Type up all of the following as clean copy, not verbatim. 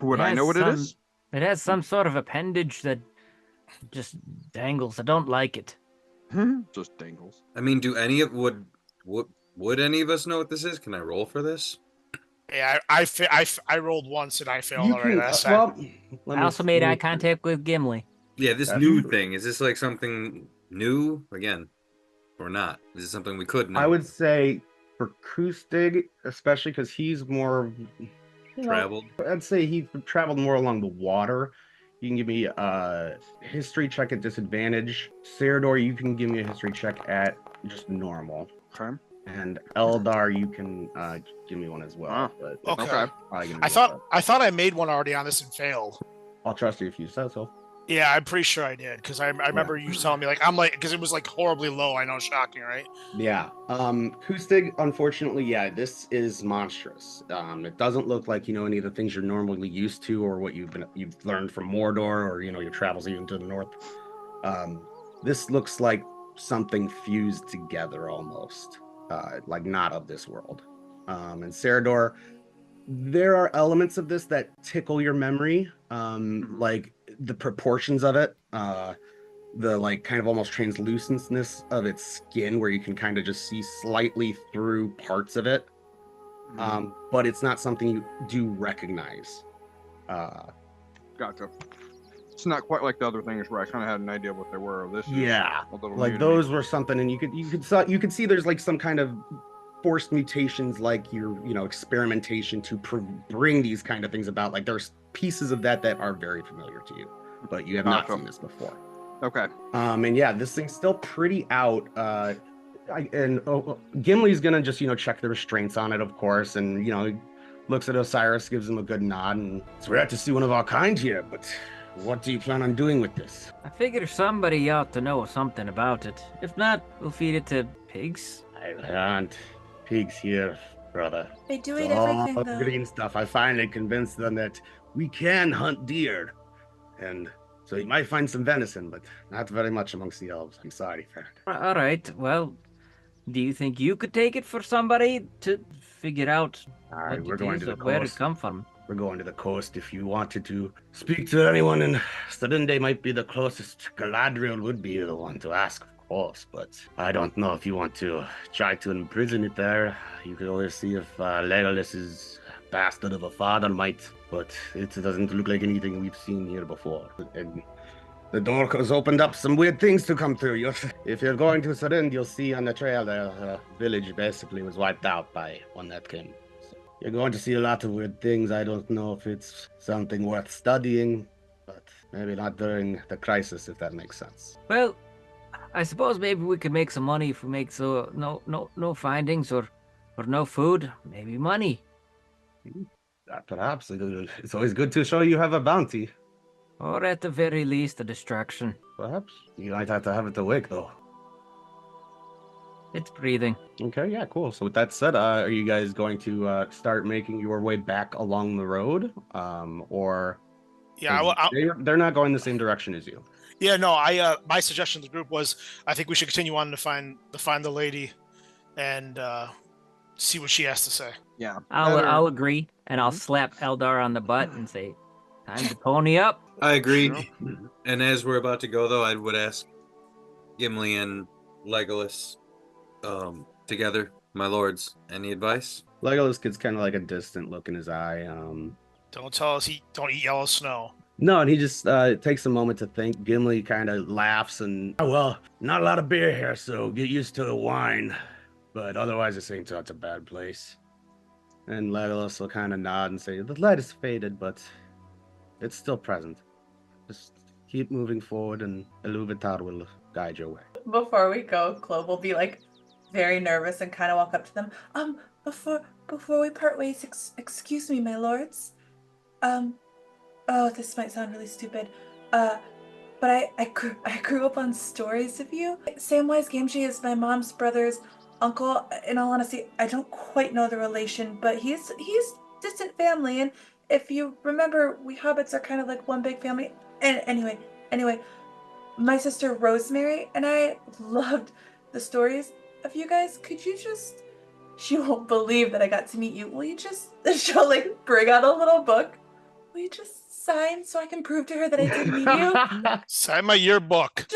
Would I know what it is? It has some sort of appendage that just dangles. I don't like it. Just dangles. I mean, do any of would would any of us know what this is? Can I roll for this? Yeah, I rolled once and I failed You already can, last time. well, I also made eye contact with Gimli. Yeah, this That's new true. thing, is this like something new again, or not? Is it something we could know? I would say for Kustig, especially because he's more Traveled. I'd say he traveled more along the water. You can give me a history check at disadvantage. Cerador, you can give me a history check at just normal. Okay. And Eldar, you can give me one as well. But Okay. probably gonna I be thought I made one already on this and failed. I'll trust you if you said so. Yeah, I'm pretty sure I did because I remember you telling me because it was like horribly low. I know, shocking, right? Yeah. Kustig, unfortunately, yeah, this is monstrous. It doesn't look like, any of the things you're normally used to or what you've learned from Mordor or, your travels even to the north. This looks like something fused together almost. Like not of this world. And Cerador, there are elements of this that tickle your memory. Like the proportions of it, the like kind of almost translucentness of its skin where you can kind of just see slightly through parts of it. But it's not something you do recognize. Gotcha. It's not quite like the other things where I kind of had an idea what they were. This is Yeah, a little like new to me. those were something, and you could see there's like some kind of forced mutations, like your experimentation to bring these kind of things about. Like there's pieces of that are very familiar to you, but you have not Gotcha. seen this before. Okay. And yeah, this thing's still pretty out. Gimli's gonna just check the restraints on it, of course, and he looks at Osiris, gives him a good nod, and it's rare to see one of our kind here, but what do you plan on doing with this? I figure somebody ought to know something about it. If not, we'll feed it to pigs. I aren't pigs here, brother. They do It's eat everything, all though. green stuff. I finally convinced them that we can hunt deer, and so you might find some venison, but not very much amongst the elves. I'm sorry, friend. All right, well, do you think you could take it for somebody to figure out All right, what we're it going is to or the where it coast. come from? We're going to the coast. If you wanted to speak to anyone in Starinde, might be the closest. Galadriel would be the one to ask, of course, but I don't know if you want to try to imprison it there. You could always see if Legolas's bastard of a father might, but it doesn't look like anything we've seen here before. And the door has opened up some weird things to come through. If you're going to Sarend, you'll see on the trail the village basically was wiped out by one that came. You're going to see a lot of weird things. I don't know if it's something worth studying, but maybe not during the crisis, if that makes sense. Well, I suppose maybe we could make some money if we make no findings or no food. Maybe money. Perhaps. It's always good to show you have a bounty. Or at the very least, a distraction. Perhaps. You might have to have it awake, though. It's breathing. Okay, yeah, cool. So with that said, are you guys going to start making your way back along the road? Or... Yeah, they're not going the same direction as you. yeah. No, my suggestion to the group was I think we should continue on to find the lady, and see what she has to say. Yeah. I'll agree, and I'll slap Eldar on the butt and say, "Time to pony up." I agree. Sure. And as we're about to go, though, I would ask Gimli and Legolas together, my lords, any advice? Legolas gets kind of like a distant look in his eye. Don't tell us don't eat yellow snow. No, and he just takes a moment to think. Gimli kind of laughs and, oh, well, not a lot of beer here, so get used to the wine. But otherwise, this ain't such a bad place. And Legolas will kind of nod and say, the light is faded, but it's still present. Just keep moving forward, and Iluvatar will guide your way. Before we go, Chloe will be like very nervous and kind of walk up to them. Before we part ways, excuse me, my lords. Oh, this might sound really stupid. But I grew up on stories of you. Samwise Gamgee is my mom's brother's uncle. In all honesty, I don't quite know the relation, but he's distant family. And if you remember, we hobbits are kind of like one big family. And anyway, my sister Rosemary and I loved the stories of you guys. Could you just... She won't believe that I got to meet you. Will you just... She'll like bring out a little book. Will we just sign so I can prove to her that I did meet you? Sign my yearbook.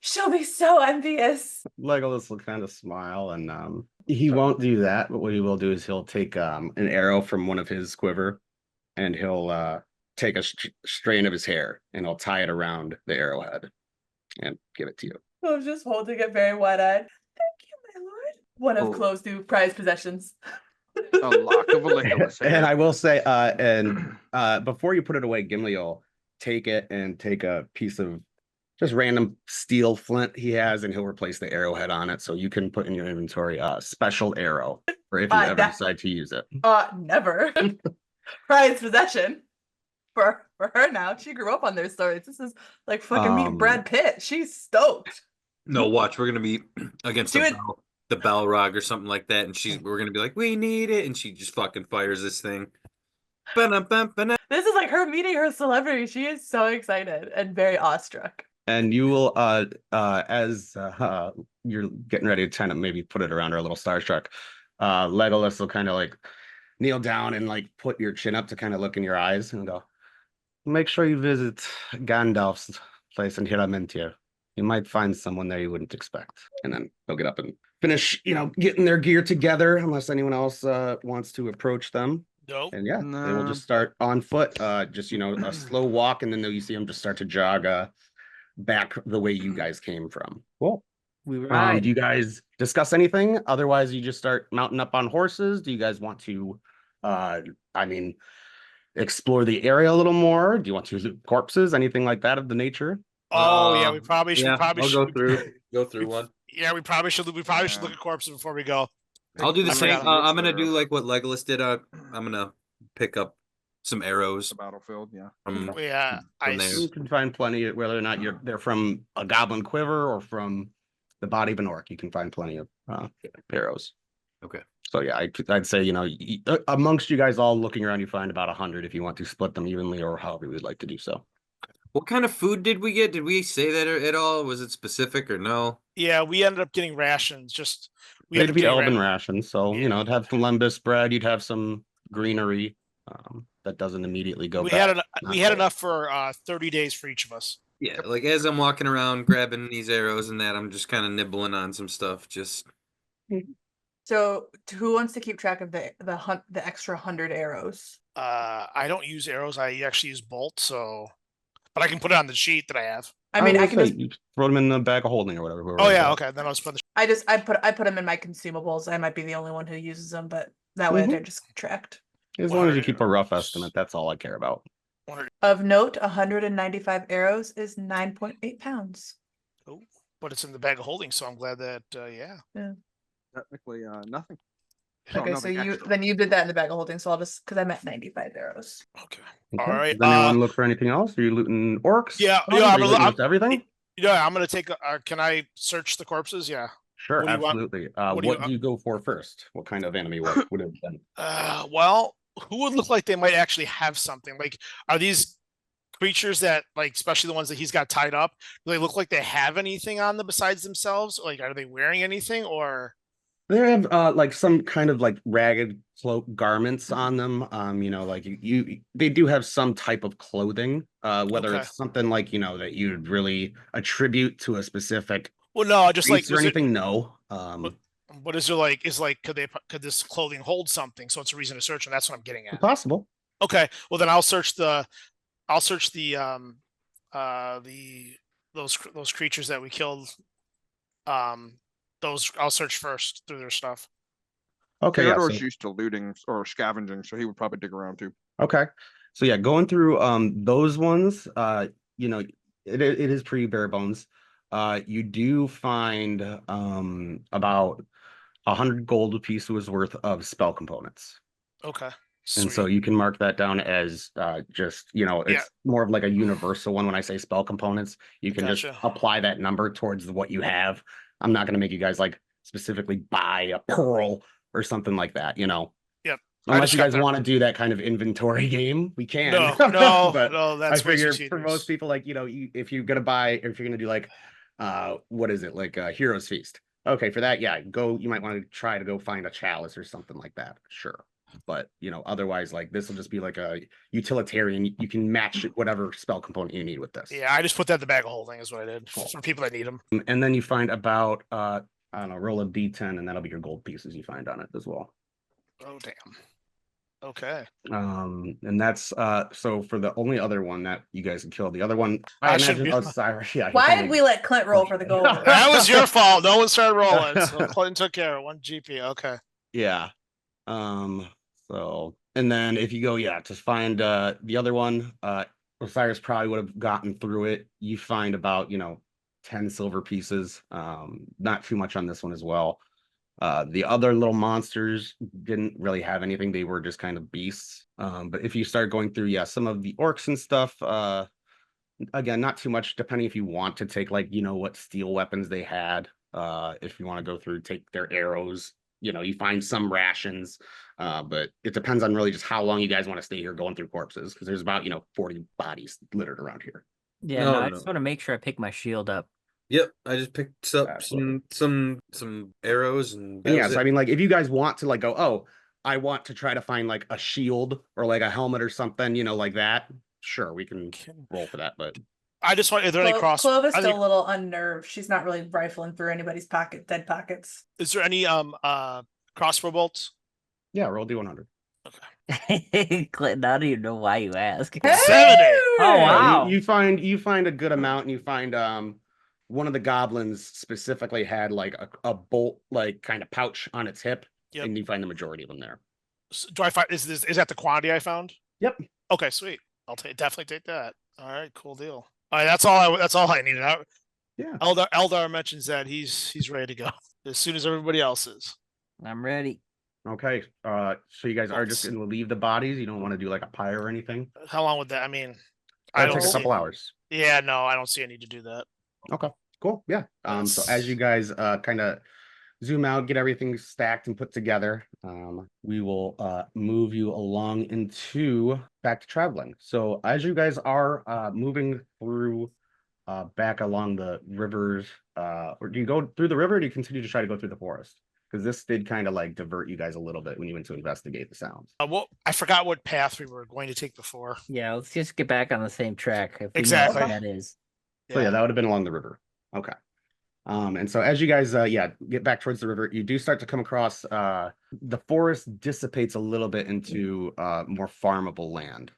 She'll be so envious. Legolas will kind of smile, and he won't do that. But what he will do is he'll take an arrow from one of his quiver, and he'll take a strand of his hair, and he'll tie it around the arrowhead, and give it to you. I was just holding it very wide-eyed. Thank you, my lord. One of Chloe's new prized possessions. A lock of a Legolas hair. And I will say, before you put it away, Gimli will take it and take a piece of just random steel flint he has, and he'll replace the arrowhead on it. So you can put in your inventory a special arrow, or if you ever decide to use it. Never. Prized possession for her now. She grew up on their stories. This is like fucking meet Brad Pitt. She's stoked. No, watch. We're gonna be against the Balrog or something like that, and we're gonna be like, we need it, and she just fucking fires this thing. This is like her meeting her celebrity. She is so excited and very awestruck. And you will, as you're getting ready to kind of maybe put it around her a little starstruck, Legolas will kind of like kneel down and like put your chin up to kind of look in your eyes and go, make sure you visit Gandalf's place in Hiramintir. You might find someone there you wouldn't expect. And then they'll get up and finish, getting their gear together, unless anyone else wants to approach them. Nope. And they will just start on foot, just, a slow walk, and then you see them just start to jog back the way you guys came from. Cool. We ride. Do you guys discuss anything? Otherwise, you just start mounting up on horses. Do you guys want to, explore the area a little more? Do you want to visit corpses? Anything like that of the nature? Oh yeah, we probably should. I'll go through one. Yeah, we probably should. We probably should look at corpses before we go. I'll do the same. I'm gonna do like what Legolas did. I'm gonna pick up some arrows. The battlefield, yeah. From there. You can find plenty, whether or not they're from a goblin quiver or from the body of an orc. You can find plenty of arrows. Okay. So yeah, I'd say amongst you guys all looking around, you find about 100 if you want to split them evenly or however you would like to do so. What kind of food did we get? Did we say that at all? Was it specific or no? Yeah, we ended up getting rations. They'd be elven rations, so it'd have some lembas bread. You'd have some greenery that doesn't immediately go. We had enough for 30 days for each of us. Yeah, like as I'm walking around grabbing these arrows and that, I'm just kind of nibbling on some stuff. So, who wants to keep track of the extra 100 arrows? I don't use arrows. I actually use bolts. But I can put it on the sheet that I have. I mean, I can just throw them in the bag of holding or whatever. Oh yeah, okay. Then I'll just put the. I put them in my consumables. I might be the only one who uses them, but that way they're just tracked. As long as you keep a rough estimate, that's all I care about. Of note, 195 arrows is 9.8 pounds. Oh, but it's in the bag of holding, so I'm glad that Technically, nothing. Okay, so you did that in the bag of holding, so I'll just because I'm at 95 arrows. Okay. All right. Does anyone look for anything else? Are you looting orcs? Yeah, I'm everything. Yeah, I'm gonna take. Can I search the corpses? Yeah. Sure, absolutely. What do you go for first? What kind of enemy would have been? Well, who would look like they might actually have something? Like, are these creatures that, like, especially the ones that he's got tied up, do they look like they have anything on them besides themselves? Like, are they wearing anything or? They have like some kind of like ragged cloak garments on them. Like they do have some type of clothing. Whether it's something like that you'd really attribute to a specific. Well, no, just like or anything. No. But is there like could this clothing hold something? So it's a reason to search, and that's what I'm getting at. Possible. Okay, well then I'll search the those creatures that we killed. Those I'll search first through their stuff. Okay. Theodore's used to looting or scavenging, so he would probably dig around too. Okay. So yeah, going through those ones, it is pretty bare bones. You do find about 100 gold pieces worth of spell components. Okay. Sweet. And so you can mark that down as it's more of like a universal one. When I say spell components, you can just apply that number towards what you have. I'm not going to make you guys like specifically buy a pearl or something like that, Yep. Unless you guys want to do that kind of inventory game, we can. No, but no, that's I figure for most people, like, if you're going to do like, what is it? Like a Hero's Feast. Okay, for that, you might want to try to go find a chalice or something like that. Sure. But otherwise, like this will just be like a utilitarian. You can match whatever spell component you need with this. Yeah, I just put that in the bag of holding is what I did Cool. for people that need them. And then you find about I don't know, roll a d10, and that'll be your gold pieces you find on it as well. Oh damn. Okay. And that's so for the only other one that you guys can kill. The other one, I I should imagine be- Osiris. Yeah. Why did we let Clint roll for the gold? That was your fault. No one started rolling, so Clinton took care of 1 GP. Okay. Yeah. So and then if you go, to find the other one, Osiris probably would have gotten through it. You find about 10 silver pieces. Not too much on this one as well. The other little monsters didn't really have anything. They were just kind of beasts. But if you start going through, some of the orcs and stuff, again, not too much, depending if you want to take what steel weapons they had. If you want to go through, take their arrows, you find some rations. But it depends on really just how long you guys want to stay here going through corpses, because there's about 40 bodies littered around here. Yeah, No, no, I no. just want to make sure I pick my shield up. Yep, I just picked up Absolutely. some arrows and that And was so it. I mean, like if you guys want to go, oh, I want to try to find like a shield or like a helmet or something, like that. Sure, we can roll for that, but I just want. Is there any cross? Clovis I still think- a little unnerved. She's not really rifling through anybody's dead pockets. Is there any crossbow bolts? yeah, roll D100. Clinton, I don't even know why you ask. 70. Oh, Yeah, wow. you find a good amount, and you find one of the goblins specifically had like a bolt like kind of pouch on its hip, Yep. and you find the majority of them there. Do I find is that the quantity I found? Yep. Okay, sweet. I'll definitely take that. All right, cool deal. All right, that's all I needed. Yeah. Eldar mentions that he's ready to go as soon as everybody else is. I'm ready. Okay. So you guys are just Nice. going to leave the bodies. You don't want to do like a pyre or anything. How long would that? I mean, I It'll don't take a see. couple hours. Yeah, no, I don't see a need to do that. Okay. Cool. Yeah. So That's- as you guys kind of zoom out, get everything stacked and put together, we will move you along into back to traveling. So as you guys are moving through back along the rivers, or do you go through the river, or do you continue to try to go through the forest? Because this did kind of like divert you guys a little bit when you went to investigate the sounds. Well, I forgot what path we were going to take before. Yeah, let's just get back on the same track. If we know what Exactly. that is. So yeah, that would have been along the river. Okay. And so as you guys get back towards the river, you do start to come across the forest dissipates a little bit into more farmable land.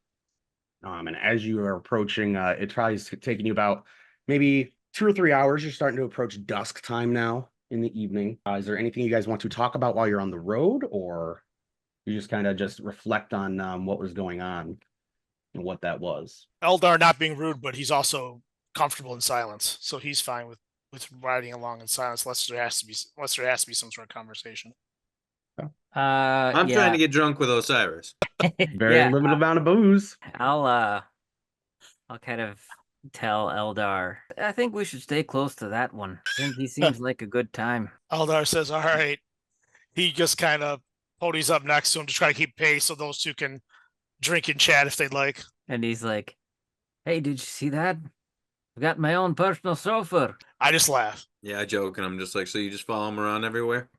And as you are approaching, it probably is taking you about maybe 2 or 3 hours. You're starting to approach dusk time now in the evening. Is there anything you guys want to talk about while you're on the road, or you just kind of just reflect on what was going on and what that was? Eldar not being rude, but he's also comfortable in silence, so he's fine with riding along in silence unless there has to be some sort of conversation. I'm yeah, trying to get drunk with Osiris. Very yeah, limited amount of booze. I'll kind of tell Eldar. I think we should stay close to that one. Since he seems like a good time. Eldar says, "All right." He just kind of ponies up next to him to try to keep pace, so those two can drink and chat if they'd like. And he's like, "Hey, did you see that? I've got my own personal chauffeur." I just laugh. Yeah, I joke and I'm just like, so you just follow him around everywhere?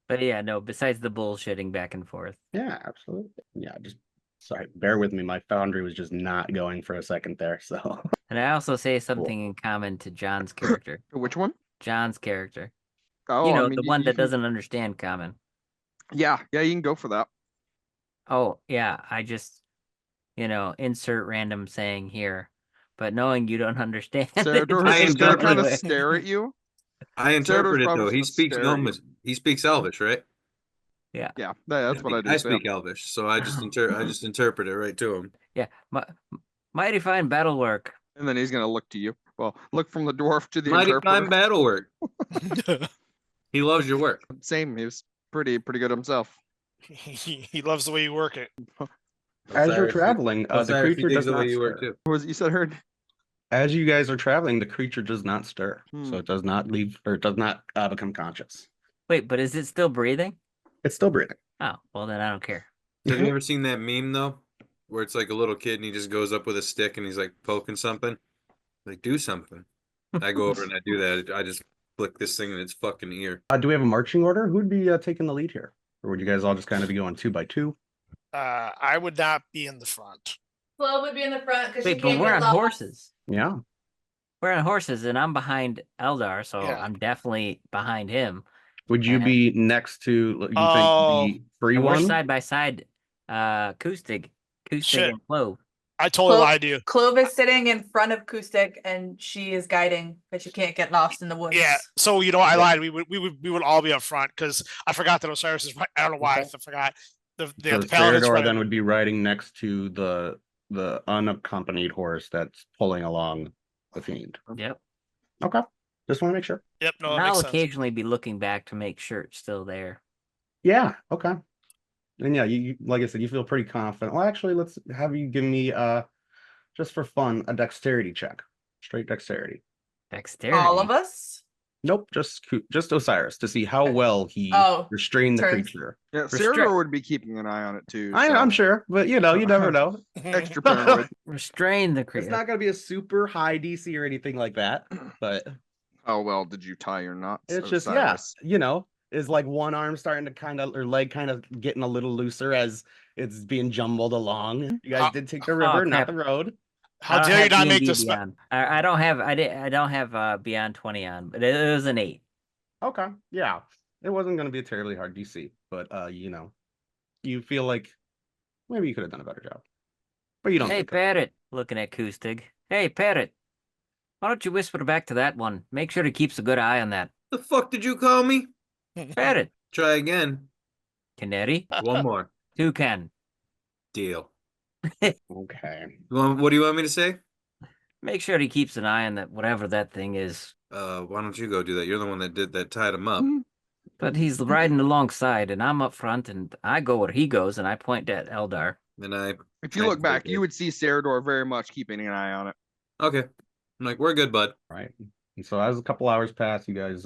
But yeah, no, besides the bullshitting back and forth. Yeah, absolutely. Yeah, just sorry, bear with me. My foundry was just not going for a second there. So And I also say something in common to John's character. Which one? John's character. Oh, You know, I mean, the one you that can- doesn't understand common. Yeah, you can go for that. Oh, yeah, I just, insert random saying here. But knowing you don't understand. Cerador I is just gonna interpret kind of it. stare at you. I interpret it probably though. He just speaks stare at you. he speaks Elvish, right? Yeah, that's what I do. I so speak Elvish, so I just interpret it right to him. Yeah, mighty fine battle work. And then he's gonna look to you. Well, look from the dwarf to the Mighty interpreter. fine battle work. He loves your work. Same. He was pretty good himself. he loves the way you work it. as you're Osiris, traveling, the Osiris, he creature digs does the not way you work stir. too. What was it you said, Heard? As you guys are traveling, the creature does not stir, Hmm. so it does not leave or it does not become conscious. Wait, but is it still breathing? It's still breathing. Oh, well then I don't care. Have you ever seen that meme though? Where it's like a little kid and he just goes up with a stick and he's like poking something. Like, do something. I go over and I do that. I just flick this thing in its fucking ear. Do we have a marching order? Who'd be taking the lead here, or would you guys all just kind of be going 2 by 2? I would not be in the front. Flo would be in the front because she Wait, but can't we're get on lost. horses. Yeah. We're on horses, and I'm behind Eldar, so Yeah. I'm definitely behind him. Would you And- be next to, you think, Oh. the free And we're one? side by side, Kustig Shit. and Clove. I totally Clo- lied to you. Clove is sitting in front of Kustik and she is guiding, but she can't get lost in the woods. Yeah. So I lied. We would all be up front because I forgot that Osiris is right. I don't know why Okay. I forgot. The So paladin's Cerador right. then would be riding next to the unaccompanied horse that's pulling along the fiend. Yep. Okay. Just want to make sure. Yep. No, And that I'll makes sense. occasionally be looking back to make sure it's still there. Yeah. Okay. And yeah, you like I said, you feel pretty confident. Well, actually, let's have you give me just for fun a dexterity check. Straight dexterity. Dexterity. All of us? Nope, just Osiris to see how well he Oh, restrained the turns. creature. Yeah, Restrict. Cerador would be keeping an eye on it too. I'm so sure, but you never know. extra paranoid. Restrain the It's creature. not going to be a super high DC or anything like that, but How well did you tie your knots? it's Oh, just Cyrus? is like one arm starting to kind of or leg kind of getting a little looser as it's being jumbled along. You guys did take the river, not crap. the road. How I don't dare you have not make D&D this? beyond. I don't have. I don't have beyond 20 on, but it was an 8. Okay, yeah, it wasn't going to be a terribly hard DC, but you feel like maybe you could have done a better job, but you don't. Hey, think so. Parrot. Looking at Kustig. Hey, Parrot. Why don't you whisper back to that one? Make sure he keeps a good eye on that. The fuck did you call me? Parrot. Try again. Canary. One more. Toucan. Deal. Okay. What do you want me to say? Make sure he keeps an eye on that, whatever that thing is. Why don't you go do that? You're the one that tied him up. But he's riding alongside, and I'm up front, and I go where he goes, and I point at Eldar. And If you look back, you would see Cerador very much keeping an eye on it. okay. I'm like, we're good, bud. Right. And so as a couple hours pass, you guys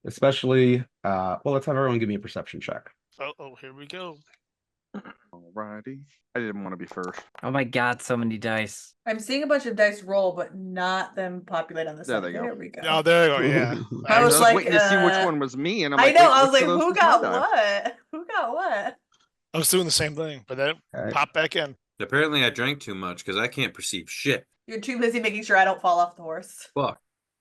especially well, let's have everyone give me a perception check. Oh, here we go. Alrighty. I didn't want to be first. Oh my god, so many dice. I'm seeing a bunch of dice roll, but not them populate on the There side. they go. There we go. Oh, there you go. Yeah. I was like, waiting to see which one was me, and I'm I like, know. wait, I was which like, of those who was my got die? what? Who got what? I was doing the same thing, but then Okay. pop back in. Apparently, I drank too much because I can't perceive shit. You're too busy making sure I don't fall off the horse. Fuck.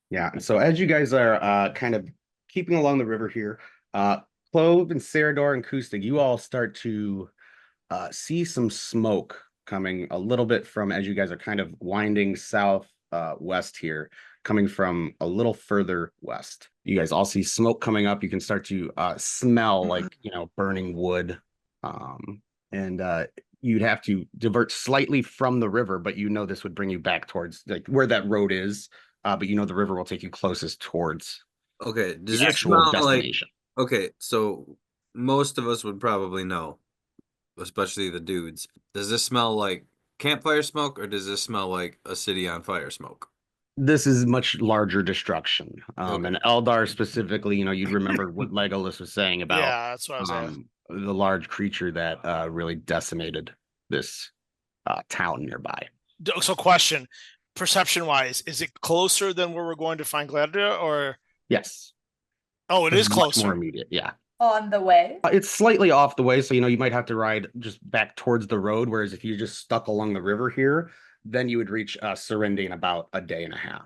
Yeah, and so as you guys are kind of keeping along the river here, Clove and Cerador and Kustig, you all start to see some smoke coming a little bit from as you guys are kind of winding south west here, coming from a little further west. You guys all see smoke coming up. You can start to smell like burning wood, and you'd have to divert slightly from the river, but this would bring you back towards like where that road is. But the river will take you closest towards Okay. Does the it actual smell like? destination. Okay, so most of us would probably know, especially the dudes. Does this smell like campfire smoke, or does this smell like a city on fire smoke? This is much larger destruction. Okay. And Eldar specifically, you'd remember what Legolas was saying about Yeah, that's what I was asking. the large creature that really decimated this town nearby. So, question: perception-wise, is it closer than where we're going to find Gladiator, or? Yes. Oh, it is Much more closer. immediate, yeah. On the way. It's slightly off the way, so you might have to ride just back towards the road. Whereas if you just stuck along the river here, then you would reach Serendie in about a day and a half.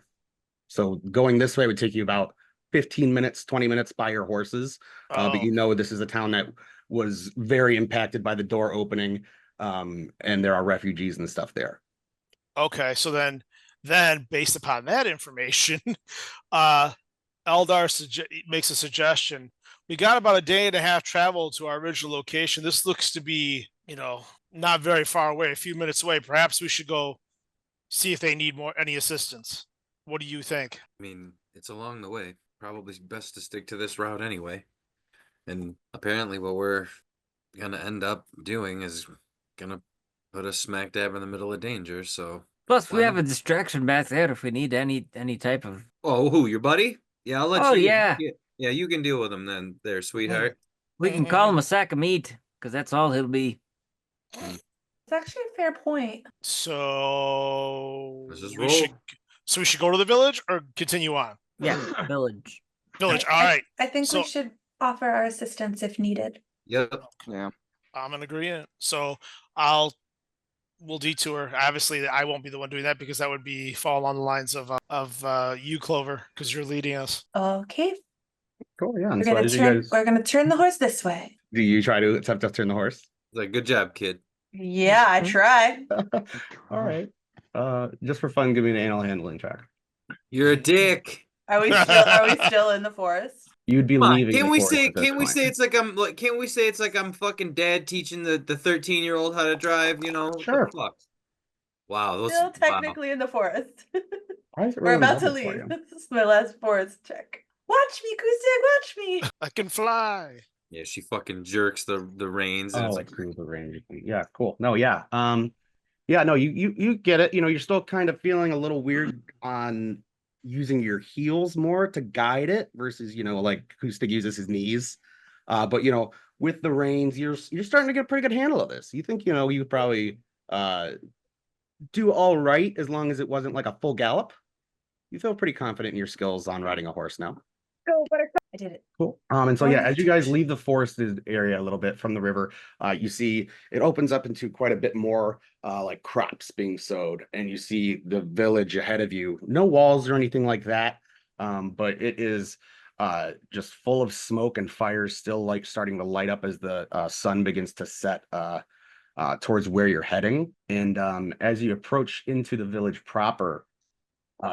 So going this way would take you about 15 minutes, 20 minutes by your horses. But this is a town that was very impacted by the door opening, and there are refugees and stuff there. Okay, so then based upon that information, Eldar makes a suggestion. We got about a day and a half travel to our original location. This looks to be, not very far away, a few minutes away. Perhaps we should go see if they need any assistance. What do you think? I mean, it's along the way. Probably best to stick to this route anyway. And apparently what we're gonna end up doing is gonna put us smack dab in the middle of danger, so... Plus, we have a distraction back there if we need any type of... Oh, who, your buddy? Yeah, I'll let Oh, you... yeah. Yeah, you can deal with him then, there, sweetheart. We can call him a sack of meat, because that's all he'll be. It's actually a fair point. So Let's just we roll. should go to the village or continue on? Yeah, village. Village. All right. I think So- we should offer our assistance if needed. Yep. Yeah. I'm in agreement. So we'll detour. Obviously, I won't be the one doing that because that would be fall on the lines of you, Clover, because you're leading us. Okay. Cool. Yeah. And We're so gonna as you turn. guys, We're gonna turn the horse this way. do you try to attempt to turn the horse? It's like, good job, kid. Yeah, I try. All right. Just for fun, give me an animal handling check. You're a dick. Are we still in the forest? You'd be Come on, leaving. Can the we forest say? at this Can we point. say it's like I'm like? Can we say it's like I'm fucking dad teaching the 13-year-old how to drive? You know? What the Sure. fuck? Wow. Those, Still wow. technically in the forest. Why is it We're rolling about to double for leave. you? This is my last forest check. Watch me, Kusig, watch me. I can fly. Yeah, she fucking jerks the reins, and Oh, it's like like, through the range. Yeah, cool. No, yeah. Yeah, no, you get it. You know, you're still kind of feeling a little weird on using your heels more to guide it versus, you know, like Kustig uses his knees. But you know, with the reins, you're starting to get a pretty good handle of this. You think, you know, you could probably do all right as long as it wasn't like a full gallop. You feel pretty confident in your skills on riding a horse now. Go, Buttercup. I did it. Cool. And so, yeah, as you guys leave the forested area a little bit from the river, you see it opens up into quite a bit more like crops being sowed, and you see the village ahead of you. No walls or anything like that, but it is just full of smoke and fires still like starting to light up as the sun begins to set towards where you're heading. And as you approach into the village proper,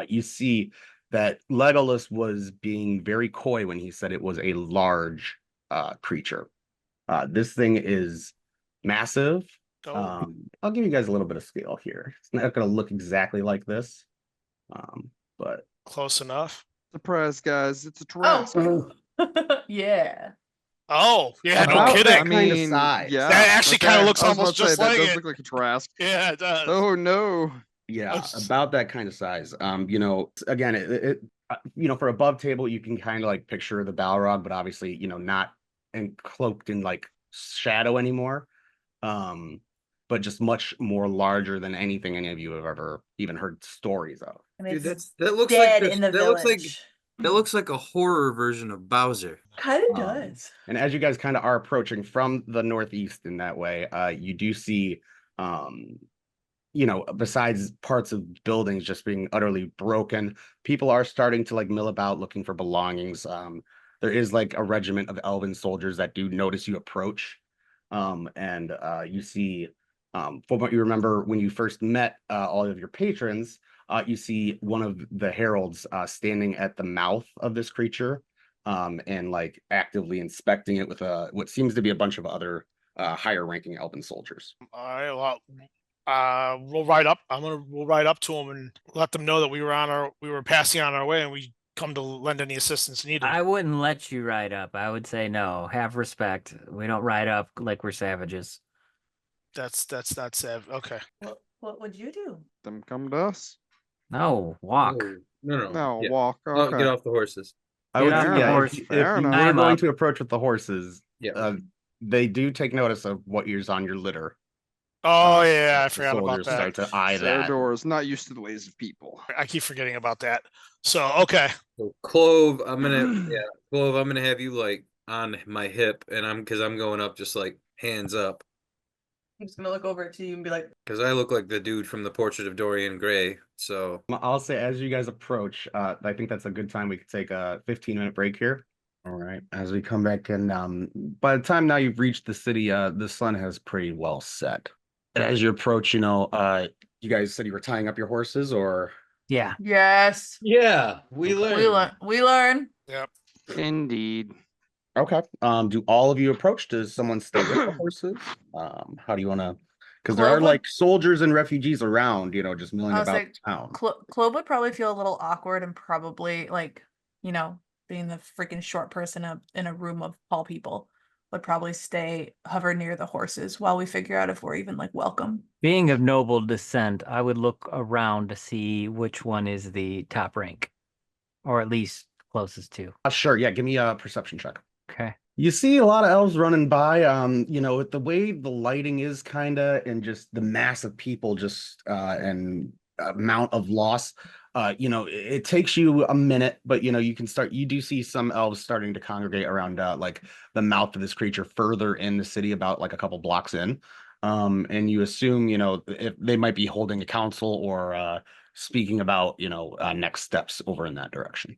you see that Legolas was being very coy when he said it was a large creature. This thing is massive. Oh, I'll give you guys a little bit of scale here. It's not going to look exactly like this, but close enough. Surprise, guys! It's a Tarrasque. Oh. Yeah. Oh, yeah, no About kidding. that kind of size. Yeah, That actually kinda looks I was almost about to say, just like that does it. look like a Tarrasque. Yeah, it does. Oh no! Yeah, Oh, about that kind of size. You know, again, you know, for above table, you can kind of like picture the Balrog, but obviously, you know, not and cloaked in like shadow anymore. But just much more larger than anything any of you have ever even heard stories of. And dude, it's that looks dead like in the that looks like village. that looks like a horror version of Bowser. Kind of Um, does. And as you guys kind of are approaching from the northeast in that way, you do see, you know, besides parts of buildings just being utterly broken, people are starting to like mill about looking for belongings. There is like a regiment of elven soldiers that do notice you approach. And you see, from what you remember when you first met all of your patrons, you see one of the heralds standing at the mouth of this creature, and like actively inspecting it with what seems to be a bunch of other higher ranking elven soldiers. all right, well, we'll ride up. We'll ride up to them and let them know that we were passing on our way and we come to lend any assistance needed. I wouldn't let you ride up. I would say no. Have respect. We don't ride up like we're savages. That's not sav. Okay. What would you do? Them come to us. No, walk. No. No, Yeah. walk. Oh, Okay. get off the horses. I Get would, off the yeah, horse. if Fair you enough. were I'm going up. to approach with the horses, Yeah. they do take notice of what is on your litter. Oh yeah, I The forgot about soldiers that. start to eye that. Theodore not used to the ways of people. I keep forgetting about that. So okay. So Clove, I'm gonna have you like on my hip, and because I'm going up just like hands up, I'm just gonna look over to you and be like, because I look like the dude from the Portrait of Dorian Gray. So I'll say as you guys approach, I think that's a good time we could take a 15-minute break here. All right, as we come back in, by the time now you've reached the city, the sun has pretty well set. And as you approach, you know, you guys said you were tying up your horses, or Yeah. yes. yeah, we We learn. Yep. Indeed. okay. Do all of you approach? Does someone stay with the horses? How do you want to? Because there are Clove would- like soldiers and refugees around, you know, just milling I was about like, town. Clove would probably feel a little awkward and probably like, you know, being the freaking short person in a room of tall people, would probably hover near the horses while we figure out if we're even like welcome. Being of noble descent, I would look around to see which one is the top rank, or at least closest to. Sure, yeah. Give me a perception check. Okay. You see a lot of elves running by. You know, with the way the lighting is, kinda, and just the mass of people, just and amount of loss. It takes you a minute, but you do see some elves starting to congregate around like the mouth of this creature further in the city, about like a couple blocks in. And you assume, if they might be holding a council or speaking about, next steps over in that direction.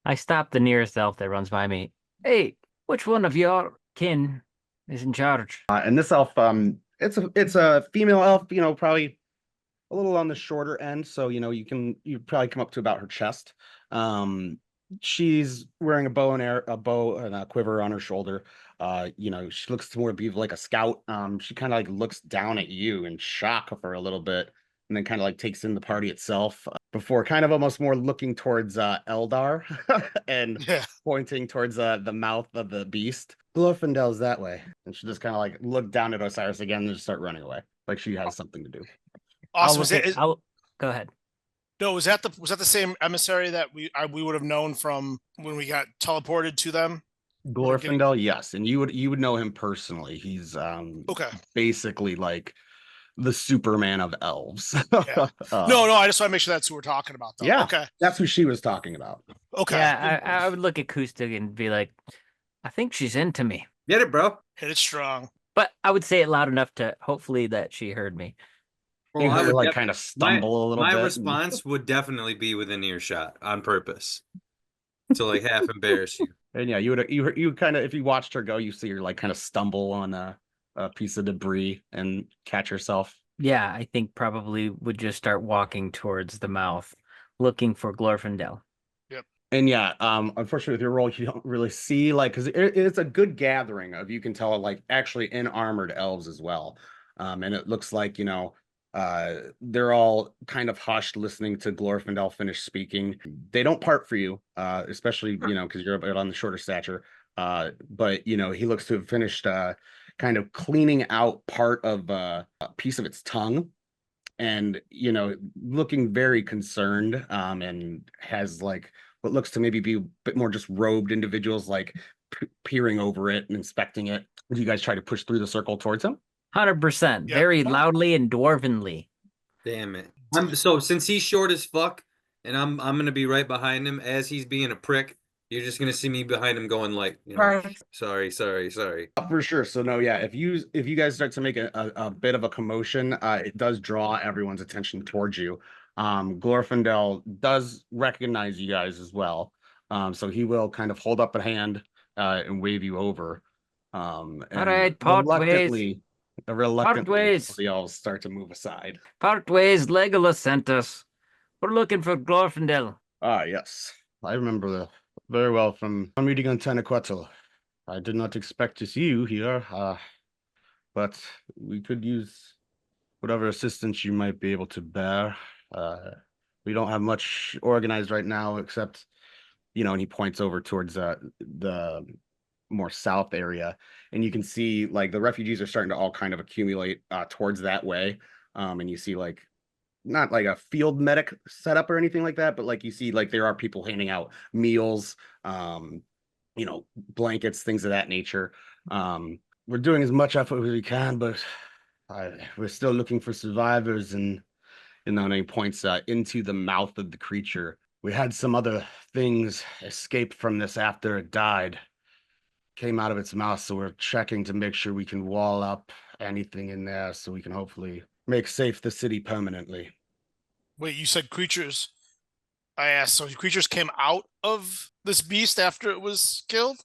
I stop the nearest elf that runs by me. Hey, which one of your kin is in charge? And this elf, it's a female elf, probably a little on the shorter end, so you probably come up to about her chest. She's wearing a bow and a quiver on her shoulder. She looks to more be like a scout. She kind of like looks down at you in shock for a little bit, and then kind of like takes in the party itself before kind of almost more looking towards Eldar and Yeah. pointing towards the mouth of the beast. Glorfindel's that way, and she just kind of like look down at Osiris again and just start running away, like she has something to do. Awesome. Go ahead. No, was that the same emissary that we would have known from when we got teleported to them? Glorfindel, yes, and you would know him personally. He's Okay. basically like the Superman of elves. Yeah. No, I just want to make sure that's who we're talking about, though. Yeah, Okay. that's who she was talking about. Okay. Yeah, I would look at Kustig and be like, I think she's into me. Get it, bro. Hit it strong. But I would say it loud enough to hopefully that she heard me. Well, You I would would like kind of stumble a little bit. My response would definitely be within earshot on purpose to like half embarrass you. And yeah, you kind of, if you watched her go, you see her like kind of stumble on a piece of debris and catch herself. Yeah, I think probably would just start walking towards the mouth, looking for Glorfindel. And yeah, unfortunately with your role, you don't really see because it's a good gathering of, you can tell, like actually in armored elves as well. And it looks like, they're all kind of hushed listening to Glorfindel finish speaking. They don't part for you, especially, because you're a bit on the shorter stature. But, he looks to have finished kind of cleaning out part of a piece of its tongue. And, looking very concerned, and has like what looks to maybe be a bit more just robed individuals like peering over it and inspecting it. Do you guys try to push through the circle towards him? 100%, Yep. very loudly and dwarvenly. Damn it. So since he's short as fuck, and I'm gonna be right behind him as he's being a prick, you're just gonna see me behind him going like, Right. sorry. For sure. So no, yeah. If you guys start to make a bit of a commotion, it does draw everyone's attention towards you. Glorfindel does recognize you guys as well. So he will kind of hold up a hand and wave you over. And All right, part ways. reluctantly, they all start to move aside. Part ways, Legolas sent us. We're looking for Glorfindel. Ah, yes. I remember very well from our meeting on Tanaquetzal. I did not expect to see you here, but we could use whatever assistance you might be able to bear. We don't have much organized right now, except, and he points over towards the more south area, and you can see like the refugees are starting to all kind of accumulate towards that way. And you see like not like a field medic setup or anything like that, but like you see like there are people handing out meals, blankets, things of that nature. We're doing as much effort as we can, but we're still looking for survivors. And then he points into the mouth of the creature. We had some other things escape from this after it died. Came out of its mouth, so we're checking to make sure we can wall up anything in there so we can hopefully make safe the city permanently. Wait, you said creatures? I asked, so creatures came out of this beast after it was killed?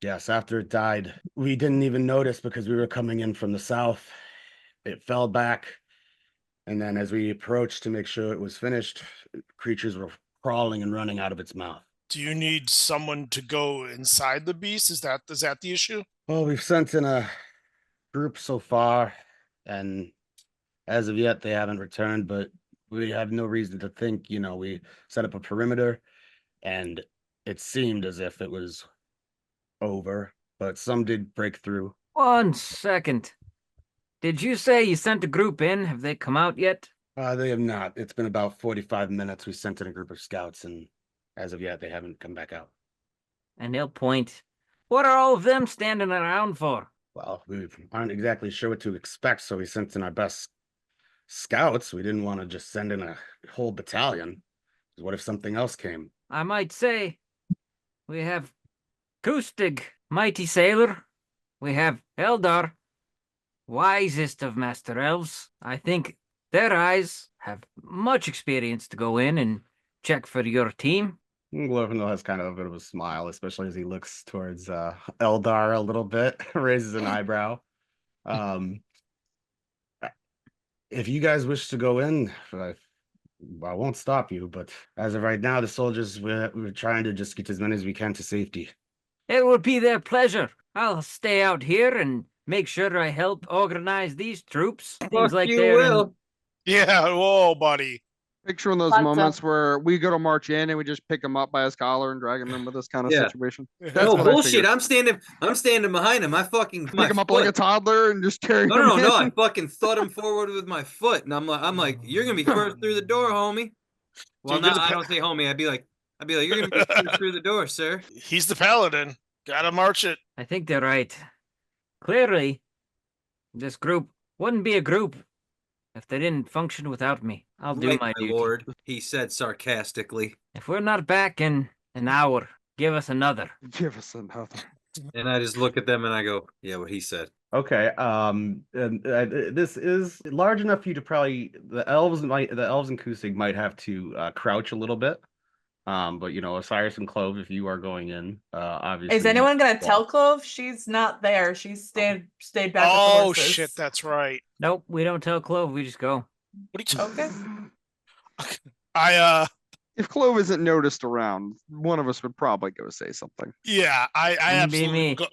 Yes, after it died. We didn't even notice because we were coming in from the south. It fell back, and then as we approached to make sure it was finished, creatures were crawling and running out of its mouth. Do you need someone to go inside the beast? Is that the issue? Well, we've sent in a group so far, and as of yet, they haven't returned, but we have no reason to think, we set up a perimeter, and it seemed as if it was over, but some did break through. 1 second. Did you say you sent a group in? Have they come out yet? They have not. It's been about 45 minutes. We sent in a group of scouts, and as of yet, they haven't come back out. And he'll point. What are all of them standing around for? Well, we aren't exactly sure what to expect, so we sent in our best scouts. We didn't want to just send in a whole battalion. What if something else came? I might say we have Kustig, mighty sailor. We have Eldar, wisest of master elves. I think their eyes have much experience to go in and check for your team. Glorfindel has kind of a bit of a smile, especially as he looks towards Eldar a little bit, raises an eyebrow. If you guys wish to go in, I won't stop you, but as of right now, the soldiers, we're trying to just get as many as we can to safety. It would be their pleasure. I'll stay out here and make sure I help organize these troops. Seems like you they're will. Yeah, whoa, buddy. Picturing those Lots moments of- where we go to march in and we just pick him up by his collar and drag him in with this kind of Yeah. situation. No what I bullshit. figured. I'm standing behind him. I fucking Pick him up like a toddler and just carry no, him no, no, no. in. I fucking thud him forward with my foot, and I'm like, you're gonna be first through the door, homie. Well, Dude, no, you're the I don't say homie. I'd be like, you're gonna be first through the door, sir. He's the paladin. Gotta march it. I think they're right. Clearly, this group wouldn't be a group if they didn't function without me. I'll do Right, my duty. lord, he said sarcastically, If we're not back in an hour, give us another. Give us another. and I just look at them and I go, yeah, what he said. Okay. And this is large enough for you to probably the elves and Kusig might have to crouch a little bit. But Osiris and Clove, if you are going in, obviously. Is anyone gonna tell Clove? She's not there. She's stayed back with the Oh horses. shit, that's right. Nope, we don't tell Clove, we just go. What are you Okay. If Clove isn't noticed around, one of us would probably go say something. yeah, I Wouldn't be absolutely me. would go,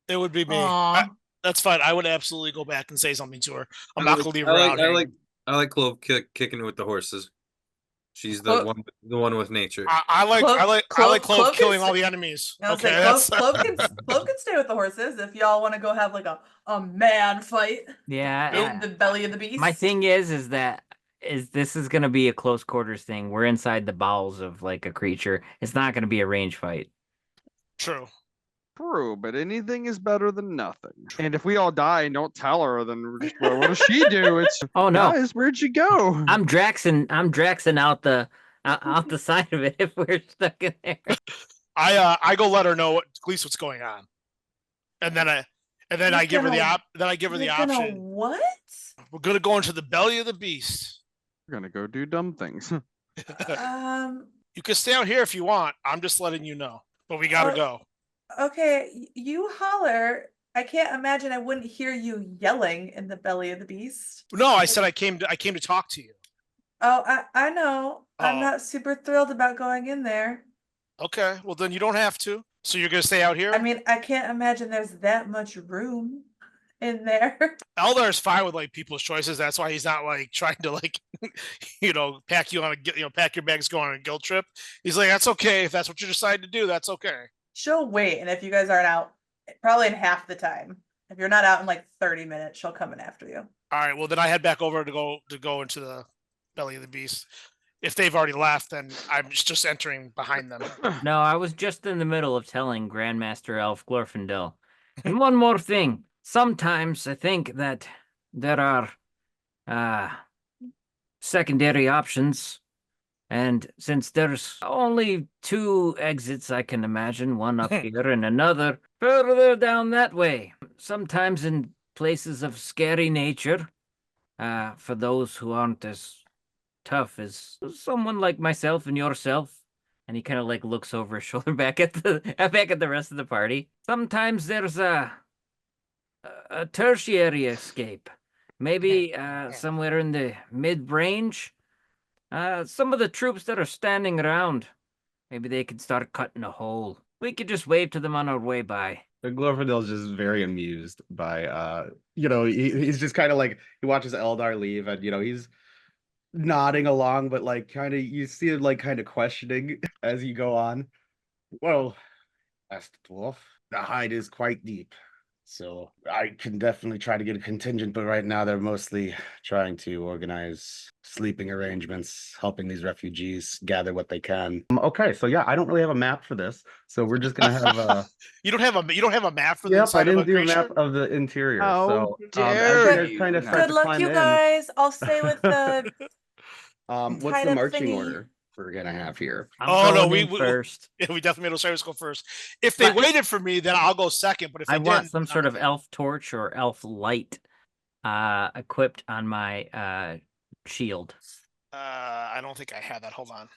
it would be me. Aw. That's fine. I would absolutely go back and say something to her. I'm I not like- gonna leave her out here. I like Clove kicking it with the horses. She's Clo- the one with nature. I like Clove Clove can killing s- all the enemies. I was Okay, saying, that's Clove can stay with the horses if y'all want to go have like a mad fight Yeah. in the belly of the beast. My thing is that this is gonna be a close quarters thing. We're inside the bowels of like a creature. It's not gonna be a range fight. true. True, but anything is better than nothing. And if we all die and don't tell her, then we're just, well, what does she do? It's Oh no, guys, where'd you go? I'm Draxing out the side of it if we're stuck in there. I go let her know at least what's going on, and then I give her the You're gonna option. what? We're gonna go into the belly of the beast. We're gonna go do dumb things. You can stay out here if you want. I'm just letting you know, but we gotta go. Okay, you holler. I can't imagine I wouldn't hear you yelling in the belly of the beast. No, I said I came to talk to you. Oh, I know. I'm Oh. not super thrilled about going in there. Okay, well then you don't have to. So you're gonna stay out here. I mean, I can't imagine there's that much room in there. Eldar is fine with like people's choices. That's why he's not like trying to like, pack you on pack your bags, go on a guilt trip. He's like, that's okay if that's what you decide to do. That's okay. She'll wait, and if you guys aren't out, probably in half the time. If you're not out in like 30 minutes, she'll come in after you. All right. Well, then I head back over to go into the belly of the beast. If they've already left, then I'm just entering behind them. No, I was just in the middle of telling Grandmaster Elf Glorfindel. And one more thing. Sometimes I think that there are secondary options. And since there's only 2 exits I can imagine, one up here and another further down that way. Sometimes in places of scary nature, for those who aren't as tough as someone like myself and yourself. And he kind of like looks over his shoulder back at the rest of the party. Sometimes there's a tertiary escape. Maybe somewhere in the mid-range. Some of the troops that are standing around, maybe they could start cutting a hole. We could just wave to them on our way by. Glorfindel's just very amused by he's just kind of like he watches Eldar leave and he's nodding along, but like kind of you see him like kind of questioning as you go on. Well, asked the dwarf, the hide is quite deep. So I can definitely try to get a contingent, but right now they're mostly trying to organize sleeping arrangements, helping these refugees gather what they can. Okay, so yeah, I don't really have a map for this, so we're just gonna have a. You don't have a map for the Yep, I inside of a didn't do a map creature? of the interior. How So dare as you guys kind of you. start Good to luck, climb you in, guys. I'll stay with the what's the tied-up marching thingy. order we're gonna have here? I'm Oh no, going in we first. yeah, we definitely made Osiris go first. If they But- waited for me, then I'll go second. But if they I want didn't, some then sort I'm of okay. elf torch or elf light equipped on my shield. I don't think I had that. Hold on.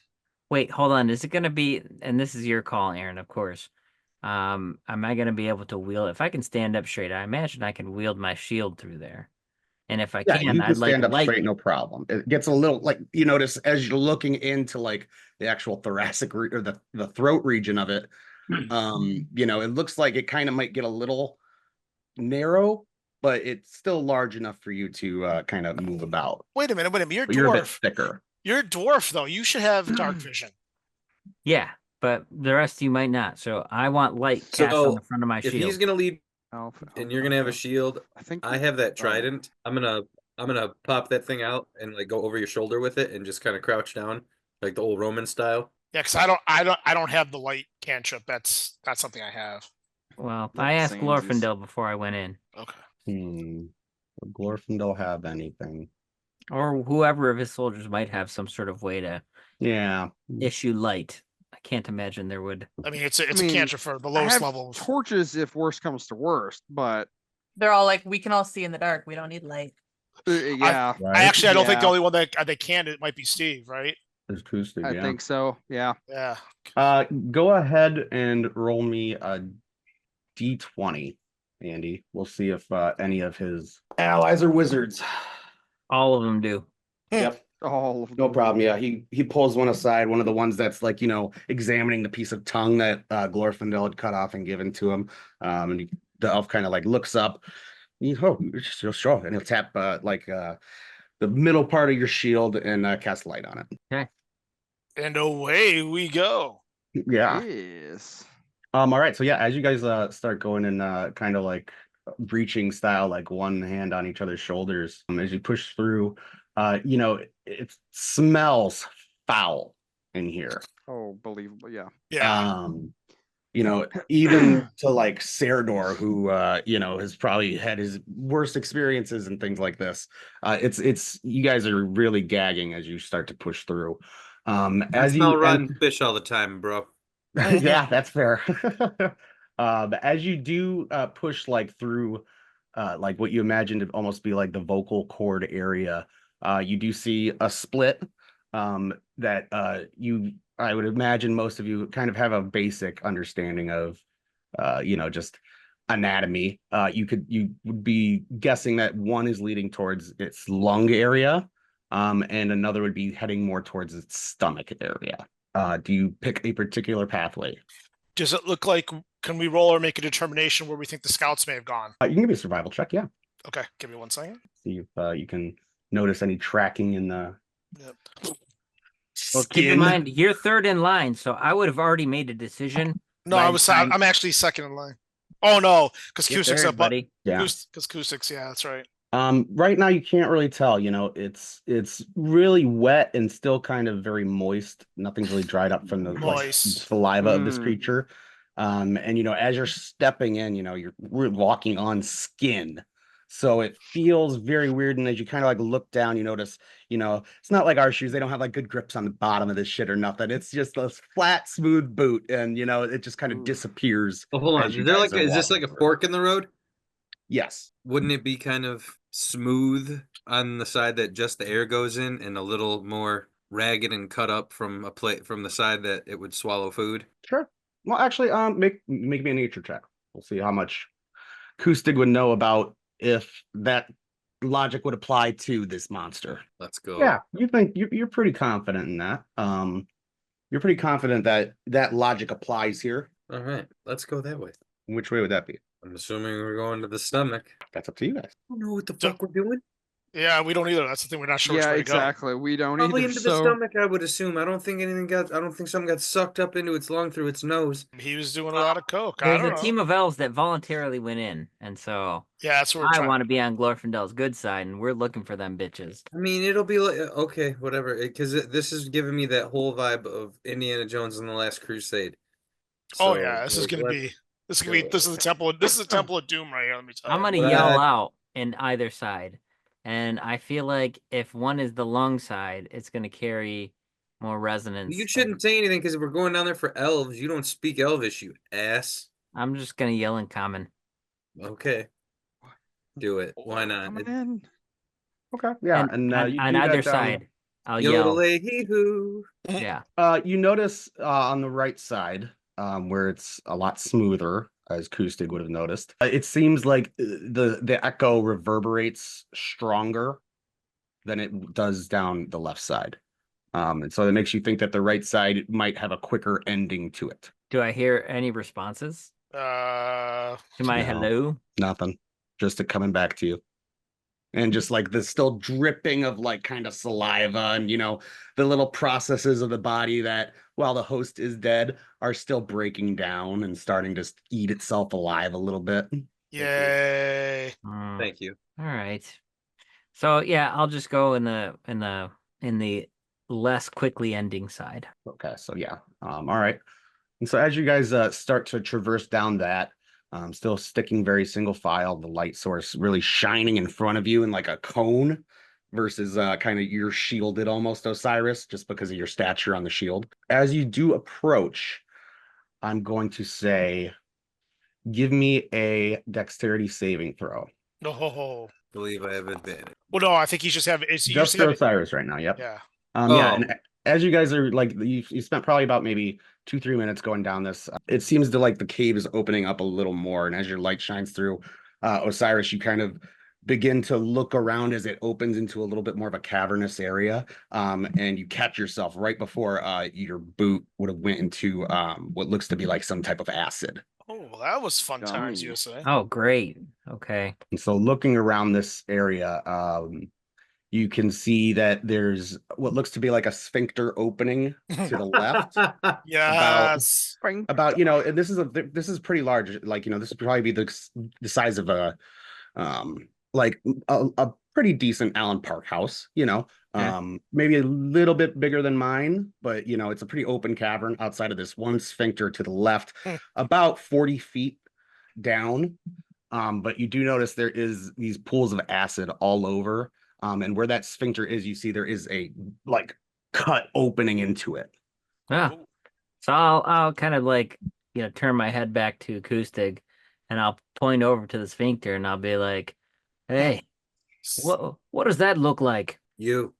Wait, hold on. Is it gonna be, and this is your call, Aaron, of course. Am I gonna be able to wield, if I can stand up straight, I imagine I can wield my shield through there. And if I Yeah, can, you can I'd like stand up light. straight, no problem. It gets a little like you notice as you're looking into like the actual thoracic or the throat region of it. It looks like it kind of might get a little narrow, but it's still large enough for you to kind of move about. Wait a minute. You're a But you're a bit dwarf. thicker. You're a dwarf, though. You should have dark vision. Yeah, but the rest of you might not. So I want light cast on the So front of my if shield. he's gonna lead Alpha, and you're gonna have a Alpha. shield, I think I have that oh. trident. I'm gonna pop that thing out and like go over your shoulder with it and just kind of crouch down like the old Roman style. Yeah, because I don't have the light cantrip. That's not something I have. Well, Look, I asked Samesies. Glorfindel before I went in, Okay. Would Glorfindel have anything? or whoever of his soldiers might have some sort of way to Yeah. issue light. I can't imagine there would. I mean, it's a mean, cantrip for the I lowest have level. torches if worst comes to worst, but They're all like, we can all see in the dark. We don't need light. yeah, Right. I don't think the Yeah. only one that they can it might be Steve, right? There's acoustic, I yeah. think so. Yeah. Yeah. Go ahead and roll me a d20, Andy. We'll see if any of his allies are wizards. All of them do. Yep. All of No them. problem. Yeah, he pulls one aside, one of the ones that's like, examining the piece of tongue that Glorfindel had cut off and given to him. The elf kind of like looks up. Sure. And he'll tap the middle part of your shield and cast light on it. And away we go. Yeah. Yes. All right. So yeah, as you guys start going in kind of like breaching style, like one hand on each other's shoulders, as you push through, it smells foul in here. Oh, believable. Yeah. Yeah. Even to like Serdor, who has probably had his worst experiences and things like this. It's you guys are really gagging as you start to push through. I As smell you rotten fish all the time, bro. yeah, that's fair. As you do push like through like what you imagine to almost be like the vocal cord area, you do see a split that I would imagine most of you kind of have a basic understanding of just anatomy. You would be guessing that one is leading towards its lung area, and another would be heading more towards its stomach area. Do you pick a particular pathway? Does it look like, can we roll or make a determination where we think the scouts may have gone? You can give me a survival check, yeah. Okay, give me 1 second. See if you can notice any tracking in the Yep. Well, keep in mind you're third in line, so I would have already made a decision. No, by the time- I'm actually second in line. Oh no, because You're Cusick's third, up, buddy. Yeah. because Cusick's, yeah, that's right. Right now you can't really tell, it's really wet and still kind of very moist. Nothing's really dried up from the Moist. saliva of this Mm. creature. And as you're stepping in, we're walking on skin. So it feels very weird. And as you kind of like look down, you notice, it's not like our shoes. They don't have like good grips on the bottom of this shit or nothing. It's just a flat, smooth boot. And, it just kind of disappears. Well, hold on. as you Is there guys like are is this like a walking through. fork in the road? Yes. Wouldn't it be kind of smooth on the side that just the air goes in and a little more ragged and cut up from a plate from the side that it would swallow food? Sure. Well, actually, make me a nature check. We'll see how much Kustig would know about if that logic would apply to this monster. Let's go. Yeah, you think you're pretty confident in that. You're pretty confident that that logic applies here. All right, let's go that way. Which way would that be? I'm assuming we're going to the stomach. That's up to you guys. I don't know what the So- fuck we're doing. Yeah, we don't either. That's the thing. We're not sure which Yeah, way to go. exactly. We don't Probably either. into the So stomach, I would assume. I don't think something got sucked up into its lung through its nose. He was doing a lot of coke. I There's don't a know. team of elves that voluntarily went in, and so Yeah, that's what we're I trying. want to be on Glorfindel's good side, and we're looking for them bitches. I mean, it'll be like okay, whatever. Because this is giving me that whole vibe of Indiana Jones and the Last Crusade. Oh So, yeah, this is gonna let's be. This is go. gonna be. This is the temple. This is the temple of doom right here. Let me tell I'm you. gonna Well, yell that- out in either side, and I feel like if one is the lung side, it's gonna carry more resonance. You shouldn't say anything because if we're going down there for elves, you don't speak Elvish, you ass. I'm just gonna yell in common. Okay. Do it. Why not? coming in. Okay. Yeah, and and on, you on do either that, side, I'll yell. Yodelay hee hoo. Yeah. You notice on the right side, where it's a lot smoother, as Kustig would have noticed. It seems like the echo reverberates stronger than it does down the left side. And so that makes you think that the right side might have a quicker ending to it. Do I hear any responses to my No. hello? Nothing. Just it coming back to you. And just like the still dripping of like kind of saliva and the little processes of the body that while the host is dead are still breaking down and starting to eat itself alive a little bit. Yay! Thank you. All right. So yeah, I'll just go in the less quickly ending side. Okay, so yeah. All right. And so as you guys start to traverse down that, still sticking very single file, the light source really shining in front of you in like a cone versus kind of you're shielded almost, Osiris, just because of your stature on the shield. As you do approach, I'm going to say, give me a dexterity saving throw. No. Believe I have advantage. Well, no, I think he's just having. He's Just for Osiris right now, yep. Yeah. Yeah, Oh. and as you guys are like, you spent probably about maybe 2-3 minutes going down this. It seems to like the cave is opening up a little more, and as your light shines through, Osiris, you kind of begin to look around as it opens into a little bit more of a cavernous area, and you catch yourself right before your boot would have went into what looks to be like some type of acid. Oh, well, that was fun times, Yummy. you say. Oh, great. Okay. And so looking around this area, you can see that there's what looks to be like a sphincter opening to the left. Yes. About and this is pretty large. Like this would probably be the size of a like a pretty decent Allen Park house. Maybe a little bit bigger than mine, but it's a pretty open cavern outside of this one sphincter to the left, about 40 feet down. But you do notice there is these pools of acid all over. And where that sphincter is, you see there is a like cut opening into it. Yeah. So I'll kind of like turn my head back to Kustig, and I'll point over to the sphincter, and I'll be like, "Hey, what does that look like?" You.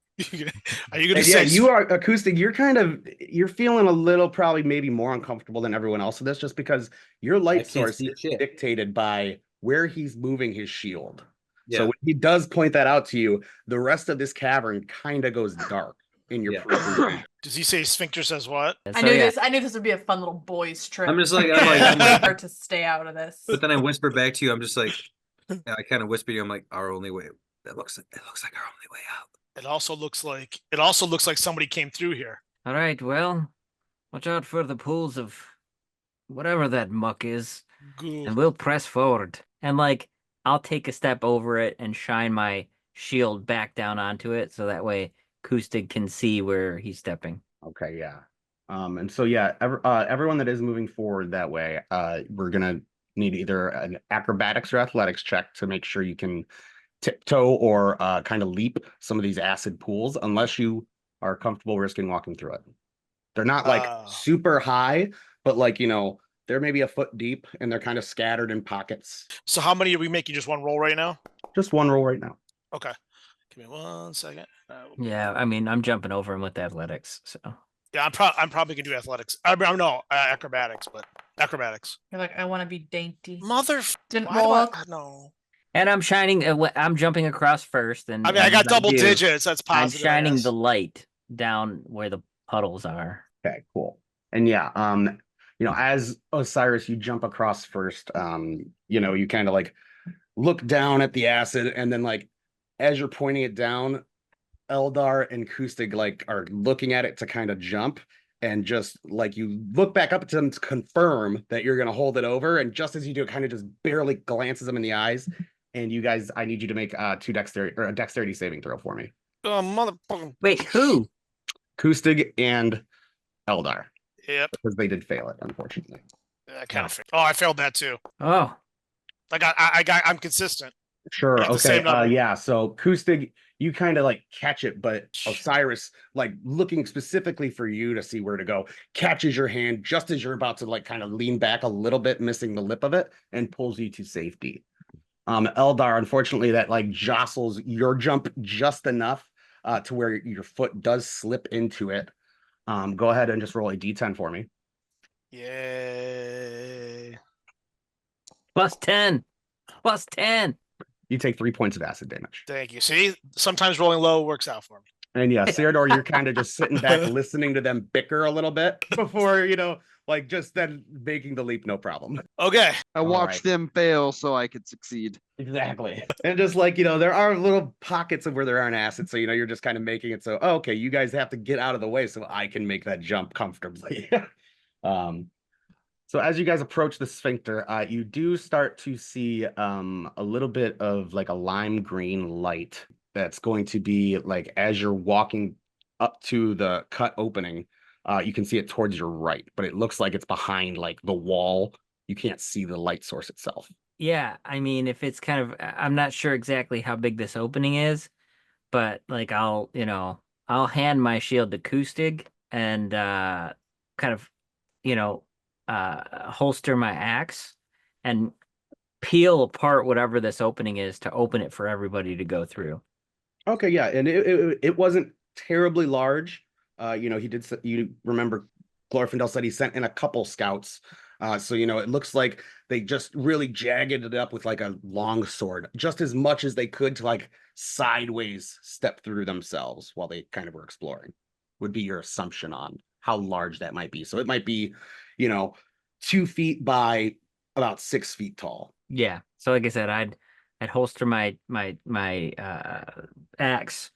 Are you gonna And say? you are Acoustic. You're feeling a little, probably maybe more uncomfortable than everyone else with this, just because your light can't source see is shit. dictated by where he's moving his shield. Yeah. So when he does point that out to you, the rest of this cavern kind of goes dark in your Yeah. peripheral vision. Does he say sphincter says what? And I so, knew yeah, this. I knew this would be a fun little boys trip. I'm like, Hard to stay out of this. but then I whisper back to you. I'm just like, I kind of whisper to you. I'm like, our only way. It looks like our only way out. It also looks like somebody came through here. All right, well, watch out for the pools of whatever that muck is, Goo. and we'll press forward. And like, I'll take a step over it and shine my shield back down onto it, so that way Kustig can see where he's stepping. Okay, yeah. And so yeah, everyone that is moving forward that way, we're gonna need either an acrobatics or athletics check to make sure you can tiptoe or kind of leap some of these acid pools, unless you are comfortable risking walking through it. They're not like super high, but like they're maybe a foot deep and they're kind of scattered in pockets. So how many are we making? Just one roll right now? Just one roll right now. Okay. Give me 1 second. Yeah, I mean, I'm jumping over him with athletics, so. Yeah, I'm probably gonna do athletics. No, acrobatics, but acrobatics. You're like, I want to be dainty. Mother. Didn't Why do roll I- up. No. And I'm shining. I'm jumping across first, and I mean, I got as double do, digits. That's I'm positive. I shining guess. the light down where the puddles are. Okay, cool. And yeah, as Osiris, you jump across first. You kind of like look down at the acid and then like as you're pointing it down, Eldar and Kustig like are looking at it to kind of jump, and just like you look back up at them to confirm that you're gonna hold it over, and just as you do, it kind of just barely glances them in the eyes. And you guys, I need you to make two dexterity or a dexterity saving throw for me. Oh, motherfucker. Wait, who? Kustig and Eldar, Yep. because they did fail it, unfortunately. I kind of. Oh, I failed that too. Oh, I'm consistent. Sure. It's the Okay. same number. Yeah. So Kustig, you kind of like catch it, but Osiris, like looking specifically for you to see where to go, catches your hand just as you're about to like kind of lean back a little bit, missing the lip of it, and pulls you to safety. Eldar, unfortunately, that like jostles your jump just enough to where your foot does slip into it. Go ahead and just roll a d10 for me. Yay. +10. +10. You take 3 points of acid damage. Thank you. See, sometimes rolling low works out for me. And yeah, Serador, you're kind of just sitting back, listening to them bicker a little bit before, like just then making the leap, no problem. Okay. I All watched right. them fail so I could succeed. Exactly. And just like, there are little pockets of where there aren't acid. So, you're just kind of making it so, okay, you guys have to get out of the way so I can make that jump comfortably. So as you guys approach the sphincter, you do start to see a little bit of like a lime green light that's going to be like as you're walking up to the cut opening, you can see it towards your right, but it looks like it's behind like the wall. You can't see the light source itself. Yeah, I mean, if it's kind of, I'm not sure exactly how big this opening is, but like I'll hand my shield to Kustig and kind of, holster my axe and peel apart whatever this opening is to open it for everybody to go through. Okay, yeah, and it wasn't terribly large. You remember Glorfindel said he sent in a couple scouts. So it looks like they just really jagged it up with like a long sword, just as much as they could to like sideways step through themselves while they kind of were exploring, would be your assumption on how large that might be. So it might be, 2 feet by about 6 feet tall. Yeah. So like I said, I'd holster my axe,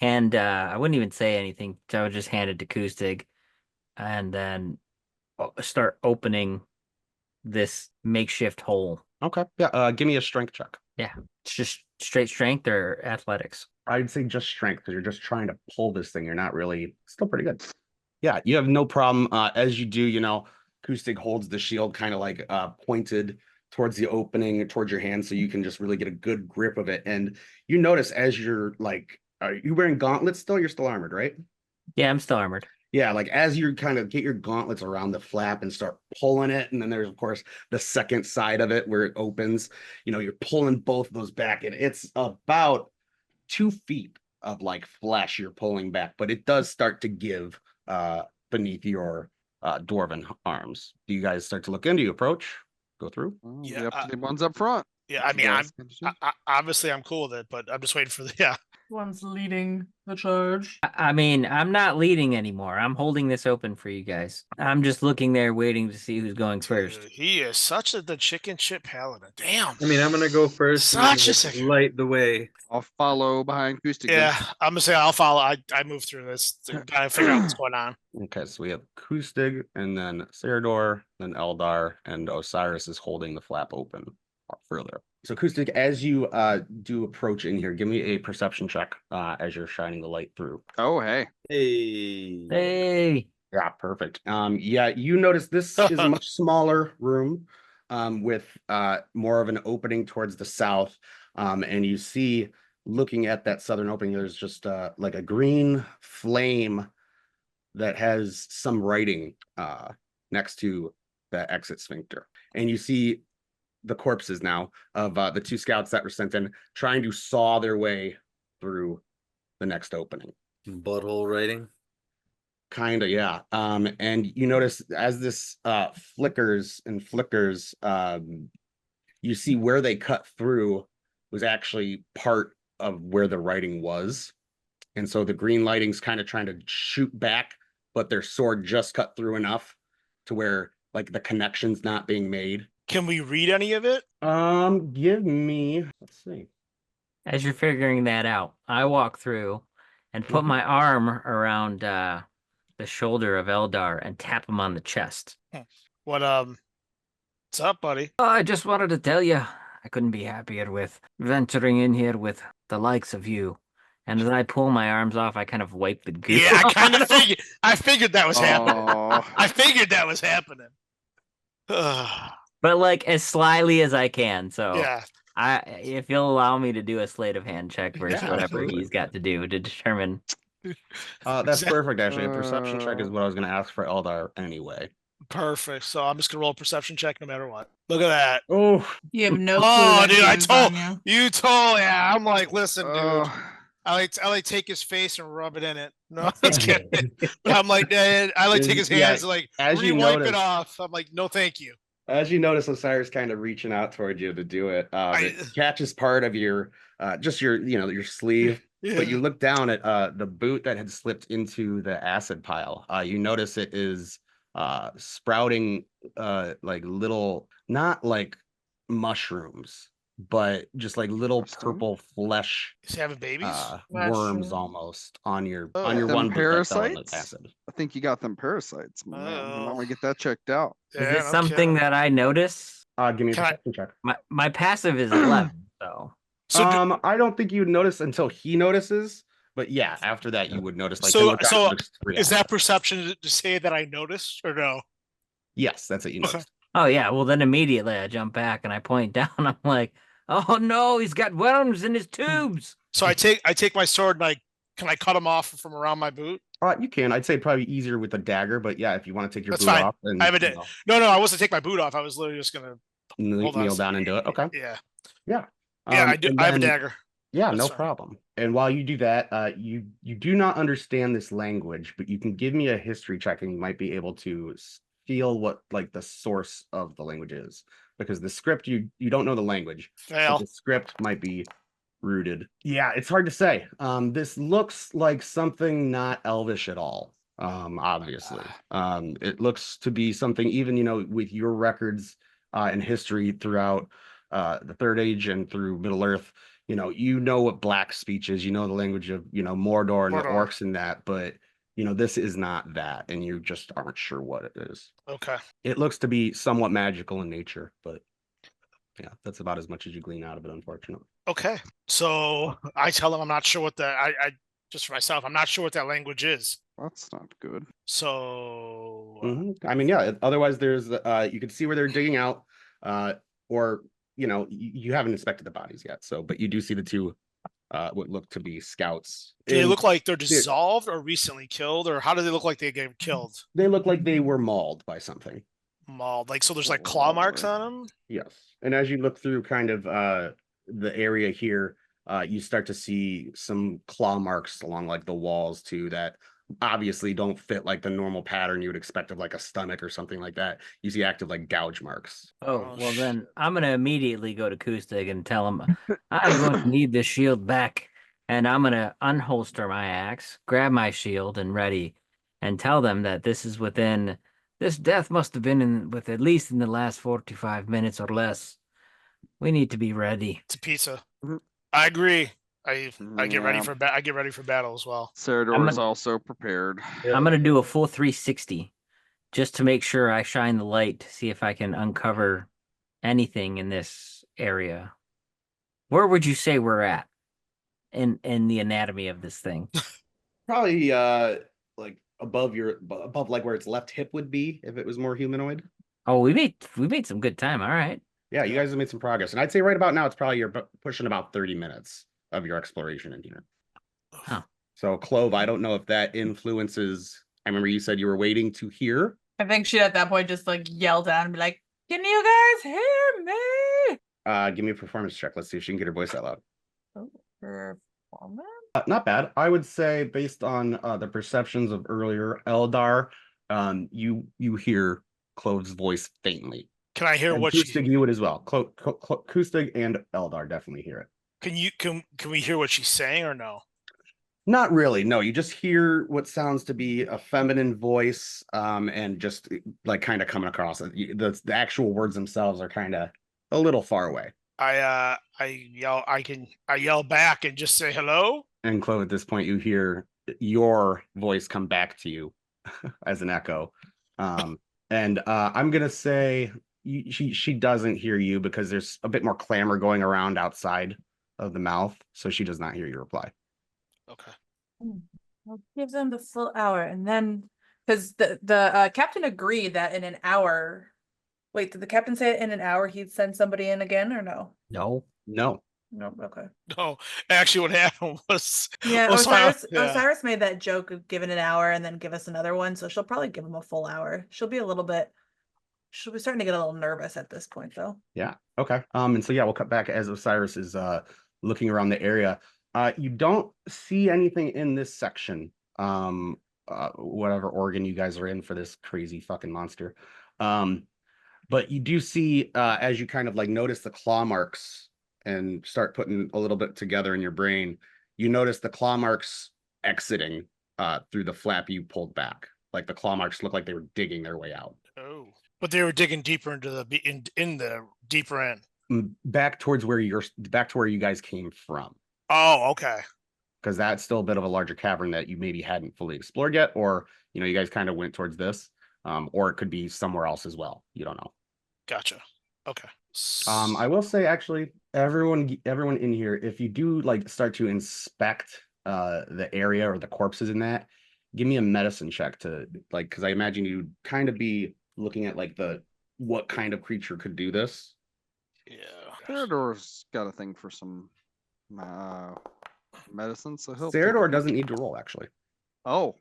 and I wouldn't even say anything. So I would just hand it to Kustig, and then start opening this makeshift hole. Okay, yeah. Give me a strength check. Yeah, it's just straight strength or athletics. I'd say just strength because you're just trying to pull this thing. You're not really still pretty good. Yeah, you have no problem. As you do, Kustig holds the shield kind of like pointed towards the opening, towards your hand, so you can just really get a good grip of it. And you notice as you're like, are you wearing gauntlets still? You're still armored, right? Yeah, I'm still armored. Yeah, like as you kind of get your gauntlets around the flap and start pulling it, and then there's of course the second side of it where it opens, you're pulling both of those back, and it's about 2 feet of like flesh you're pulling back, but it does start to give beneath your dwarven arms. Do you guys start to look in? Do you approach? Go through? Well, Yeah, up to the ones up front. Yeah, I mean, Yes. obviously I'm cool with it, but I'm just waiting for the One's leading the charge. I mean, I'm not leading anymore. I'm holding this open for you guys. I'm just looking there waiting to see who's going first. Dude, he is such the chicken shit paladin. Damn. I mean, I'm gonna go first. and Such a just second. light the way. I'll follow behind Kustig. Yeah, I'm gonna say I'll follow. I move through this to kind of figure out what's going on. Okay, so we have Kustig, and then Serador, then Eldar, and Osiris is holding the flap open further. So Kustig, as you do approach in here, give me a perception check as you're shining the light through. Oh, hey. Hey. Hey. Yeah, perfect. Yeah, you notice this is a much smaller room with more of an opening towards the south. And you see, looking at that southern opening, there's just like a green flame that has some writing next to the exit sphincter. And you see the corpses now of the 2 scouts that were sent in, trying to saw their way through the next opening. Butthole writing. Kinda, yeah. And you notice as this flickers and flickers, you see where they cut through was actually part of where the writing was. And so the green lighting's kind of trying to shoot back, but their sword just cut through enough to where like the connection's not being made. Can we read any of it? Give me, let's see. As you're figuring that out, I walk through and put Mhm. my arm around the shoulder of Eldar and tap him on the chest. What's up, buddy? Oh, I just wanted to tell you, I couldn't be happier with venturing in here with the likes of you. And as I pull my arms off, I kind of wipe the goo. Yeah, I kind on of 'em. figured. I figured that was happening. Oh, I figured that was happening. But like as slyly as I can. So Yeah. if you'll allow me to do a sleight of hand check versus Yeah, whatever absolutely. he's got to do to determine. That's Exact- perfect, actually. A perception check is what I was going to ask for Eldar anyway. Perfect. So I'm just gonna roll a perception check no matter what. Look at that. Oh, You have no clue. Oh, that dude, he I was told on you. you told. Yeah, I'm like, listen, dude. oh, I like take his face and rub it in it. No, that's kidding. But I'm like, I like take his Yeah, hands and like as you re-wipe it notice- off. I'm like, no, thank you. as you notice, Osiris kind of reaching out toward you to do it. It catches part of your, just your sleeve. Yeah. But you look down at the boot that had slipped into the acid pile. You notice it is sprouting like little, not like mushrooms, but just like little Interesting. purple flesh He's having babies. worms Mushrooms. almost on your Oh. on your Them one boot that fell in the parasites? acid. I think you got them parasites, my man. You might Oh. want to get that checked out. Is Yeah, this no something kidding. that I notice? Give me a Can I- perception check. My passive is 11, so So I don't think you would notice until he notices. But yeah, after that you would notice. Like, So- then look down so and look straight is at that it. perception to say that I noticed or no? Yes, that's it. You Okay. noticed. oh yeah, well then immediately I jump back and I point down. I'm like, oh no, he's got worms in his tubes. So I take my sword and can I cut him off from around my boot? You can. I'd say probably easier with a dagger, but yeah, if you want to take your That's boot fine. off, and I have a No, I wasn't take my boot off. I was literally just gonna hold on a kneel down second. and do it. Okay. Yeah. Yeah. Yeah, I do. and I have a then- dagger. Yeah, That's no fine. problem. And while you do that, you do not understand this language, but you can give me a history check, and you might be able to feel what like the source of the language is, because the script you don't know the language, but Fail. the script might be rooted. Yeah, it's hard to say. This looks like something not Elvish at all. Obviously, it looks to be something even with your records and history throughout the Third Age and through Middle Earth. You know what Black speech is. You know the language of Mordor and the Mordor. orcs and that, but this is not that, and you just aren't sure what it is. Okay. It looks to be somewhat magical in nature, but yeah, that's about as much as you glean out of it, unfortunately. Okay. So I tell him I'm not sure what that. I just for myself, I'm not sure what that language is. That's not good. So I mean, yeah. Otherwise, there's you can see where they're digging out, or you haven't inspected the bodies yet. So, but you do see the two what look to be scouts. do they And look like they're dissolved or recently killed, or how do they look like they get killed? They look like they were mauled by something. Mauled, like so. There's like claw marks on them. Yes. And as you look through kind of the area here, you start to see some claw marks along like the walls too that obviously don't fit like the normal pattern you would expect of like a stomach or something like that. You see active like gouge marks. Oh, Oh, well then I'm gonna immediately go to Kustig and tell him I'm going to need this shield back, and I'm gonna unholster my axe, grab my shield and ready, and tell them that this death must have been with at least in the last 45 minutes or less. We need to be ready. It's a pizza. Mhm. I agree. I get ready Yeah. for I get ready for battle as well. Sarador is gonna- also prepared. I'm gonna do a full 360 just to make sure I shine the light to see if I can uncover anything in this area. Where would you say we're at in the anatomy of this thing? Probably like above like where its left hip would be if it was more humanoid. Oh, we made some good time. All right. Yeah, you guys have made some progress. And I'd say right about now it's probably you're pushing about 30 minutes of your exploration in here. Huh. So Clove, I don't know if that influences. I remember you said you were waiting to hear. I think she'd at that point just like yell down and be like, "Can you guys hear me?" Give me a performance check. Let's see if she can get her voice out loud. Performance? Not bad. I would say based on the perceptions of earlier Eldar, you hear Clove's voice faintly. Can I hear And what Kustig, she? you would as well. Kustig and Eldar definitely hear it. Can we hear what she's saying or no? Not really. No, you just hear what sounds to be a feminine voice, and just like kind of coming across. The actual words themselves are kind of a little far away. I yell back and just say hello. And Chloe, at this point, you hear your voice come back to you as an echo. And I'm gonna say she doesn't hear you because there's a bit more clamor going around outside of the mouth, so she does not hear your reply. Okay. I'll give them the full hour, and then because the captain agreed that in an hour. Wait, did the captain say in an hour he'd send somebody in again, or no? No. No. No, okay. No, actually, what happened was Yeah, Osiris- Osiris made that joke of giving an hour and then give us another one, so she'll probably give him a full hour. She'll be starting to get a little nervous at this point, though. Yeah. Okay. And so yeah, we'll cut back as Osiris is looking around the area. You don't see anything in this section. Whatever organ you guys are in for this crazy fucking monster. But you do see as you kind of like notice the claw marks and start putting a little bit together in your brain, you notice the claw marks exiting through the flap you pulled back. Like the claw marks look like they were digging their way out. Oh, but they were digging deeper into in the deeper end. Back towards where you guys came from. Oh, okay. Because that's still a bit of a larger cavern that you maybe hadn't fully explored yet, or you guys kind of went towards this, or it could be somewhere else as well. You don't know. Gotcha. Okay. I will say actually, everyone in here, if you do like start to inspect the area or the corpses in that, give me a medicine check to like, because I imagine you'd kind of be looking at like what kind of creature could do this. Yeah. Theodore's got a thing for some medicine, so he'll. Ceridor doesn't need to roll actually. Oh,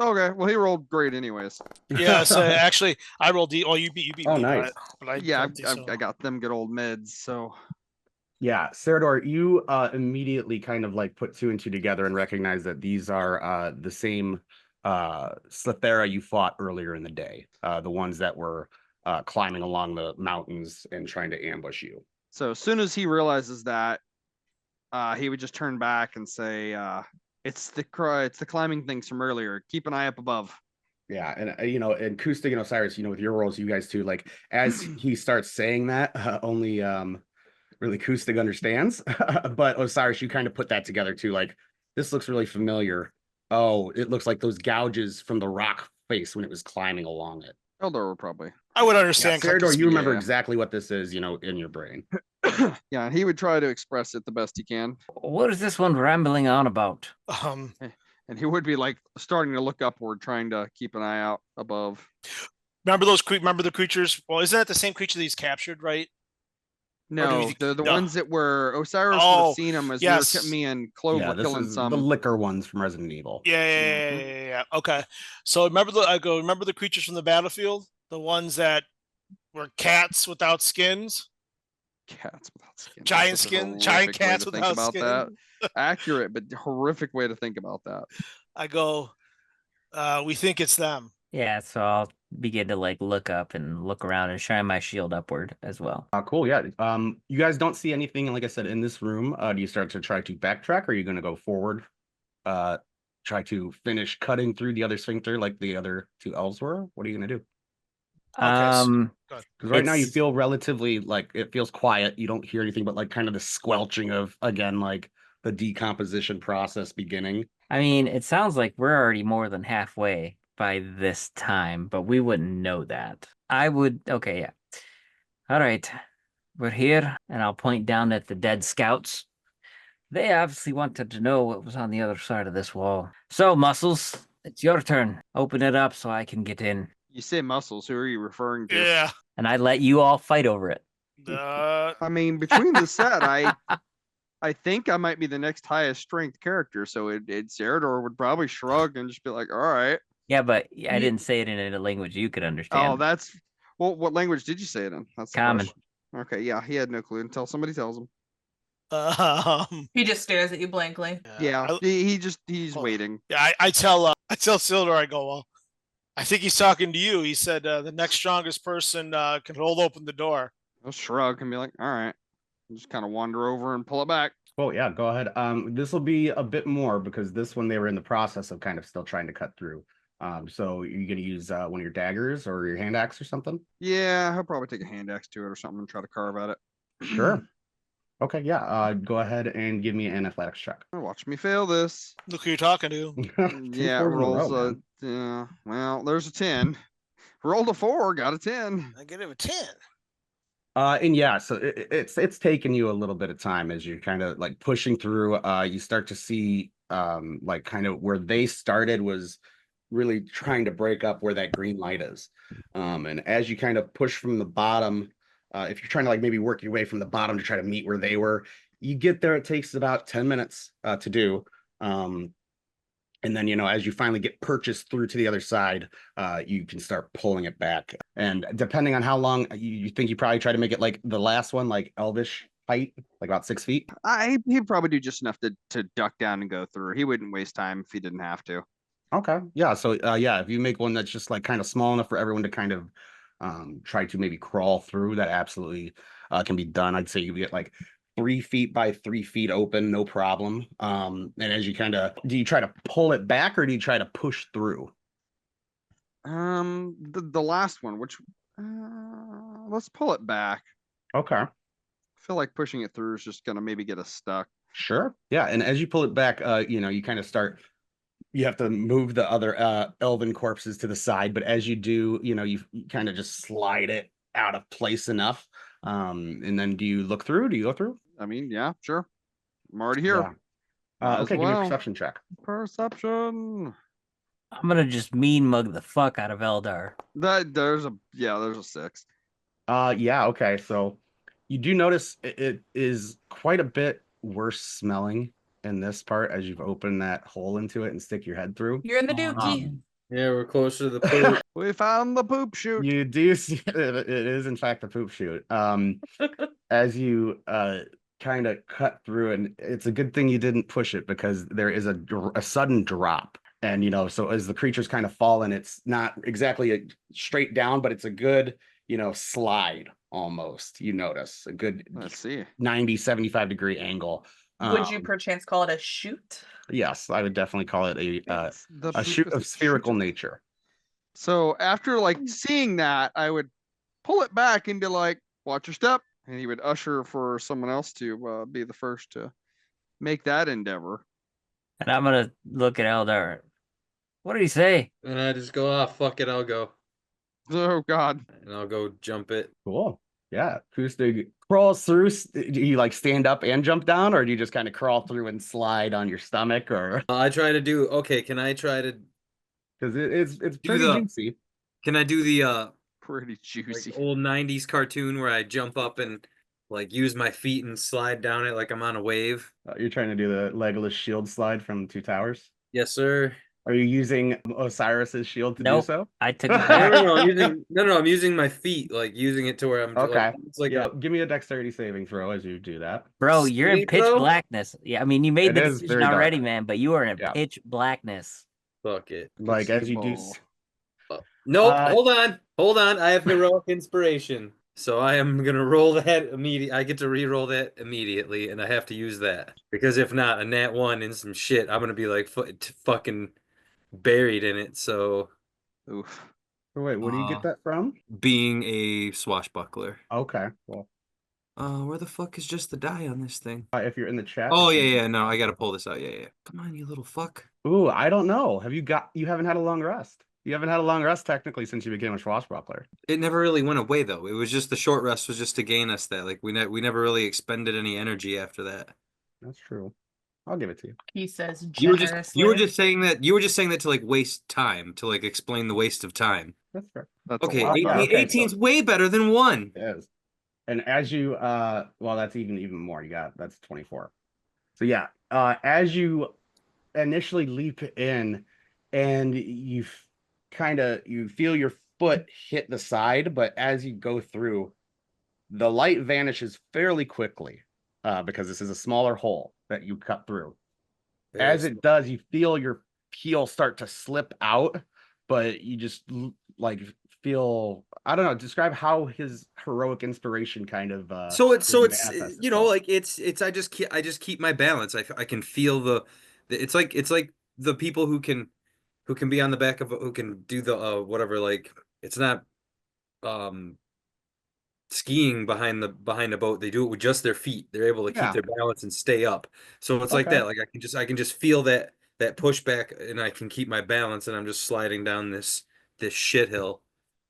okay. Well, he rolled great anyways. Yeah. So actually, I rolled D. Oh, you beat Oh, me. nice. But I Yeah, don't think so. I got them good old meds. So Yeah, Ceridor, you immediately kind of like put two and two together and recognize that these are the same Slithera you fought earlier in the day, the ones that were climbing along the mountains and trying to ambush you. So as soon as he realizes that, he would just turn back and say, it's the climbing things from earlier. Keep an eye up above. Yeah, and and Kustig and Osiris, with your roles, you guys too, like as he starts saying that, only really Kustig understands. But Osiris, you kind of put that together too, like this looks really familiar. Oh, it looks like those gouges from the rock face when it was climbing along it. Eldor would probably. I would understand. Yeah, Ceridor, you remember yeah. exactly what this is, in your brain. Yeah, and he would try to express it the best he can. What is this one rambling on about? And he would be like starting to look upward, trying to keep an eye out above. Remember the creatures? Well, isn't that the same creature that he's captured, right? No, the no. ones that were Osiris would have seen them as yes. me and Clove were this killing is some. the liquor ones from Resident Evil. Yeah. Okay. So remember the creatures from the battlefield? The ones that were cats without skins? Cats without skin. Giant cats without skin. That. Accurate, but horrific way to think about that. I go, we think it's them. Yeah, so I'll begin to like look up and look around and shine my shield upward as well. Cool. Yeah. You guys don't see anything, like I said, in this room. Do you start to try to backtrack, or are you going to go forward? Try to finish cutting through the other sphincter like the other two elves were? What are you going to do? Okay, because right now you feel relatively like it feels quiet. You don't hear anything but like kind of the squelching of, again, like the decomposition process beginning. I mean, it sounds like we're already more than halfway by this time, but we wouldn't know that. Okay, yeah. All right, we're here, and I'll point down at the dead scouts. They obviously wanted to know what was on the other side of this wall. So, Muscles, it's your turn. Open it up so I can get in. You say Muscles, who are you referring to? Yeah. And I let you all fight over it. I mean, between the set, I think I might be the next highest strength character, so Ceridor would probably shrug and just be like, all right. Yeah, but I didn't say it in a language you could understand. Oh, what language did you say it in? That's Common. Okay, yeah, he had no clue until somebody tells him. He just stares at you blankly. Yeah, he's waiting. Yeah, I tell Sildar, I go, well, I think he's talking to you. He said the next strongest person can hold open the door. I'll shrug and be like, all right. Just kind of wander over and pull it back. Oh yeah, go ahead. This will be a bit more because this one they were in the process of kind of still trying to cut through. So you're gonna use one of your daggers or your hand axe or something? Yeah, I'll probably take a hand axe to it or something and try to carve at it. Sure. Okay, yeah. Go ahead and give me an athletics check. Watch me fail this. Look who you're talking to. Two Yeah, it fours in a rolls row, a man. yeah. Well, there's a 10. Rolled a 4, got a 10. I get him a 10. And yeah, so it's taken you a little bit of time as you're kind of like pushing through. You start to see like kind of where they started was really trying to break up where that green light is. And as you kind of push from the bottom, if you're trying to like maybe work your way from the bottom to try to meet where they were, you get there. It takes about 10 minutes to do. And then, as you finally get purchased through to the other side, you can start pulling it back. And depending on how long you think, you probably try to make it like the last one, like elvish height, like about 6 feet. He'd probably do just enough to duck down and go through. He wouldn't waste time if he didn't have to. Okay. Yeah. So, yeah, if you make one that's just like kind of small enough for everyone to kind of try to maybe crawl through, that absolutely can be done. I'd say you get like 3 feet by 3 feet open, no problem. And as you do you try to pull it back or do you try to push through? The last one, which let's pull it back. Okay. I feel like pushing it through is just gonna maybe get us stuck. Sure. Yeah. And as you pull it back, you kind of start, you have to move the other elven corpses to the side, but as you do, you kind of just slide it out of place enough. And then do you look through? Do you go through? I mean, yeah, sure. I'm already here. Yeah. Might as Okay, give me a well. perception check. Perception. I'm gonna just mean mug the fuck out of Eldar. There's a 6. Yeah, okay. So you do notice it is quite a bit worse smelling in this part as you've opened that hole into it and stick your head through. You're in the dookie. Yeah, we're closer to the poop. We found the poop chute. You do see it is in fact a poop chute. As you kind of cut through, and it's a good thing you didn't push it because there is a sudden drop. And so as the creatures kind of fall in, it's not exactly a straight down, but it's a good, slide almost. You notice a good Let's see. 90, 75 degree angle. Would you perchance call it a shoot? Yes, I would definitely call it It's the a shoot of spherical nature. So after like seeing that, I would pull it back and be like, watch your step. And he would usher for someone else to be the first to make that endeavor. And I'm gonna look at Eldar. What did he say? And I just go, fuck it, I'll go. Oh God. And I'll go jump it. Cool. Yeah. Kustig crawls through. Do you like stand up and jump down, or do you just kind of crawl through and slide on your stomach, or I try to do, okay, can I try to because it's do pretty the- juicy. can I do the Pretty like juicy. old 90s cartoon where I jump up and like use my feet and slide down it like I'm on a wave? You're trying to do the Legolas shield slide from Two Towers. Yes, sir. Are you using Osiris's shield to do Nope. so? I took it No, back. I'm using my feet, like using it to where I'm Okay. like, it's like Yeah. Give me a dexterity saving throw as you do that. Bro, you're in Sleep, pitch bro? blackness. Yeah, I mean, you made It the is decision very dark. already, man, but you are in Yeah. pitch blackness. fuck it. Like as you do. Ball. Nope, Uh, hold on. I have heroic inspiration. So I am gonna roll that immediately. I get to re-roll that immediately, and I have to use that. Because if not, a nat 1 and some shit, I'm gonna be like fucking buried in it. So Oof. Oh, wait, where do you get that from? being a swashbuckler. Okay. Well, Where the fuck is just the die on this thing? if you're in the chat. Oh it should- yeah, no, I gotta pull this out. Yeah. Come on, you little fuck. Ooh, I don't know. You haven't had a long rest. You haven't had a long rest technically since you became a swashbuckler. It never really went away though. It was just the short rest was just to gain us that. Like we never really expended any energy after that. That's true. I'll give it to you. He says You were generously. just saying that to like waste time, to like explain the waste of time. That's fair. That's Okay, a lot. 18, Okay, 18's way better than 1. It is. And as you well, that's even more. That's 24. So yeah, as you initially leap in and you feel your foot hit the side, but as you go through, the light vanishes fairly quickly because this is a smaller hole that you cut through. As it does, you feel your heel start to slip out, but you just like feel, I don't know, describe how his heroic inspiration kind of so it's manifests itself. like it's I just keep my balance. I can feel it's like the people who can be on the back of who can do the whatever, like it's not skiing behind the boat. They do it with just their feet. They're able to keep Yeah. their balance and stay up. So it's like Okay. that. Like I can just feel that pushback, and I can keep my balance, and I'm just sliding down this shit hill.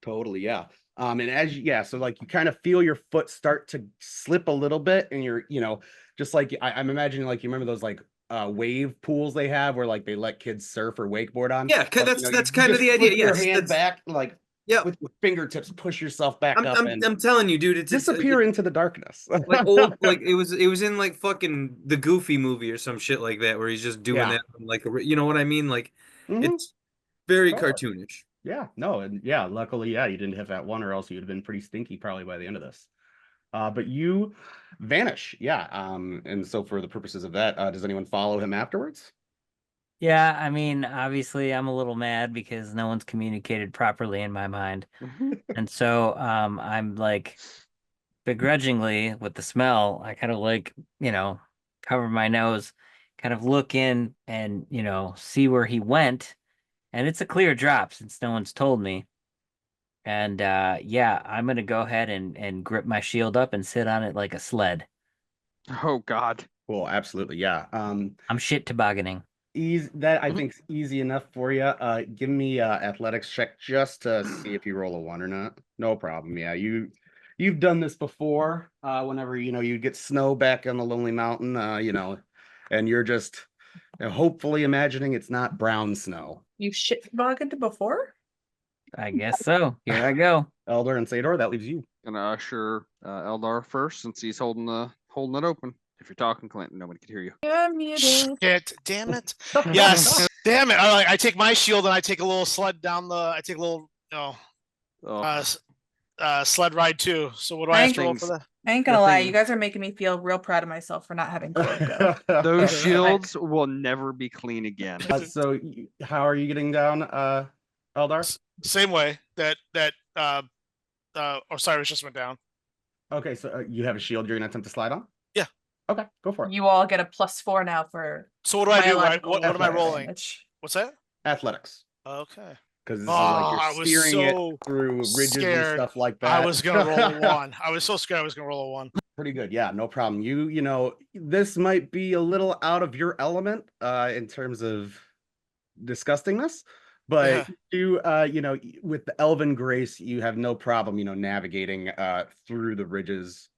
Totally, yeah. And so like you kind of feel your foot start to slip a little bit, and you're, just like I'm imagining, like you remember those like wave pools they have where like they let kids surf or wakeboard on. Yeah, But, that's you kind of just the idea. flip your Yes, hand back, like yeah. with your fingertips, push yourself back up and I'm telling you, dude, it's disappear into the darkness. like old, like it was in like fucking the Goofy movie or some shit like that, where he's just doing Yeah. that, like you know what I mean? Like Mhm. it's very Totally. cartoonish. Yeah, no, and yeah, luckily, yeah, you didn't hit that one, or else you'd have been pretty stinky probably by the end of this. But you vanish, yeah. And so for the purposes of that, does anyone follow him afterwards? Yeah, I mean, obviously I'm a little mad because no one's communicated properly in my mind. And so I'm like begrudgingly with the smell, I kind of like, cover my nose, kind of look in and, see where he went. And it's a clear drop since no one's told me. And yeah, I'm gonna go ahead and grip my shield up and sit on it like a sled. Oh God. Well, absolutely, yeah. I'm shit tobogganing. That I think's easy enough for you. Give me athletics check just to see if you roll a 1 or not. No problem. Yeah, you've done this before. Whenever you get snow back on the Lonely Mountain, and you're just hopefully imagining it's not brown snow. You shit tobogganed before? I guess so. Here I go. Elder and Sador, that leaves you. Gonna usher Eldar first since he's holding it open. If you're talking, Clinton, nobody can hear you. You're muted. Shit, damn it. Yes, damn it. I take my shield and I take a little sled down I take a little, Oh, sled ride too. So what do I have to roll for that? I ain't gonna lie, you thing- guys are making me feel real proud of myself for not having Clone go. those shields will never be clean again. So how are you getting down, Eldar? Same way that Osiris just went down. Okay, so you have a shield you're gonna attempt to slide on? Yeah. Okay, go for it. You all get a +4 now for So what do I do? biological What am I athletics. rolling? damage. What's that? Athletics. Okay. Because this I is like was you're steering so it through ridges and scared. stuff like that. I was gonna roll a 1. I was so scared I was gonna roll a 1. Pretty good, yeah, no problem. This might be a little out of your element in terms of disgustingness, but with the elven grace, you have no problem, navigating through the ridges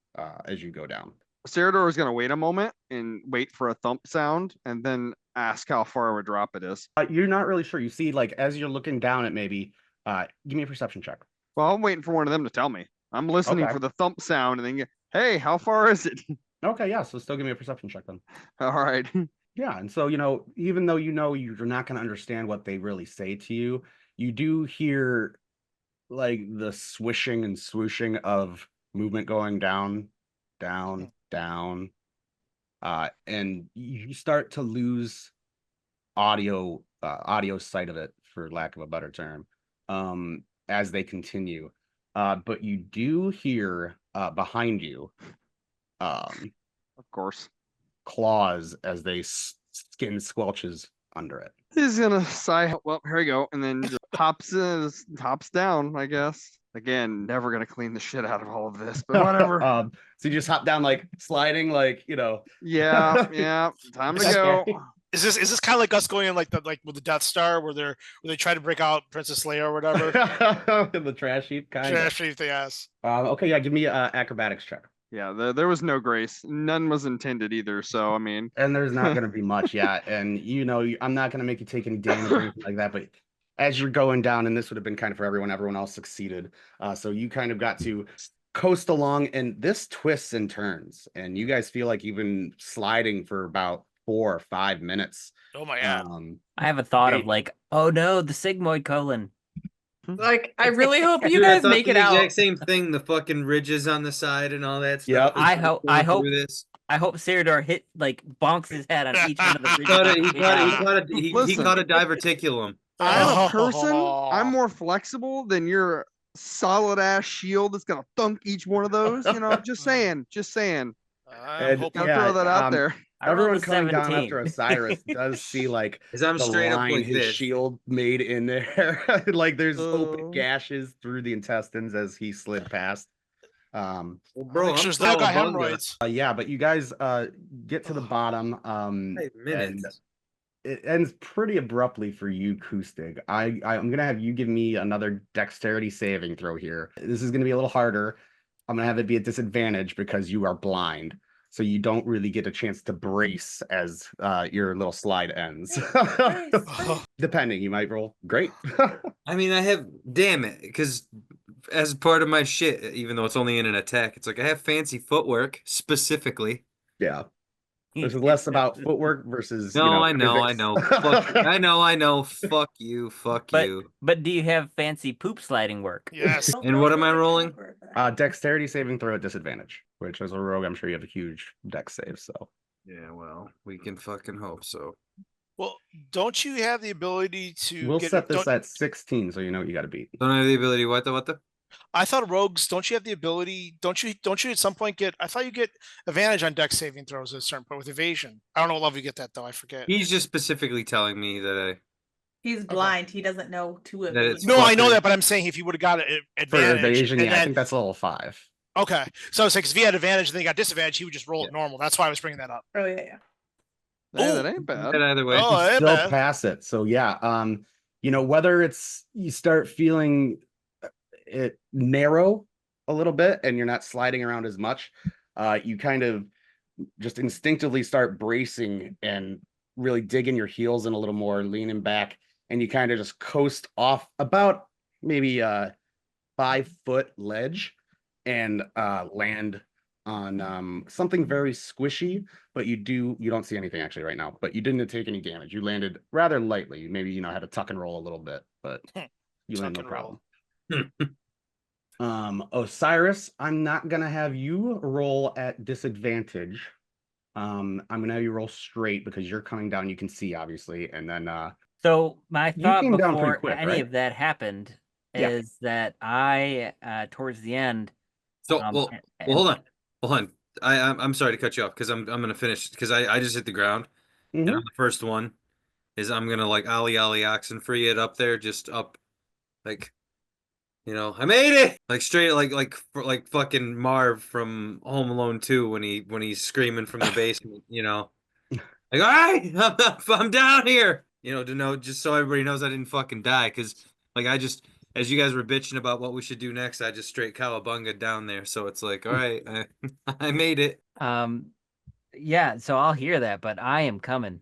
as you go down. Ceridor is gonna wait a moment and wait for a thump sound, and then ask how far of a drop it is. You're not really sure. You see, like as you're looking down at maybe, give me a perception check. Well, I'm waiting for one of them to tell me. I'm listening Okay. for the thump sound, and then hey, how far is it? Okay, yeah, so still give me a perception check then. All right. Yeah, and so even though you're not going to understand what they really say to you, you do hear like the swishing and swooshing of movement going down, down, down, and you start to lose audio sight of it, for lack of a better term, as they continue. But you do hear behind you, Of course. claws as they skin squelches under it. He's gonna sigh. Well, here we go, and then just hops down. I guess. Again, never gonna clean the shit out of all of this, but whatever. So you just hop down like sliding, like Yeah. Time to go. Is this kind of like us going in like with the Death Star where they try to break out Princess Leia or whatever? In the trash heap, kind of. Trash heap, yes. Okay, yeah, give me an acrobatics check. Yeah, there was no grace. None was intended either. So I mean, And there's not going to be much, yeah. And I'm not going to make you take any damage or anything like that. But as you're going down, and this would have been kind of for everyone else succeeded. So you kind of got to coast along, and this twists and turns, and you guys feel like you've been sliding for about 4 or 5 minutes. Oh my god. I have a thought of like, oh no, the sigmoid colon. Like, I really hope you Dude, I guys thought make the it out. exact same thing. The fucking ridges on the side and all that Yep. stuff. is I going hope- I hope- through this. I hope Ceridor bonks his head on each one of the He bridges. he caught a diverticulum. I'm a person. I'm more flexible than your solid ass shield that's gonna thunk each one of those. Just saying. I'm And- hoping. Gotta Yeah, throw that out there. I rolled Everyone a coming down 17. after Osiris does see like As I'm the straight up line like his this. shield made in there. Like there's Oh. open gashes through the intestines as he slid past. Well, I'll bro, make I'm sure that got cowabunga. hemorrhoids. Yeah, but you guys get to the bottom. 5 minutes. And it ends pretty abruptly for you, Kustig. I'm gonna have you give me another dexterity saving throw here. This is gonna be a little harder. I'm gonna have it be a disadvantage because you are blind, so you don't really get a chance to brace as your little slide ends. Depending, you might roll great. I mean, I have, damn it, because as part of my shit, even though it's only in an attack, it's like I have fancy footwork specifically. Yeah, this is less about footwork versus No, I know, physics. Fuck, I know. Fuck you. But do you have fancy poop sliding work? Yes. And what am I rolling? Dexterity saving throw at disadvantage, which as a rogue, I'm sure you have a huge dex save. So Yeah, well, we can fucking hope so. Well, don't you have the ability to we'll get set this don't- at 16, so you know what you got to beat. Don't have the ability. What the? I thought rogues, don't you have the ability? Don't you at some point get? I thought you get advantage on dex saving throws at a certain point with evasion. I don't know what level you get that though. I forget. He's just specifically telling me that He's blind. He doesn't know to That it's No, I know fucking- that, but I'm saying if you would have got an For advantage, evasion, and yeah, I then- think that's level 5. okay. So it's like if he had advantage and then he got disadvantage, he would just roll it normal. That's why I was bringing that up. Oh yeah. Hey, that Ooh. ain't bad. that either way. Oh, hey, Still man. pass it. So yeah, whether it's you start feeling it narrow a little bit and you're not sliding around as much, you kind of just instinctively start bracing and really digging your heels in a little more, leaning back, and you kind of just coast off about maybe a 5-foot ledge and land on something very squishy, but you don't see anything actually right now, but you didn't take any damage. You landed rather lightly. Maybe had to tuck and roll a little bit, but you Tuck landed no and roll. problem. Osiris, I'm not gonna have you roll at disadvantage. I'm gonna have you roll straight because you're coming down, you can see obviously, and then So my You thought came down pretty before quick, any right? of that happened Yeah. is that I towards the end. So and- hold on. I'm sorry to cut you off because I'm gonna finish because I just hit the ground and Mhm. on the first one is I'm gonna like ollie oxen free it up there just up like I made it like straight like fucking Marv from Home Alone 2 when he's screaming from the basement like all right I'm down here to know just so everybody knows I didn't fucking die because like I just as you guys were bitching about what we should do next, I just straight cowabunga down there. So it's like, all right, I made it. Yeah, so I'll hear that, but I am coming.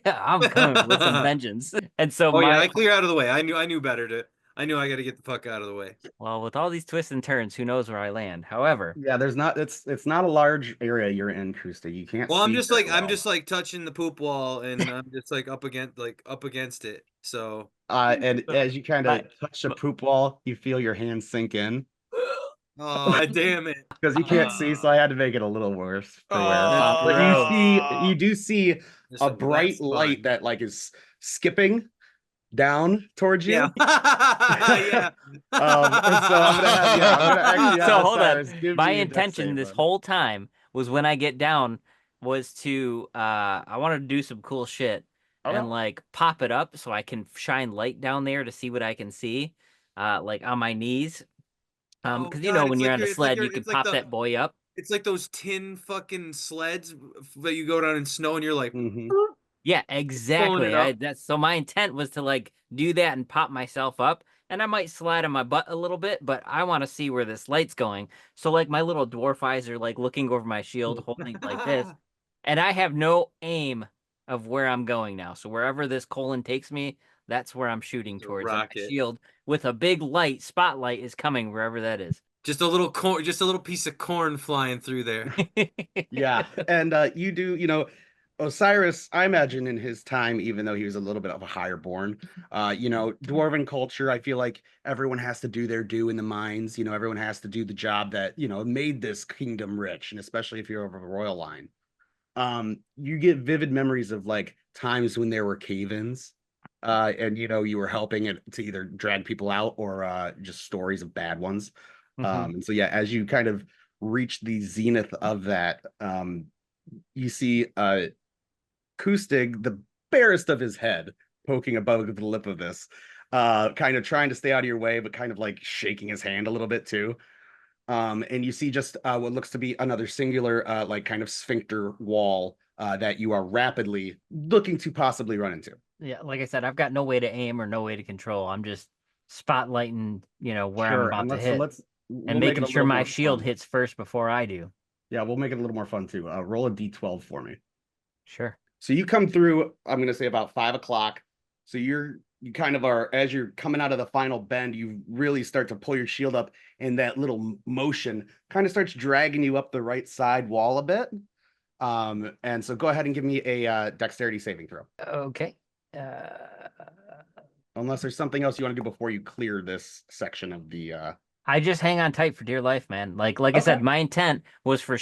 I'm coming with some vengeance. And so yeah, I clear out of the way. I knew better I knew I got to get the fuck out of the way. well, with all these twists and turns, who knows where I land. However, Yeah, it's not a large area you're in, Kusta. You can't Well, see very well. I'm just like touching the poop wall and I'm just like up against it. So and as you kind of My- touch the poop wall, you feel your hands sink in oh damn it. because you can't see, so I had to make it a little worse for wear. Oh, But you do see This a is- bright that's light fun. that like is skipping down towards you. Yeah. Yeah. So I'm gonna actually have So hold on. Osiris give My me a dex intention save this then. whole time was when I get down was to I wanted to do some cool shit Okay. and like pop it up so I can shine light down there to see what I can see, like on my knees. Oh, Because God, when it's you're like on a you're- it's sled, like you you're- can it's like pop that boy up. It's like those tin fucking sleds that you go down in snow and you're like, Mhm. Yeah, exactly. up. So my intent was to like do that and pop myself up, and I might slide on my butt a little bit, but I want to see where this light's going. So like my little dwarf eyes are like looking over my shield, holding it like this, and I have no aim of where I'm going now. So wherever this colon takes me, that's where I'm shooting It's a towards. And my rocket. shield with a big spotlight is coming wherever that is. just a little piece of corn flying through there. Yeah, and you do, Osiris, I imagine in his time, even though he was a little bit of a higher born, dwarven culture, I feel like everyone has to do their due in the mines. Everyone has to do the job that, made this kingdom rich, and especially if you're of a royal line. You get vivid memories of like times when there were cave-ins, and you were helping it to either drag people out or just stories of bad ones. And so yeah, as you kind of reach the zenith of that, you see Kustig, the barest of his head, poking above the lip of this, kind of trying to stay out of your way, but kind of like shaking his hand a little bit too. And you see just what looks to be another singular like kind of sphincter wall that you are rapidly looking to possibly run into. Yeah, like I said, I've got no way to aim or no way to control. I'm just spotlighting, where I'm about to hit, we'll and make it making a sure little my more shield fun. hits first before I do. Yeah, we'll make it a little more fun too. Roll a d12 for me. Sure. So you come through, I'm gonna say about 5 o'clock. So you kind of are, as you're coming out of the final bend, you really start to pull your shield up, and that little motion kind of starts dragging you up the right side wall a bit. And so go ahead and give me a dexterity saving throw. Okay. Unless there's something else you want to do before you clear this section of the I just hang on tight for dear life, man. Like I said, my intent was for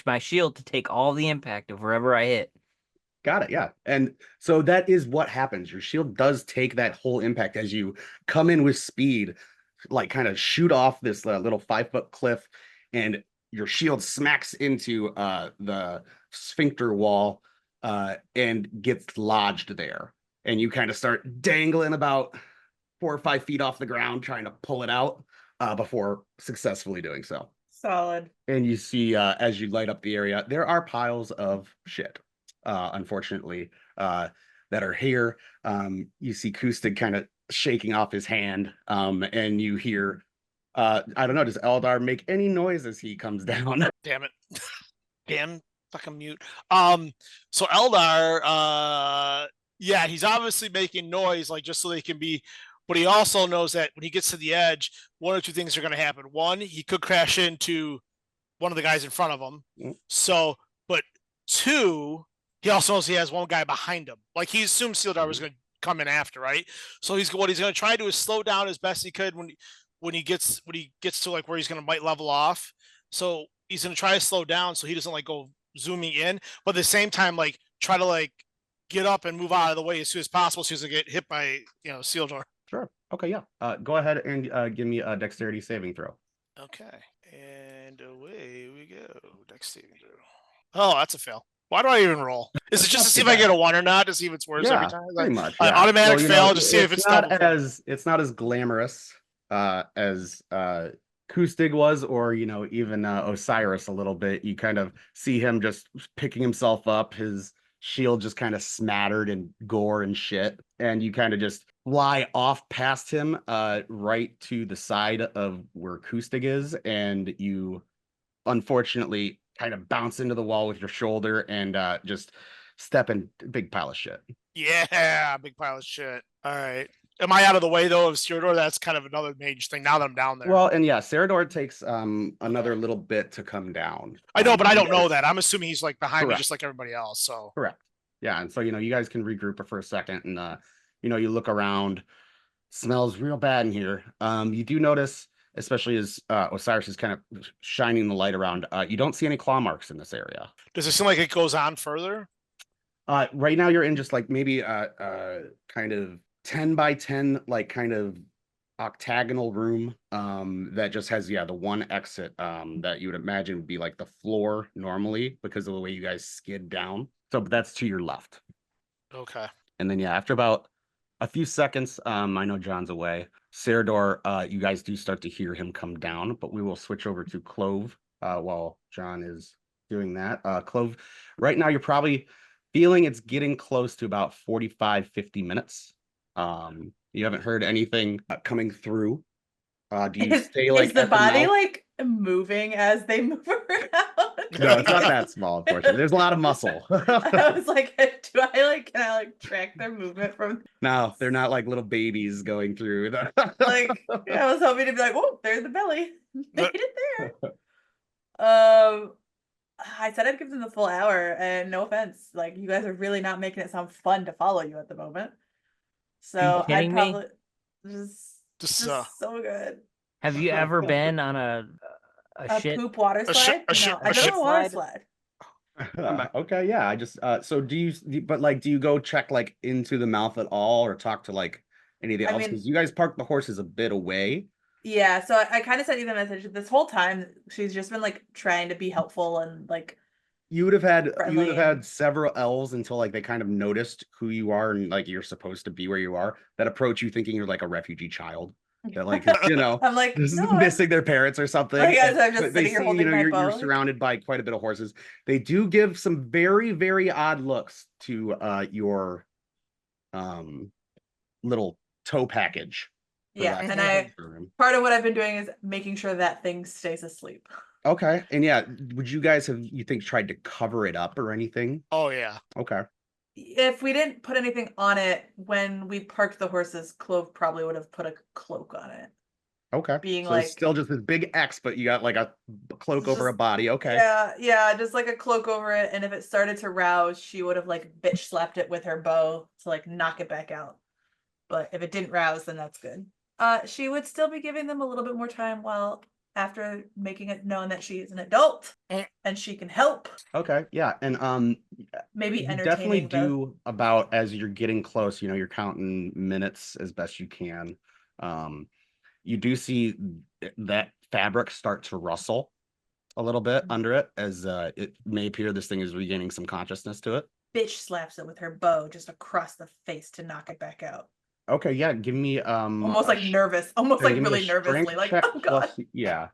my shield to take all the impact of wherever I hit. Got it. Yeah. And so that is what happens. Your shield does take that whole impact as you come in with speed, like kind of shoot off this little 5-foot cliff, and your shield smacks into the sphincter wall and gets lodged there. And you kind of start dangling about 4 or 5 feet off the ground, trying to pull it out before successfully doing so. Solid. And you see, as you light up the area, there are piles of shit, unfortunately, that are here. You see Kustig kind of shaking off his hand, and you hear, I don't know, does Eldar make any noise as he comes down? Damn it. Damn fucking mute. So Eldar, yeah, he's obviously making noise, like just so they can be, but he also knows that when he gets to the edge, one or two things are going to happen. One, he could crash into one of the guys in front of him. Mm. So, but two, he also knows he has one guy behind him. Like he assumed Sealdar was going to come in after, right? So what he's going to try to do is slow down as best he could when he gets to like where he's going to might level off. So he's going to try to slow down so he doesn't like go zooming in, but at the same time, like try to like get up and move out of the way as soon as possible so he doesn't get hit by, Sealdar. Sure. Okay, yeah. Go ahead and give me a dexterity saving throw. Okay. And away we go. Dexterity throw. Oh, that's a fail. Why do I even roll? Is it just to see if I get a 1 or not, to see if it's worse every time? Pretty much. Yeah. Automatic fail, just see if it's not double. it's not as glamorous as Kustig was, or even Osiris a little bit. You kind of see him just picking himself up, his shield just kind of smattered in gore and shit, and you kind of just fly off past him right to the side of where Kustig is, and you unfortunately kind of bounce into the wall with your shoulder and just step in a big pile of shit. Yeah, big pile of shit. All right. Am I out of the way though of Serador? That's kind of another mage thing now that I'm down there. Well, and yeah, Serador takes another little bit to come down. I know, but I don't know that. I'm assuming he's like behind me Correct. just like everybody else. So correct. Yeah, and so you guys can regroup for a second, and you look around. Smells real bad in here. You do notice, especially as Osiris is kind of shining the light around, you don't see any claw marks in this area. does it seem like it goes on further? Right now you're in just like maybe kind of 10 by 10, like kind of octagonal room that just has the one exit that you would imagine would be like the floor normally because of the way you guys skid down. So that's to your left. Okay. And then after about a few seconds, I know John's away. Serador, you guys do start to hear him come down, but we will switch over to Clove while John is doing that. Clove, right now you're probably feeling it's getting close to about 45-50 minutes. You haven't heard anything coming through. Do you stay like is the at body mouth? like moving as they move around? No, it's not that small, unfortunately. There's a lot of muscle. I was like, can I track their movement from No, they're not like little babies going through the I was hoping to be like, oh, there's the belly. Made it there. I said I'd give them the full hour, and no offense, like you guys are really not making it sound fun to follow you at the moment. So I'd probably just so good. Have you ever been on a shit poop water slide? No, I've been on a water slide. Okay, yeah. I just so do you go check like into the mouth at all, or talk to like anything else? Because you guys parked the horses a bit away. Yeah, so I kind of sent you the message this whole time. She's just been like trying to be helpful and like you would have had several elves until like they kind of noticed who you are and like you're supposed to be where you are, that approach you thinking you're like a refugee child. that like you know I'm like, this is no, missing their parents or something. Like, as and I'm just they sitting here see, holding my you're bow. surrounded by quite a bit of horses. They do give some very, very odd looks to your little tow package. for Yeah, lack of and a I better term. part of what I've been doing is making sure that thing stays asleep. Okay. And yeah, would you guys have you think tried to cover it up or anything? Oh yeah. Okay. If we didn't put anything on it when we parked the horses, Clove probably would have put a cloak on it. Okay. Being so like it's still just this big X, but you got like a cloak over a just- body. Okay. Yeah, just like a cloak over it. And if it started to rouse, she would have like bitch slapped it with her bow to like knock it back out. But if it didn't rouse, then that's good. She would still be giving them a little bit more time while after making it known that she is an adult and she can help. Okay. Yeah. And Maybe you definitely entertaining the do about as you're getting close, you're counting minutes as best you can. You do see that fabric start to rustle a little bit under it as it may appear this thing is regaining some consciousness to it. bitch slaps it with her bow just across the face to knock it back out. Okay, yeah, give me Almost like nervous, almost like give me a really nervously, strength like, check oh god. plus, yeah.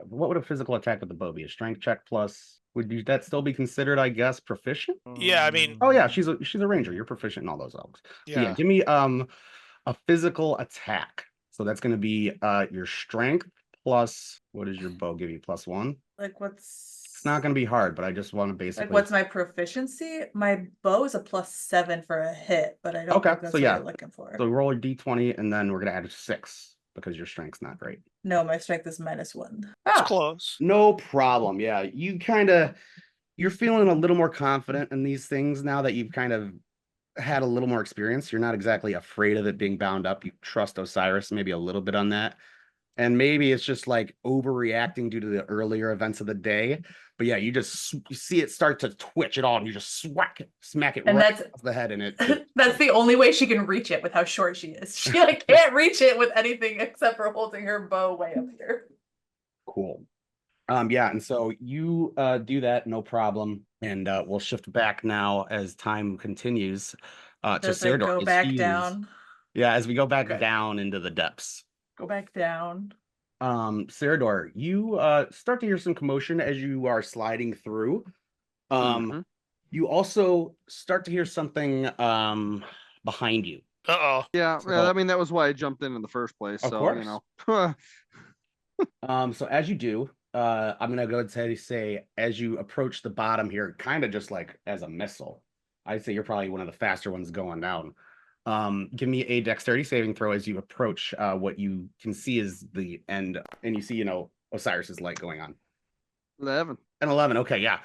What would a physical attack with the bow be? A strength check plus, that still be considered, I guess, proficient? Yeah, I mean, Oh yeah, she's a ranger. You're proficient in all those elements. So yeah. give me a physical attack. So that's going to be your strength plus, what does your bow give you? +1? Like what's It's not going to be hard, but I just want to basically. like what's my proficiency? My bow is a +7 for a hit, but I don't Okay, think that's so what yeah. you're looking for. So roll a d20 and then we're going to add a 6 because your strength's not great. No, my strength is -1. It's close. No problem. Yeah, you're feeling a little more confident in these things now that you've kind of had a little more experience. You're not exactly afraid of it being bound up. You trust Osiris maybe a little bit on that. And maybe it's just like overreacting due to the earlier events of the day. But yeah, you see it start to twitch at all, and you just smack it And right that's off the head, and it that's the only way she can reach it with how short she is. She like can't reach it with anything except for holding her bow way up here. cool. Yeah, and so you do that, no problem. And we'll shift back now as time continues to Does it Serdor. go as back he is- down? Yeah, as we go back Okay. down into the depths. Go back down. Serdor, you start to hear some commotion as you are sliding through. You also start to hear something behind you. Uh-oh. Yeah, So- I mean that was why I jumped in the first place. Of So course. So as you do, I'm gonna go ahead and say as you approach the bottom here, kind of just like as a missile. I'd say you're probably one of the faster ones going down. Give me a dexterity saving throw as you approach what you can see is the end, and you see, Osiris's light going on. 11. An 11. Okay, yeah.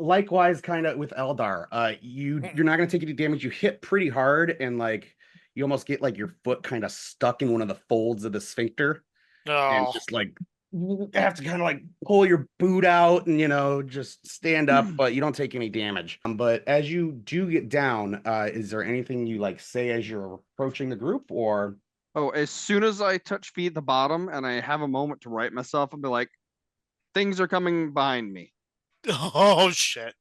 Likewise, kind of with Eldar, you're not gonna take any damage. You hit pretty hard, and like you almost get like your foot kind of stuck in one of the folds of the sphincter, and No. just like you have to kind of like pull your boot out and just stand up, but you don't take any damage. But as you do get down, is there anything you like say as you're approaching the group, or? Oh, as soon as I touch feet at the bottom and I have a moment to right myself, I'll be like, things are coming behind me. Oh shit.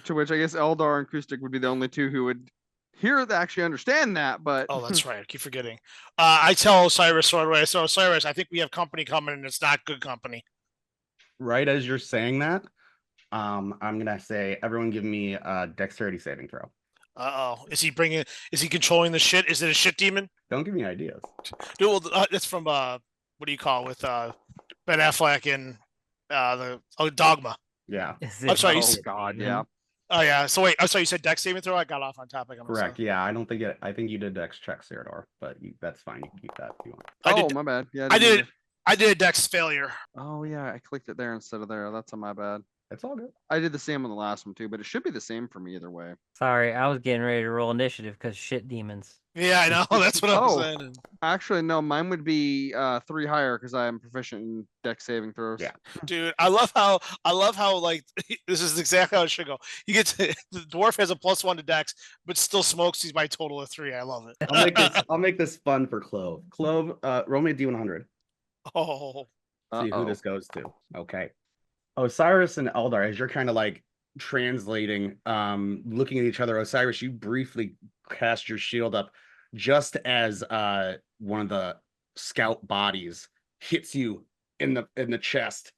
To which I guess Eldar and Acoustic would be the only two who would actually understand that, but Oh, that's right. I keep forgetting. I tell Osiris right away. So Osiris, I think we have company coming, and it's not good company. Right as you're saying that, I'm gonna say everyone give me a dexterity saving throw. Uh-oh. Is he controlling the shit? Is it a shit demon? Don't give me ideas. Dude, well, it's from what do you call it, with Ben Affleck and Dogma. Yeah, I'm sorry. You oh said, god, yeah. oh yeah. So wait, I'm sorry. You said dex saving throw. I got off on topic. correct. Yeah, I don't think it. I think you did dex check, Serdor, but that's fine. You can keep that if you want. I Oh, did. my bad. Yeah, I didn't did. I did a dex failure. Oh yeah, I clicked it there instead of there. That's on my bad. It's all good. I did the same on the last one too, but it should be the same for me either way. Sorry, I was getting ready to roll initiative because shit demons. Yeah, I know. That's what I was Oh. saying. Actually, no, mine would be 3 higher because I am proficient in dex saving throws. Yeah. Dude, I love how like this is exactly how it should go. You get to, the dwarf has a +1 to dex, but still smokes. He's by a total of 3. I love it. I'll make this fun for Clove. Clove, roll me a d100. Oh, See who Uh-oh. this goes to. Okay. Osiris and Eldar, as you're kind of like translating, looking at each other, Osiris, you briefly cast your shield up just as one of the scout bodies hits you in the chest.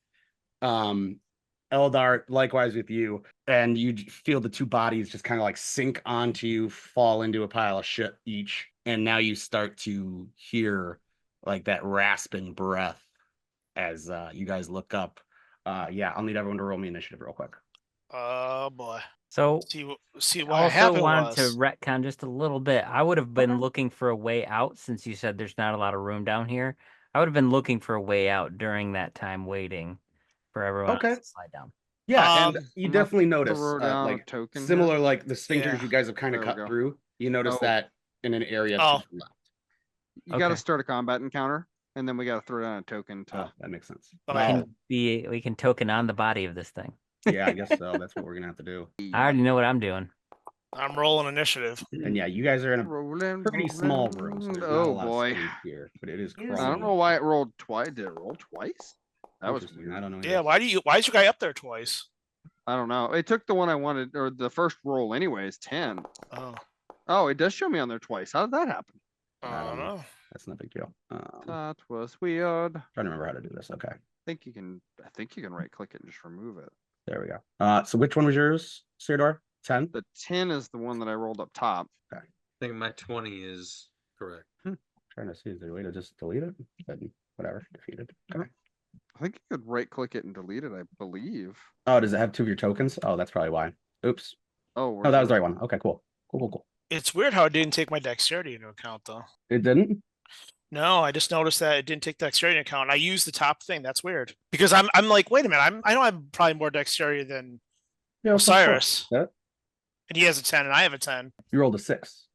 Eldar, likewise with you, and you feel the two bodies just kind of like sink onto you, fall into a pile of shit each, and now you start to hear like that rasping breath as you guys look up. Yeah, I'll need everyone to roll me initiative real quick. Oh boy. So See I what also happened wanted to was. retcon just a little bit. I would have been Okay. looking for a way out since you said there's not a lot of room down here. I would have been looking for a way out during that time waiting for everyone Okay. else to slide down. Yeah, and you I'm gonna definitely notice throw down a like token similar here. like the sphincters Yeah. you guys have kind of There we cut go. through. You notice Oh. that in an area Oh. to the left. You got to Okay. start a combat encounter, and then we got to throw down a token to. Oh, that makes sense. But Well, We can token on the body of this thing. yeah, I guess so. That's what we're gonna have to do. I already know what I'm doing. I'm rolling initiative. And yeah, you guys are in a Rolling, pretty small room, so rolling. there's not a Oh lot of boy. space here, but it is It is I don't crawling. know why it rolled twice. Did it roll twice? That was Interesting, weird. I don't know. Yeah, why is your guy up there twice? I don't know. It took the one I wanted, or the first roll anyways, 10. Oh, Oh, it does show me on there twice. How did that happen? I don't know. That's no big deal. That was weird. Trying to remember how to do this. Okay, I think you can right click it and just remove it. there we go. So which one was yours, Sirdor? 10? The 10 is the one that I rolled up top. I think my 20 is correct. Trying to see, is there a way to just delete it? Then whatever, defeated. Okay. I think you could right click it and delete it, I believe. Oh, does it have two of your tokens? Oh, that's probably why. Oops. Oh, Oh, that was the right one. Okay, cool. Cool. It's weird how it didn't take my dexterity into account though. It didn't? No, I just noticed that it didn't take dexterity into account. I used the top thing. That's weird. Because I'm like, wait a minute, I know I'm probably more dexterity than Yeah, of course. Osiris. Yeah. And he has a 10 and I have a 10. You rolled a 6.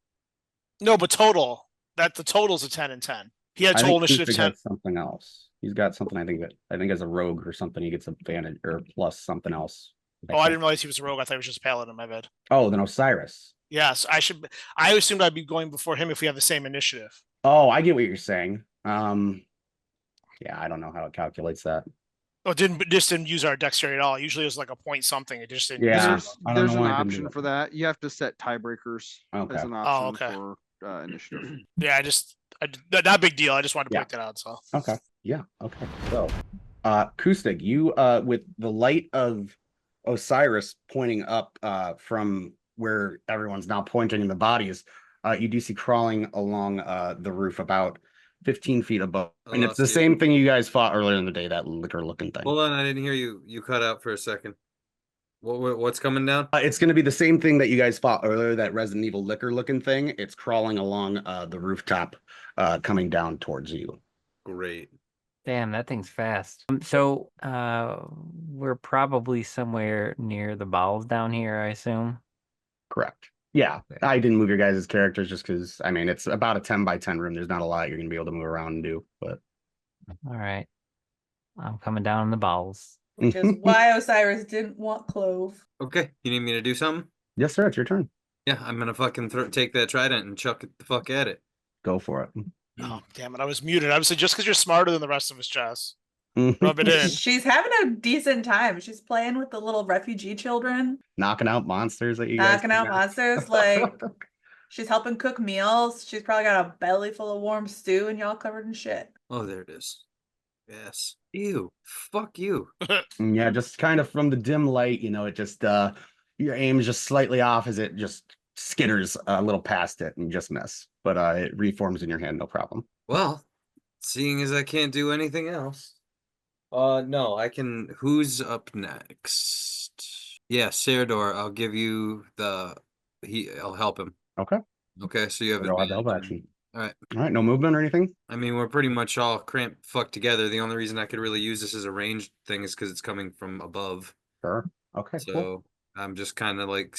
No, but total. That the total's a 10 and 10. He had I total think initiative Kustig 10. has something else. He's got something. I think as a rogue or something, he gets advantage or plus something else. Oh, I didn't realize he was a rogue. I thought he was just a paladin, my bad. Oh, then Osiris. Yes, I assumed I'd be going before him if we have the same initiative. Oh, I get what you're saying. Yeah, I don't know how it calculates that. Oh, just didn't use our dexterity at all. Usually it was like a point something. It just didn't use Yeah. it. I don't There's know an why I didn't do option that. for that. You have to set tiebreakers Okay. as an Oh, option okay. for initiative. Yeah, not a big deal. I just wanted to Yeah. point that out. So Okay. Yeah. Okay. So, Kustig, you with the light of Osiris pointing up from where everyone's now pointing in the bodies, you do see crawling along the roof about 15 feet above. And it's the lost you. same thing you guys fought earlier in the day, that liquor looking thing. Hold on, I didn't hear you. You cut out for a second. What's coming down? It's going to be the same thing that you guys fought earlier, that Resident Evil liquor looking thing. It's crawling along the rooftop, coming down towards you. Great. Damn, that thing's fast. So we're probably somewhere near the bowels down here, I assume. Correct. Yeah, Okay. I didn't move your guys' characters just because, I mean, it's about a 10 by 10 room. There's not a lot you're going to be able to move around and do, but. All right. I'm coming down in the bowels. Which is why Osiris didn't want Clove. Okay, you need me to do something? Yes, sir. It's your turn. Yeah, I'm gonna fucking take that trident and chuck it the fuck at it. Go for it. oh, damn it, I was muted. I was just because you're smarter than the rest of us, Jess. Rub it in. She's having a decent time. She's playing with the little refugee children, Knocking out monsters that you guys knocking out kidnapped. monsters. Like, she's helping cook meals. She's probably got a belly full of warm stew, and y'all covered in shit. Oh, there it is. Yes. Ew. Fuck you. Yeah, just kind of from the dim light, it just your aim is just slightly off as it just skitters a little past it and just miss. But it reforms in your hand, no problem. Well, seeing as I can't do anything else. No, I can. Who's up next? Yeah, Serdor. I'll give you I'll help him. Okay. Okay, so you have Go ahead, help advantage. action. All right. All right, no movement or anything? I mean, we're pretty much all cramped fucked together. The only reason I could really use this as a ranged thing is because it's coming from above. Sure. Okay, So cool. I'm just kind of like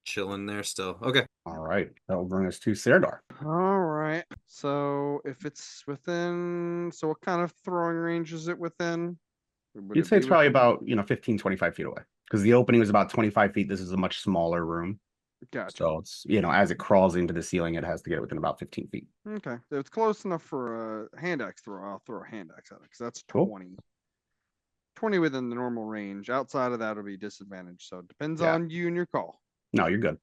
chilling there still. Okay. All right, that will bring us to Serdar. All right. So if it's within, so what kind of throwing range is it within? Would You'd it say be it's probably within- about 15, 25 feet away because the opening was about 25 feet. This is a much smaller room. Gotcha. So it's, as it crawls into the ceiling, it has to get within about 15 feet. Okay. If it's close enough for a hand axe throw, I'll throw a hand axe at it because that's Cool. 20. 20 within the normal range. Outside of that, it'll be disadvantage. So it depends Yeah. on you and your call. No, you're good.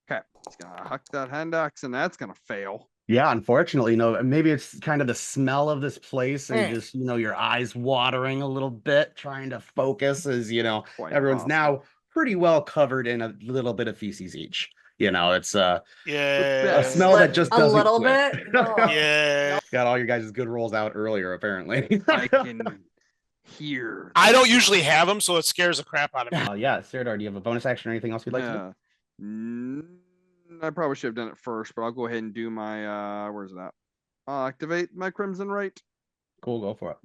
Okay. It's gonna huck that hand axe and that's gonna fail. Yeah, unfortunately, maybe it's kind of the smell of this place and Eh. just, your eyes watering a little bit, trying to focus as, Quite everyone's possible. now pretty well covered in a little bit of feces each. It's a Yeah. smell that just A doesn't little quit. bit. Oh. Yeah. Got all your guys' good rolls out earlier, apparently. I can hear. I the don't scent. usually have them, so it scares the crap out of me. Yeah, Serdar, do you have a bonus action or anything else you'd like to do? Yeah. I probably should have done it first, but I'll go ahead and do my where's that? I'll activate my Crimson Right. Cool, go for it.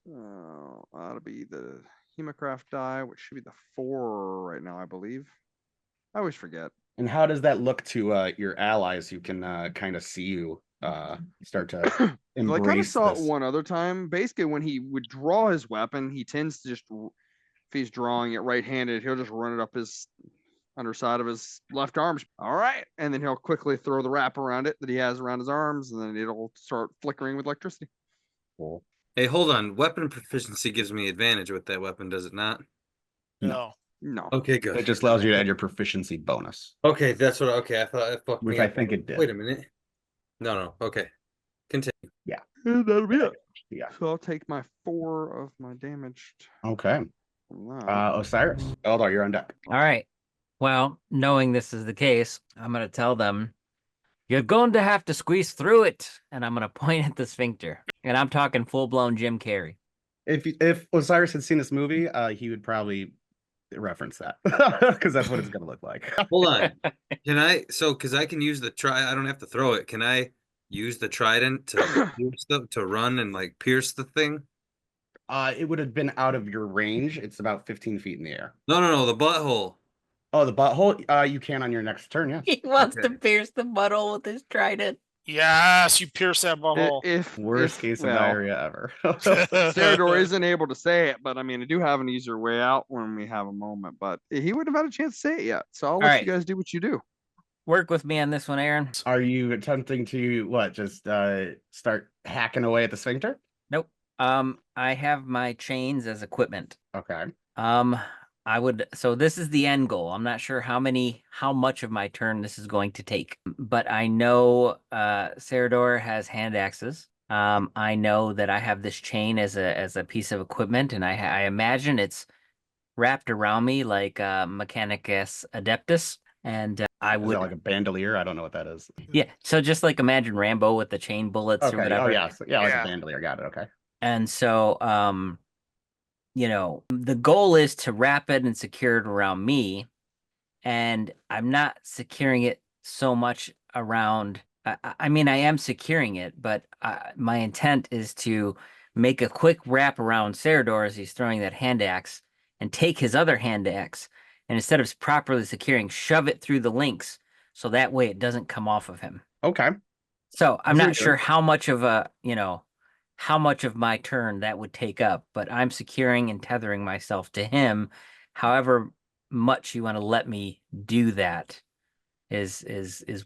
That'll be the Hemocraft die, which should be the 4 right now, I believe. I always forget. And how does that look to your allies who can kind of see you start to Well, I kind of embrace saw this? it one other time. Basically, when he would draw his weapon, he tends to just, if he's drawing it right-handed, he'll just run it up his underside of his left arm. All right, and then he'll quickly throw the wrap around it that he has around his arms, and then it'll start flickering with electricity. Cool. Hey, hold on. Weapon proficiency gives me advantage with that weapon, does it not? No. No. Okay, good. It just allows you to add your proficiency bonus, Okay, that's what. Okay, I thought it fucked which me I up. think it did. Wait a minute. No. Okay, continue. And that'll be it. Yeah. So I'll take my 4 of my damaged Okay. from that. Osiris, Eldar, you're on deck. All right. Well, knowing this is the case, I'm going to tell them, you're going to have to squeeze through it. And I'm going to point at the sphincter. And I'm talking full-blown Jim Carrey. If Osiris had seen this movie, he would probably reference that because that's what it's going to look like. Hold on. Can I? So, because I can use the I don't have to throw it. Can I use the trident to to run and like pierce the thing? It would have been out of your range. It's about 15 feet in the air. No. The butthole. Oh, the butthole. You can on your next turn. Yes. He wants to Okay. pierce the butthole with his trident. Yes, you pierce that butthole. Worst case of well, diarrhea ever. Serador isn't able to say it, but I mean, I do have an easier way out when we have a moment, but he wouldn't have had a chance to say it yet. So I'll let right. you guys do what you do. Work with me on this one, Aaron. Are you attempting to what? Just start hacking away at the sphincter? Nope. I have my chains as equipment. Okay. So this is the end goal. I'm not sure how much of my turn this is going to take, but I know Serador has hand axes. I know that I have this chain as a piece of equipment, and I imagine it's wrapped around me like Mechanicus Adeptus, and I Is would that like a bandolier? I don't know what that is. yeah. So just like imagine Rambo with the chain bullets or Okay. whatever. Oh yeah. Yeah, like Yeah. a bandolier. Got it. Okay. And so the goal is to wrap it and secure it around me. And I'm not securing it so much around. I mean, I am securing it, but my intent is to make a quick wrap around Serador as he's throwing that hand axe and take his other hand axe. And instead of properly securing, shove it through the links so that way it doesn't come off of him. Okay. So I'm That's not good. sure how much of my turn that would take up, but I'm securing and tethering myself to him. However much you want to let me do that is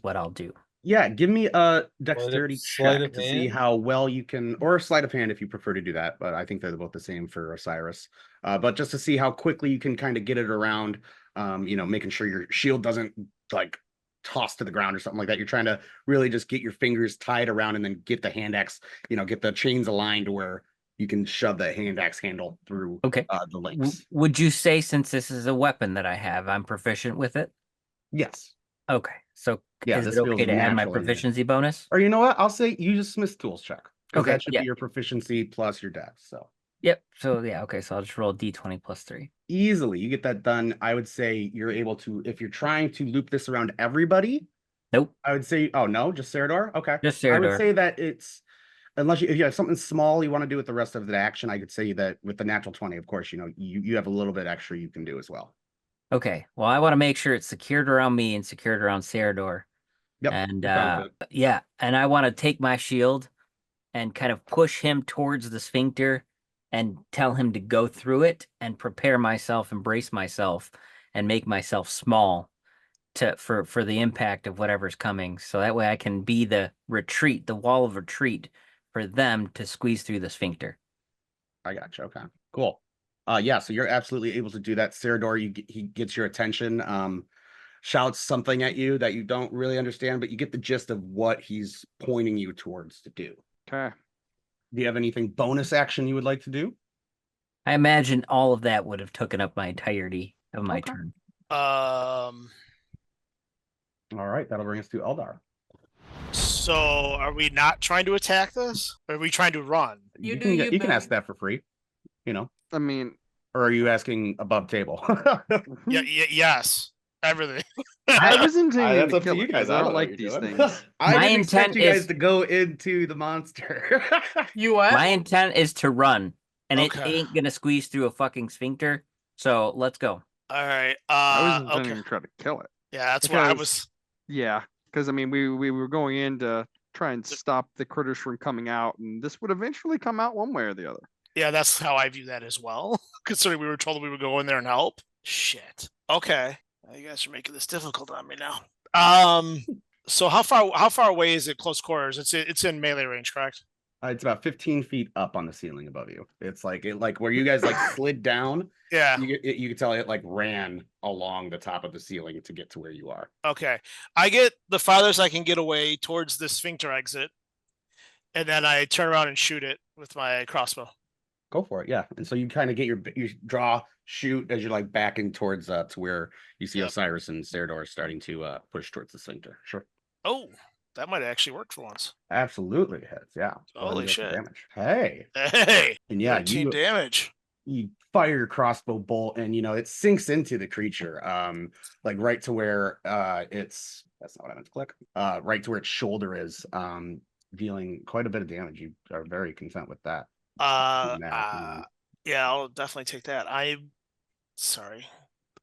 what I'll do. Yeah, give me a dexterity sleight check of to see hand? how well you can, or a sleight of hand if you prefer to do that. But I think they're both the same for Osiris. But just to see how quickly you can kind of get it around, making sure your shield doesn't like toss to the ground or something like that. You're trying to really just get your fingers tied around and then get the hand axe, get the chains aligned where you can shove the hand axe handle through Okay. the links. Would you say since this is a weapon that I have, I'm proficient with it? Yes. Okay. So Yeah, is this it okay feels to add my natural in you. proficiency bonus? Or you know what? I'll say use a Smith's tools check. Because Okay, that should yeah. be your proficiency plus your dex. So Yep. So yeah, okay. So I'll just roll D20 plus 3. easily you get that done. I would say you're able to, if you're trying to loop this around everybody. Nope. I would say, oh no, just Serador. Okay. Just I would Serador. say that it's if you have something small you want to do with the rest of the action, I could say that with the natural 20, of course, you have a little bit extra you can do as well. Okay. Well, I want to make sure it's secured around me and secured around Serador. Yep. And I'm fine with it. yeah, and I want to take my shield and kind of push him towards the sphincter and tell him to go through it and prepare myself, embrace myself, and make myself small for the impact of whatever's coming. So that way I can be the retreat, the wall of retreat for them to squeeze through the sphincter. I got you. Okay, cool. Yeah, so you're absolutely able to do that. Serador, he gets your attention. shouts something at you that you don't really understand, but you get the gist of what he's pointing you towards to do. Okay. Do you have anything bonus action you would like to do? I imagine all of that would have taken up my entirety of my Okay. turn. All right, that'll bring us to Eldar. So are we not trying to attack this? Or are we trying to run? You do can you, you can ask boo. that for free, you know, I mean, or are you asking above table? Yeah, yes. Everything. I was intending That's to up to kill you it, guys. 'cause I don't know what like you're these doing. things. I My didn't expect intent you guys is- to go into the monster. You what? My intent is to run, and it Okay. ain't gonna squeeze through a fucking sphincter. So let's go. All right. I was intending Okay. to try to kill it. Yeah, that's what I because- was. Yeah, because I mean, we were going in to try and stop the critters from coming out, and this would eventually come out one way or the other. Yeah, that's how I view that as well. Considering we were told we would go in there and help. Shit. Okay. You guys are making this difficult on me now. So how far away is it close quarters? It's in melee range, correct? It's about 15 feet up on the ceiling above you. It's like where you guys like slid down. Yeah. You could tell it like ran along the top of the ceiling to get to where you are. Okay. I get the farthest I can get away towards the sphincter exit, and then I turn around and shoot it with my crossbow. Go for it, yeah. And so you kind of get you draw, shoot as you're like backing towards to where you see Yep. Osiris and Serdor starting to push towards the sphincter. Sure. Oh, that might actually work for once. Absolutely it has, yeah. Go ahead and Holy go for shit. damage. Hey. Hey. And yeah, 13 damage. you fire your crossbow bolt and it sinks into the creature like right to where that's not what I meant to click, right to where its shoulder is, dealing quite a bit of damage. You are very content with that. Yeah, I'll definitely take that. Sorry,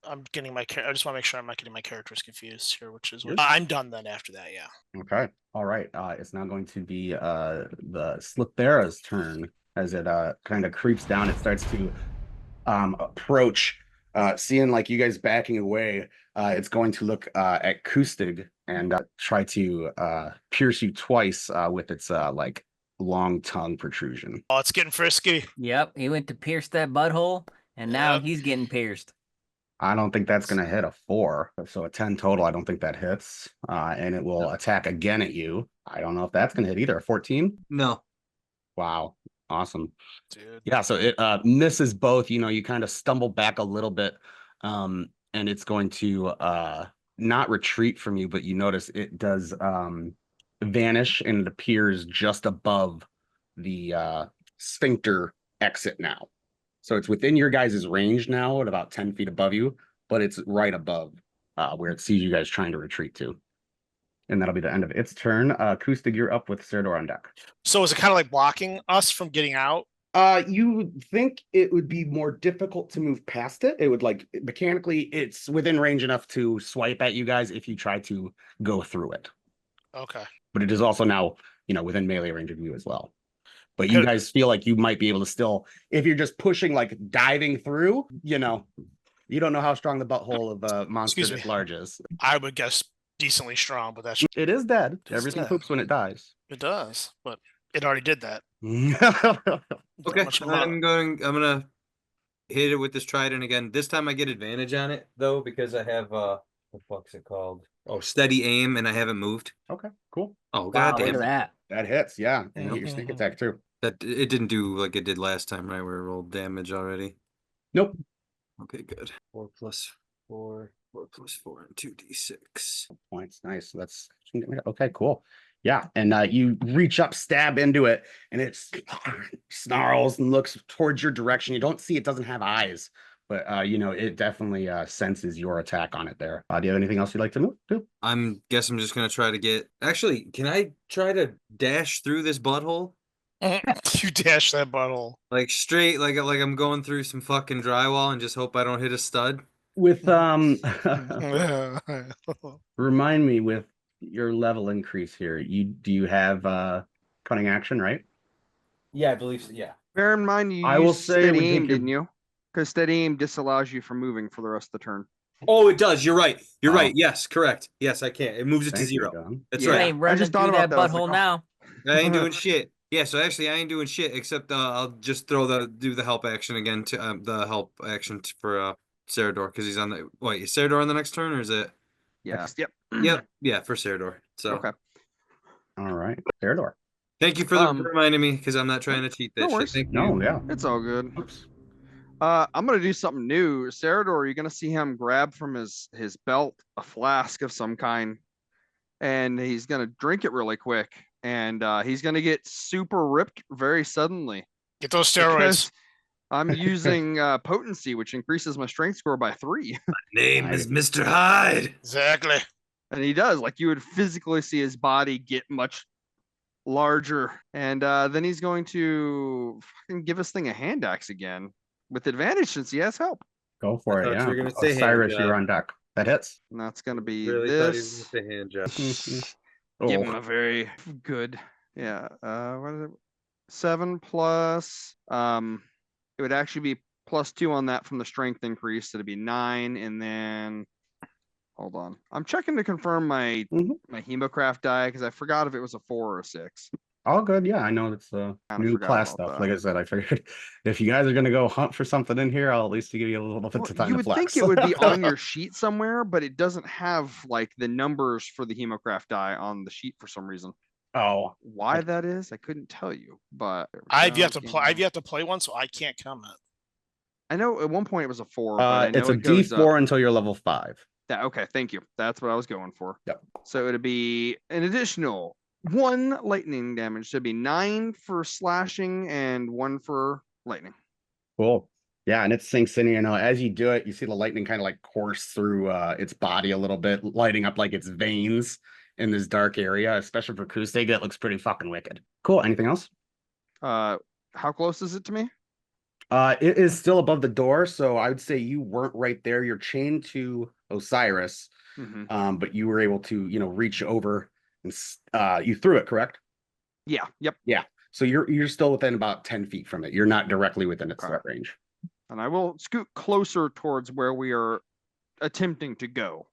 I'm getting my I just want to make sure I'm not getting my characters confused here, which is I'm done then after that. Yeah. Okay, all right. It's now going to be the Slithera's turn. As it kind of creeps down, it starts to approach, seeing like you guys backing away. It's going to look at Kustig and try to pierce you twice with its like long tongue protrusion. Oh, it's getting frisky. Yep, he went to pierce that butthole, and now Yep. he's getting pierced. I don't think that's going to hit a 4. So a 10 total, I don't think that hits. And it will attack again at you. I don't know if that's going to hit either. A 14? No. Wow. Awesome. Dude. Yeah, so it misses both. You kind of stumble back a little bit, and it's going to not retreat from you, but you notice it does vanish, and it appears just above the sphincter exit now. So it's within your guys' range now at about 10 feet above you, but it's right above where it sees you guys trying to retreat to. And that'll be the end of its turn. Kustig, you're up with Serdor on deck. So is it kind of like blocking us from getting out? You would think it would be more difficult to move past it. It would like mechanically, it's within range enough to swipe at you guys if you try to go through it. Okay. But it is also now, within melee range of you as well. But you guys feel like you might be able to still, if you're just pushing, like diving through, you don't know how strong the butthole of a monster Excuse this me. large is. I would guess decently strong, but that's It is dead. It's Everything dead. poops when it dies. it does. But it already did that. Okay, Much more- I'm gonna hit it with this trident again. This time I get advantage on it though because I have what the fuck's it called? Oh, steady aim, and I haven't moved. Okay, cool. Oh Wow, god look damn at it. that. That hits, yeah. And you get your sneak attack too. That it didn't do like it did last time, right? Where it rolled damage already. Nope. Okay, good. 4 plus 4, 4 plus 4, and 2d6. Points. Nice. That's okay, cool. Yeah. And you reach up, stab into it, and it snarls and looks towards your direction. You don't see it doesn't have eyes, but it definitely senses your attack on it there. Do you have anything else you'd like to move to? Guess I'm just gonna try to get. Actually, can I try to dash through this butthole? You dash that butthole. Like straight, like I'm going through some fucking drywall and just hope I don't hit a stud. With remind me with your level increase here. Do you have cunning action, right? Yeah, I believe so. Yeah. Bear in mind you I will used say it would steady take aim, your- didn't you? Because steady aim disallows you from moving for the rest of the turn. Oh, it does. You're right. You're Oh. right. Yes, correct. Yes, I can. It moves it to Thank you, 0. Don. That's Yeah. I right. ain't running just through thought that about that. I was butthole like, oh. now. I ain't doing shit. Yeah, so actually I ain't doing shit except I'll just do the help action again to the help action for Serdor because he's on the wait, is Serdor on the next turn or is it Yeah. Yep. Yep. Yeah, for Cerador. So Okay. All right, Theodore. thank you for reminding me because I'm not trying to cheat that No shit. worries. Thank you. No, yeah. It's all good. Oops. I'm gonna do something new. Cerador, you're gonna see him grab from his belt a flask of some kind, and he's gonna drink it really quick, and he's gonna get super ripped very suddenly Get those steroids. because I'm using potency, which increases my strength score by 3. Name is Mr. Hyde. Exactly. And he does. Like, you would physically see his body get much larger, and then he's going to fucking give this thing a hand axe again with advantage since he has help. Go for I it. thought Yeah. you were gonna say hand Cyrus, job. you're on deck. That hits. And that's gonna be Really thought he was this. gonna say hand job. Give Oh, him a very good. Yeah. What is it? 7 plus. It would actually be +2 on that from the strength increase. So it'd be 9, and then hold on. I'm checking to confirm my my Hemocraft die because I forgot if it was a 4 or a 6. all good. Yeah, I know it's the Kinda new forgot class about stuff. that. Like I said, I figured if you guys are gonna go hunt for something in here, I'll at least give you a little bit Well, of time you to would flex. think it would be on your sheet somewhere, but it doesn't have like the numbers for the Hemocraft die on the sheet for some reason. Oh, Why that is, I couldn't tell you, but there we I've go, yet to play. game. I've yet to play one, so I can't comment. I know at one point it was a 4, but I know it's a it goes D4 up. until you're level 5. Okay, thank you. That's what I was going for. Yep. So it'd be an additional 1 lightning damage. So it'd be 9 for slashing and 1 for lightning. Cool. Yeah, and it sinks in, as you do it, you see the lightning kind of like course through its body a little bit, lighting up like its veins in this dark area, especially for Kustig. That looks pretty fucking wicked. Cool. Anything else? How close is it to me? It is still above the door, so I would say you weren't right there. You're chained to Osiris, but you were able to, reach over and you threw it, correct? Yeah. Yep. Yeah. So you're still within about 10 feet from it. You're not directly within its threat range. And I will scoot closer towards where we are attempting to go.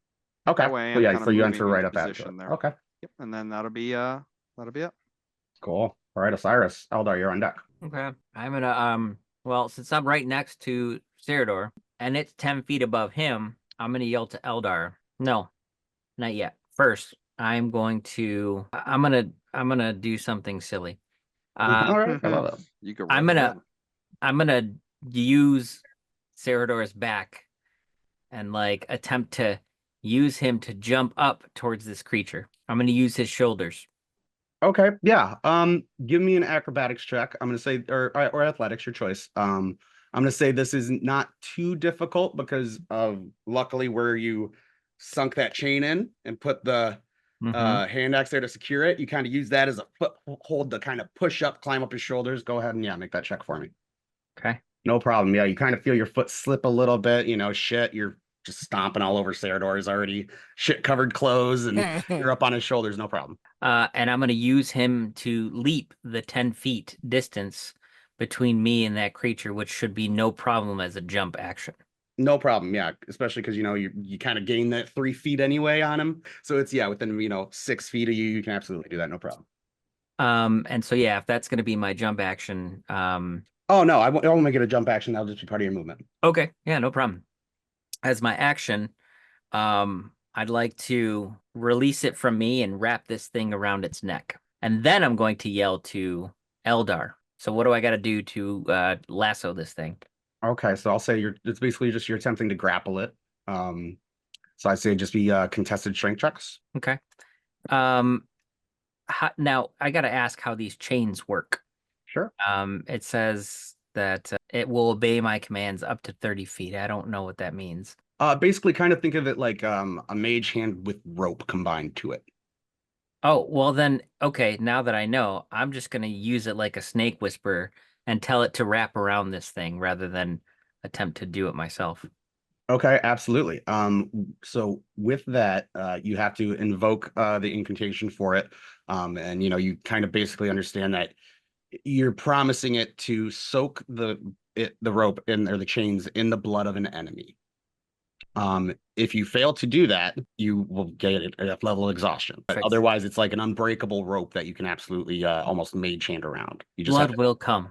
Okay. That way I So am yeah, kind so of you moving enter right into up after position it. there. Okay. Yep. And then that'll be it. Cool. All right, Osiris. Eldar, you're on deck. Okay. I'm gonna well, since I'm right next to Cerador and it's 10 feet above him, I'm gonna yell to Eldar. No, not yet. First, I'm gonna do something silly. All right. I love it. You go. I'm gonna use Cerador's back and like attempt to use him to jump up towards this creature. I'm gonna use his shoulders. Okay, yeah. Give me an acrobatics check. I'm gonna say, or athletics, your choice. I'm gonna say this is not too difficult because of luckily where you sunk that chain in and put the hand axe there to secure it. You kind of use that as a foothold to kind of push up, climb up his shoulders. Go ahead and make that check for me. Okay. No problem. Yeah, you kind of feel your foot slip a little bit. Shit, you're just stomping all over Cerador's already shit covered clothes, and you're up on his shoulders. No problem. And I'm going to use him to leap the 10 feet distance between me and that creature, which should be no problem as a jump action. No problem. Yeah, especially because you kind of gain that 3 feet anyway on him, so it's within 6 feet of you. You can absolutely do that. No problem. And so yeah, if that's going to be my jump action. Oh no, I won't make it a jump action. That'll just be part of your movement. Okay, yeah, no problem. As my action, I'd like to release it from me and wrap this thing around its neck. And then I'm going to yell to Eldar. So what do I got to do to lasso this thing? Okay, so I'll say it's basically just you're attempting to grapple it. So I say just be contested strength checks. Okay. Now I got to ask how these chains work. Sure. It says that it will obey my commands up to 30 feet. I don't know what that means. Basically kind of think of it like a mage hand with rope combined to it. Oh, well then, okay, now that I know, I'm just going to use it like a snake whisperer and tell it to wrap around this thing rather than attempt to do it myself. Okay, absolutely. So with that, you have to invoke the incantation for it. And you kind of basically understand that you're promising it to soak the rope or the chains in the blood of an enemy. If you fail to do that, you will get a level of exhaustion. But otherwise, it's like an unbreakable rope that you can absolutely almost mage hand around. You just blood will come.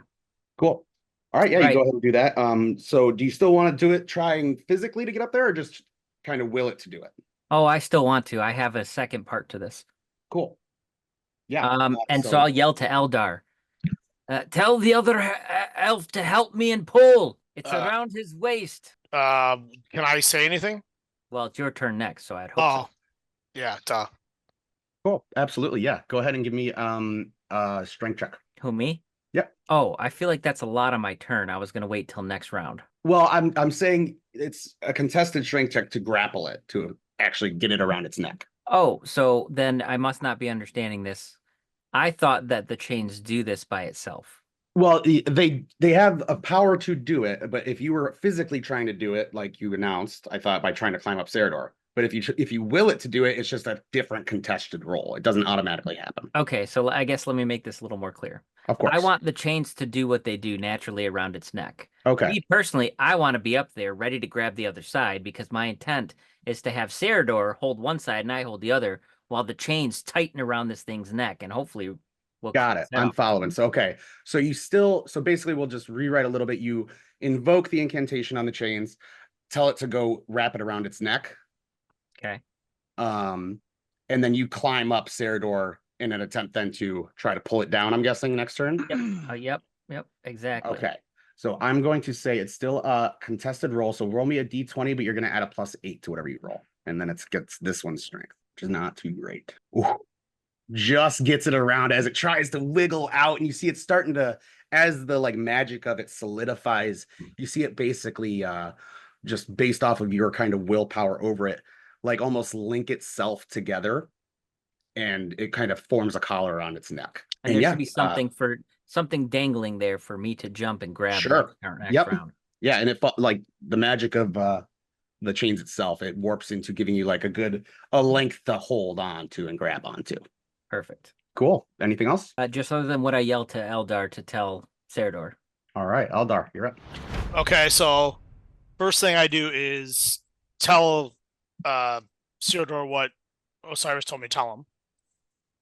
Cool. All right, yeah, Right. you go ahead and do that. So do you still want to do it trying physically to get up there, or just kind of will it to do it? Oh, I still want to. I have a second part to this. Cool. Yeah. And so so I'll yell to Eldar. Tell the other elf to help me and pull. It's Uh, around his waist. Can I say anything? Well, it's your turn next, so I'd hope Oh, so. yeah, duh. cool. Absolutely. Yeah. Go ahead and give me strength check. Who, me? Yep. Oh, I feel like that's a lot on my turn. I was gonna wait till next round. Well, I'm saying it's a contested strength check to grapple it, to actually get it around its neck. Oh, so then I must not be understanding this. I thought that the chains do this by itself. Well, they have a power to do it, but if you were physically trying to do it, like you announced, I thought by trying to climb up Cerador. But if you will it to do it, it's just a different contested roll. It doesn't automatically happen. Okay, so I guess let me make this a little more clear. Of course. I want the chains to do what they do naturally around its neck. Okay. Me personally, I want to be up there ready to grab the other side because my intent is to have Cerador hold one side and I hold the other while the chains tighten around this thing's neck and hopefully we'll Got it. I'm following. So okay. So basically we'll just rewrite a little bit. You invoke the incantation on the chains, tell it to go wrap it around its neck. Okay. And then you climb up Cerador in an attempt then to try to pull it down, I'm guessing, next turn. Yep. Yep. Exactly. Okay. So I'm going to say it's still a contested roll. So roll me a d20, but you're going to add a +8 to whatever you roll. And then it gets this one's strength, which is not too great. Ooh. Just gets it around as it tries to wiggle out. And you see it starting to, as the like magic of it solidifies, you see it basically just based off of your kind of willpower over it, like almost link itself together. And it kind of forms a collar around its neck. And there should be something dangling there for me to jump and grab Sure. next round. Yeah, and it like the magic of the chains itself, it warps into giving you like a length to hold on to and grab onto. Perfect. Cool. Anything else? Just other than what I yelled to Eldar to tell Cerador. All right, Eldar, you're up. Okay, so first thing I do is tell Cerador what Osiris told me to tell him.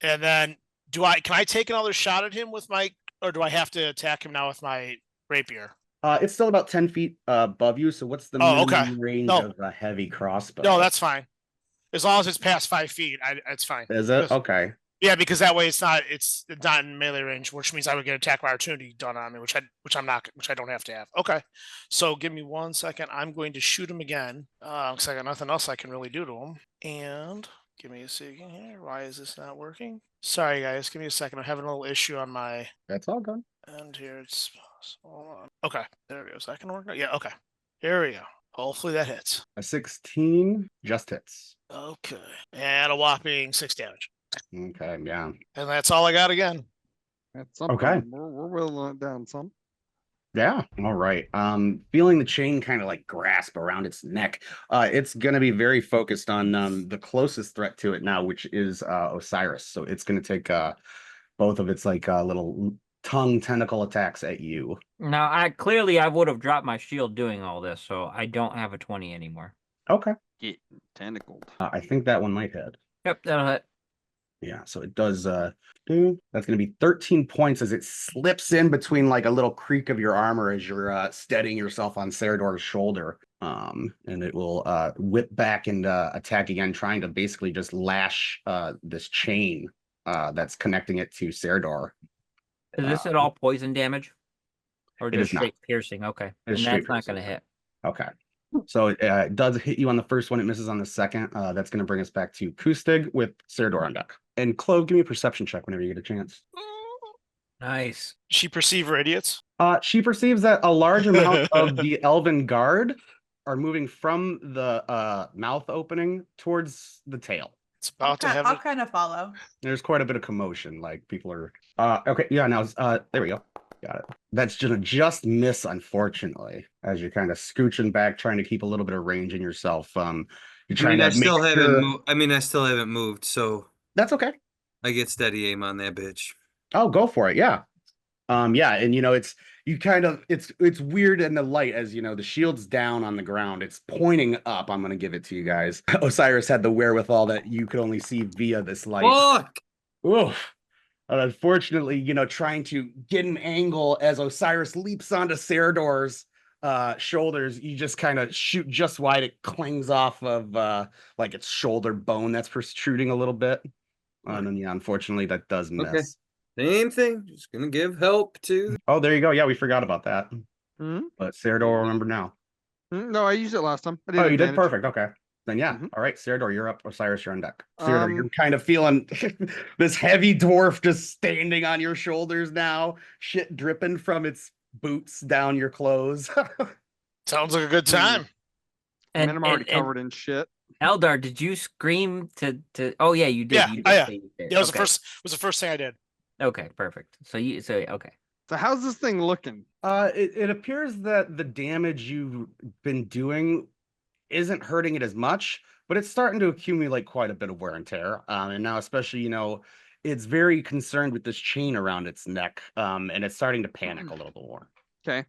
And then can I take another shot at him with or do I have to attack him now with my rapier? It's still about 10 feet above you, so what's the minimum range of a heavy crossbow? No, that's fine. As long as it's past 5 feet, it's fine. Is it? Okay. Yeah, because that way it's not in melee range, which means I would get attack by opportunity done on me, which I don't have to have. Okay, so give me 1 second. I'm going to shoot him again because I got nothing else I can really do to him. And give me a second here. Why is this not working? Sorry, guys. Give me a second. I'm having a little issue on my. That's all good. And here it's. Hold on. Okay, there it goes. That can work. Yeah. Okay. Here we go. Hopefully that hits. A 16 just hits. Okay, and a whopping 6 damage. Okay, yeah. And that's all I got again. That's something. Okay. We're whittling it down some. Yeah. All right. Feeling the chain kind of like grasp around its neck. It's gonna be very focused on the closest threat to it now, which is Osiris. So it's gonna take both of its like little tongue tentacle attacks at you. Now, I would have dropped my shield doing all this, so I don't have a 20 anymore. Okay. Get tentacled. I think that one might hit. Yep, that'll hit. Yeah, so it does that's gonna be 13 points as it slips in between like a little creak of your armor as you're steadying yourself on Cerador's shoulder. And it will whip back and attack again, trying to basically just lash this chain that's connecting it to Cerador. Is this at all poison damage? Or it just is not. straight piercing? Okay. It is And straight that's not piercing. gonna hit. Okay. So it does hit you on the first one. It misses on the second. That's going to bring us back to Kustig with Cerador on deck. And Clove, give me a perception check whenever you get a chance. Nice. She perceive her idiots. She perceives that a large amount of the Elven Guard are moving from the mouth opening towards the tail. It's about to have. I'll kind of follow. There's quite a bit of commotion. Like people are. Okay. Yeah. Now. There we go. Got it. That's just miss, unfortunately, as you're kind of scooching back, trying to keep a little bit of range in yourself. You're trying to. I still haven't moved, so that's okay. I get steady aim on that bitch. Oh, go for it. Yeah. Yeah, and it's weird in the light as the shield's down on the ground. It's pointing up. I'm gonna give it to you guys. Osiris had the wherewithal that you could only see via this light. Fuck! Oof. And unfortunately, trying to get an angle as Osiris leaps onto Cerador's shoulders, you just kind of shoot just wide. It clings off of like its shoulder bone that's protruding a little bit. And then, yeah, unfortunately, that does miss. Okay. Same thing. Just gonna give help to. Oh, there you go. Yeah, we forgot about that. Mhm. But Ceridor will remember now. No, I used it last time. I Oh, you did? advantage. Perfect. Okay. Then, yeah. Mhm. All right, Ceridor, you're up. Osiris, you're on deck. Ceridor, you're Um, kind of feeling this heavy dwarf just standing on your shoulders now, shit dripping from its boots down your clothes. Sounds like a good time. I mean, I'm already and covered in shit. Eldar, did you scream to? Oh yeah, you did. Yeah, You did oh, yeah. say you did. Yeah, it was Okay. the first thing I did. Okay, perfect. So okay. So how's this thing looking? It appears that the damage you've been doing isn't hurting it as much, but it's starting to accumulate quite a bit of wear and tear. And now, especially, it's very concerned with this chain around its neck, and it's starting to panic a little bit more. Okay.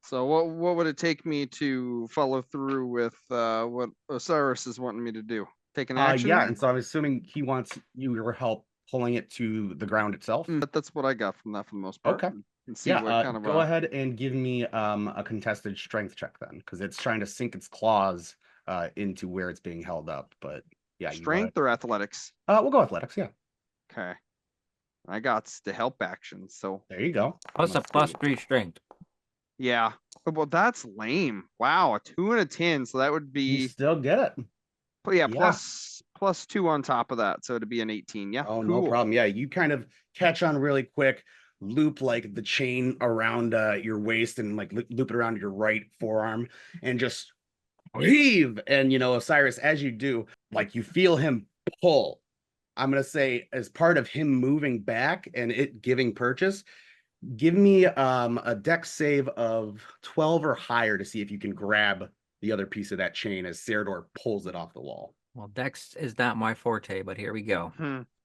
So what would it take me to follow through with what Osiris is wanting me to do? Take an action? Yeah, and so I'm assuming he wants your help pulling it to the ground itself. That's what I got from that for the most part. Okay. And see Yeah, what kind of go ahead and give me a contested strength check then, because it's trying to sink its claws into where it's being held up. But yeah, strength or athletics. we'll go athletics. Yeah, Okay. I got the help action, so there you go. Plus a +3 strength. yeah. Well, that's lame. Wow, a 2 and a 10, so that would You be still get it. yeah, Yeah. plus 2 on top of that, so it'd be an 18. Yeah. Oh, cool. no problem. Yeah, you kind of catch on really quick, loop like the chain around your waist and like loop it around your right forearm and just heave. And, Osiris, as you do, like you feel him pull. I'm going to say as part of him moving back and it giving purchase, give me a dex save of 12 or higher to see if you can grab the other piece of that chain as Ceridor pulls it off the wall. Well, Dex is not my forte, but here we go.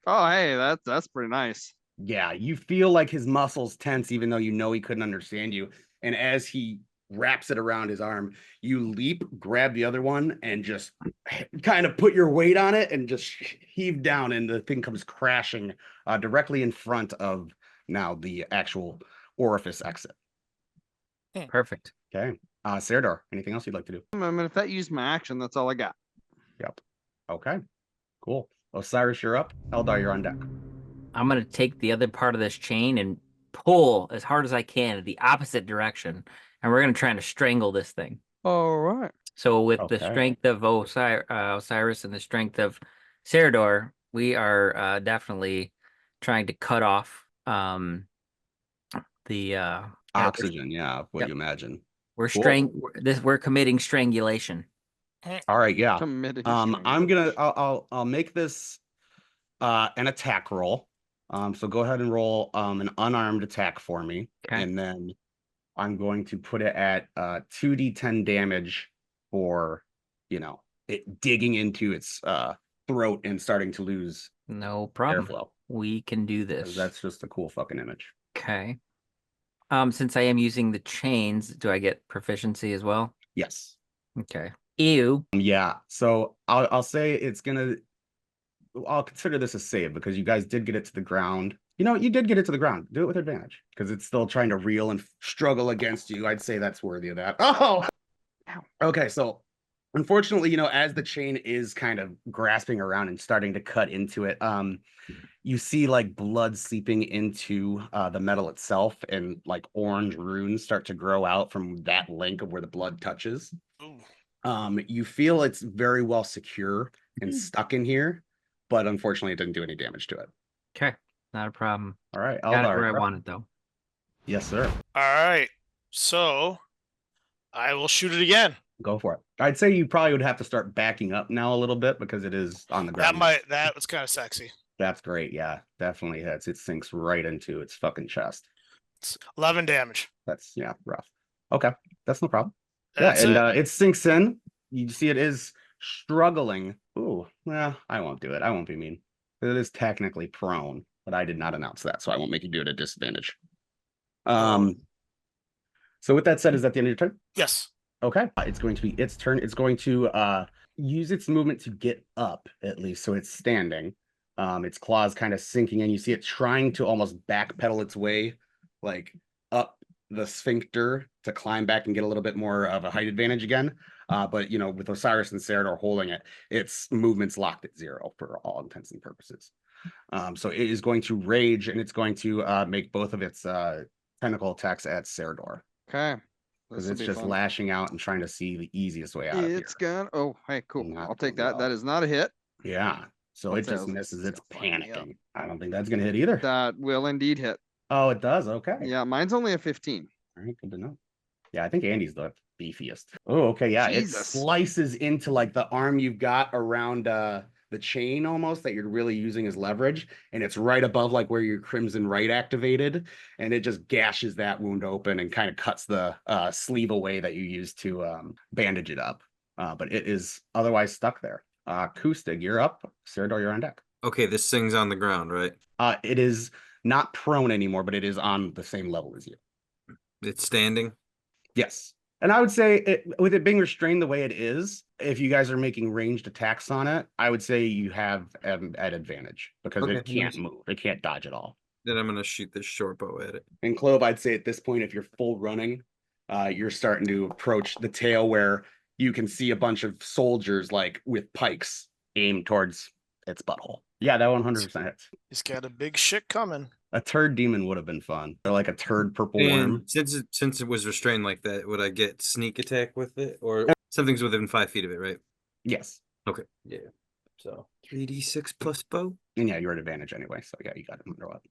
Oh, hey, that's pretty nice. Yeah, you feel like his muscles tense, even though you know he couldn't understand you. And as he wraps it around his arm, you leap, grab the other one, and just kind of put your weight on it and just heave down, and the thing comes crashing directly in front of now the actual orifice exit. Perfect. Okay. Ceridor, anything else you'd like to do? I mean, if that used my action, that's all I got. Yep. Okay. Cool. Osiris, you're up. Eldar, you're on deck. I'm gonna take the other part of this chain and pull as hard as I can in the opposite direction, and we're gonna try to strangle this thing. All right. So with the Okay. strength of Osiris and the strength of Ceridor, we are definitely trying to cut off the Oxygen, yeah, what Yep. you imagine. we're Cool. we're committing strangulation. All right, yeah. Committing I'm gonna I'll make this an attack roll. So go ahead and roll an unarmed attack for me. Okay. And then I'm going to put it at 2d10 damage for it digging into its throat and starting to lose No problem. airflow. We can do 'Cause this. that's just a cool fucking image. Okay. Since I am using the chains, do I get proficiency as well? Yes. Okay. Ew. Yeah. So I'll say I'll consider this a save because you guys did get it to the ground. You did get it to the ground. Do it with advantage because it's still trying to reel and struggle against you. I'd say that's worthy of that. Oh, Ow. Okay. So unfortunately, as the chain is kind of grasping around and starting to cut into it, you see like blood seeping into the metal itself, and like orange runes start to grow out from that link of where the blood touches. Ooh. You feel it's very well secure and stuck in here, but unfortunately, it didn't do any damage to it. Okay. Not a problem. All right, Got it Eldar, where I you're up. want it though. Yes, sir. All right. So I will shoot it again. Go for it. I'd say you probably would have to start backing up now a little bit because it is on the ground. That was kind of sexy. That's great. Yeah, definitely hits. It sinks right into its fucking chest. It's 11 damage. That's rough. Okay, that's no problem. That's yeah, and it. it sinks in. You see, it is struggling. Ooh, well, I won't do it. I won't be mean. It is technically prone, but I did not announce that, so I won't make you do it at disadvantage. So with that said, is that the end of your turn? Yes. Okay, it's going to be its turn. It's going to use its movement to get up, at least, so it's standing. Its claws kind of sinking in. You see it trying to almost backpedal its way, like up the sphincter to climb back and get a little bit more of a height advantage again. But you know, with Osiris and Cerador holding it, its movement's locked at 0 for all intents and purposes. So it is going to rage, and it's going to make both of its tentacle attacks at Cerador. Okay. Because it's just lashing out and trying to see the easiest way out of here. It's gonna. Oh, hey, cool. Not I'll take gonna that. well. That is not a hit. Yeah. So I'll it say I just was- misses. it's It's gonna fuck me up. panicking. I don't think that's going to hit either. That will indeed hit. Oh, it does. Okay. Yeah, mine's only a 15. All right. Good to know. Yeah, I think Andy's the beefiest. Oh, okay. Yeah. Jesus. It slices into like the arm you've got around the chain almost that you're really using as leverage. And it's right above like where your Crimson Right activated. And it just gashes that wound open and kind of cuts the sleeve away that you used to bandage it up. But it is otherwise stuck there. Kustig, you're up. Cerador, you're on deck. Okay, this thing's on the ground, right? It is not prone anymore, but it is on the same level as you. It's standing. Yes. And I would say with it being restrained the way it is, if you guys are making ranged attacks on it, I would say you have at advantage because Okay, it can't nice. move. It can't dodge at all. Then I'm gonna shoot this short bow at it. And Clove, I'd say at this point, if you're full running, you're starting to approach the tail where you can see a bunch of soldiers like with pikes aimed towards its butthole. Yeah, that 100% hits. He's got a big shit coming. A turd demon would have been fun. Or like a turd purple worm. And since it was restrained like that, would I get sneak attack with it, or something's within 5 feet of it, right? Yes. Okay. Yeah. So 3d6 plus bow. And yeah, you're at advantage anyway. So yeah, you got him under up.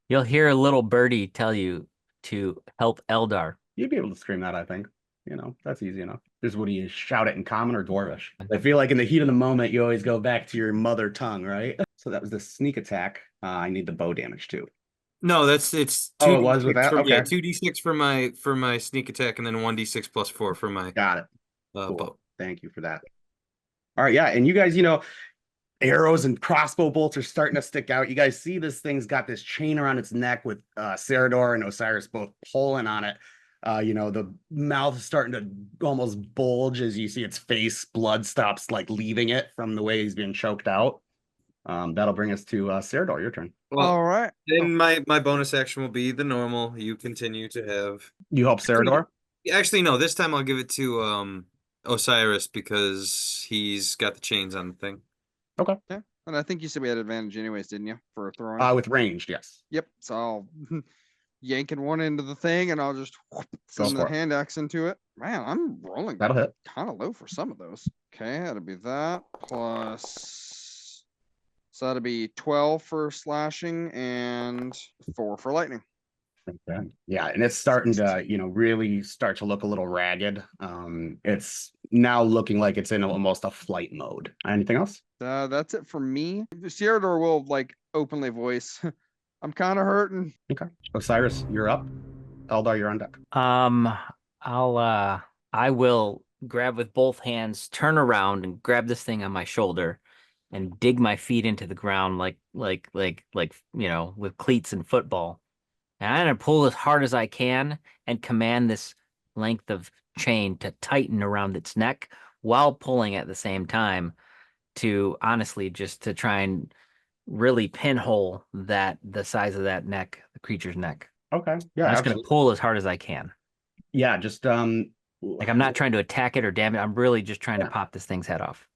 You'll hear a little birdie tell you to help Eldar. You'd be able to scream that, I think. You know, that's easy enough. This would you shout it in common or dwarvish? I feel like in the heat of the moment, you always go back to your mother tongue, right? So that was the sneak attack. I need the bow damage too. No, it's Oh, it was with that? for, yeah, Okay. 2d6 for my sneak attack, and then 1d6 plus 4 for my Got it. Cool. bow. Thank you for that. All right, yeah, and you guys, you know, arrows and crossbow bolts are starting to stick out. You guys see this thing's got this chain around its neck with Cerador and Osiris both pulling on it. You know, the mouth is starting to almost bulge as you see its face. Blood stops like leaving it from the way he's being choked out. That'll bring us to Cerador, your turn. Well, All right. then my bonus action will be the normal. You continue to have. You help Cerador? Actually, no. This time I'll give it to Osiris because he's got the chains on the thing. Okay. Yeah. And I think you said we had advantage anyways, didn't you? For throwing. With ranged, yes. Yep. So I'll yanking one into the thing and I'll just send the for it. hand axe into it. Man, I'm rolling That'll hit. kind of low for some of those. Okay, that'll be that plus. So that'll be 12 for slashing and 4 for lightning. Okay. Yeah, and it's starting to, you know, really start to look a little ragged. It's now looking like it's in almost a flight mode. Anything else? That's it for me. Cerador will like openly voice. I'm kind of hurting. Okay. Osiris, you're up. Eldar, you're on deck. I will grab with both hands, turn around and grab this thing on my shoulder and dig my feet into the ground like you know, with cleats in football. And I'm gonna pull as hard as I can and command this length of chain to tighten around its neck while pulling at the same time to honestly just to try and really pinhole the size of that neck, the creature's neck. Okay. Yeah. I'm just gonna pull as hard as I can. Yeah, just Like I'm not trying to attack it or damage it. I'm really just trying to Yeah. pop this thing's head off.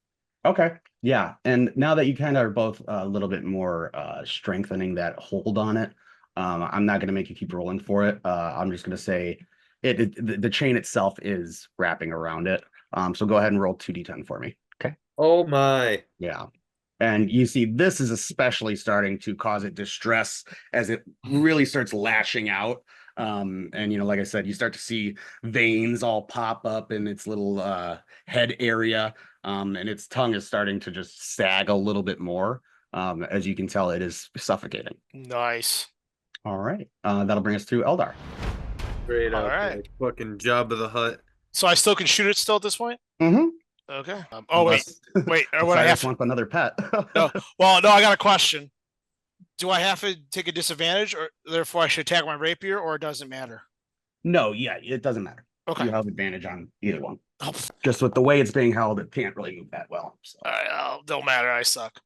Okay. Yeah. And now that you kind of are both a little bit more strengthening that hold on it, I'm not going to make you keep rolling for it. I'm just going to say the chain itself is wrapping around it. So go ahead and roll 2d10 for me. Oh my! Yeah. And you see this is especially starting to cause it distress as it really starts lashing out. And you know, like I said, you start to see veins all pop up in its little head area. And its tongue is starting to just sag a little bit more. As you can tell, it is suffocating. Nice. All right. That'll bring us to Eldar. Great. All right. Fucking Job of the Hut. So I still can shoot it still at this point? Mm-hmm. Okay. Oh, wait. Or what I have want another pet. No. Well, no, I got a question. Do I have to take a disadvantage or therefore I should attack my rapier or it doesn't matter? No, yeah, it doesn't matter. Okay. You have advantage on either one. Oh, Just with the way it's being held, it can't really move that well. So. all right. Don't matter. I suck.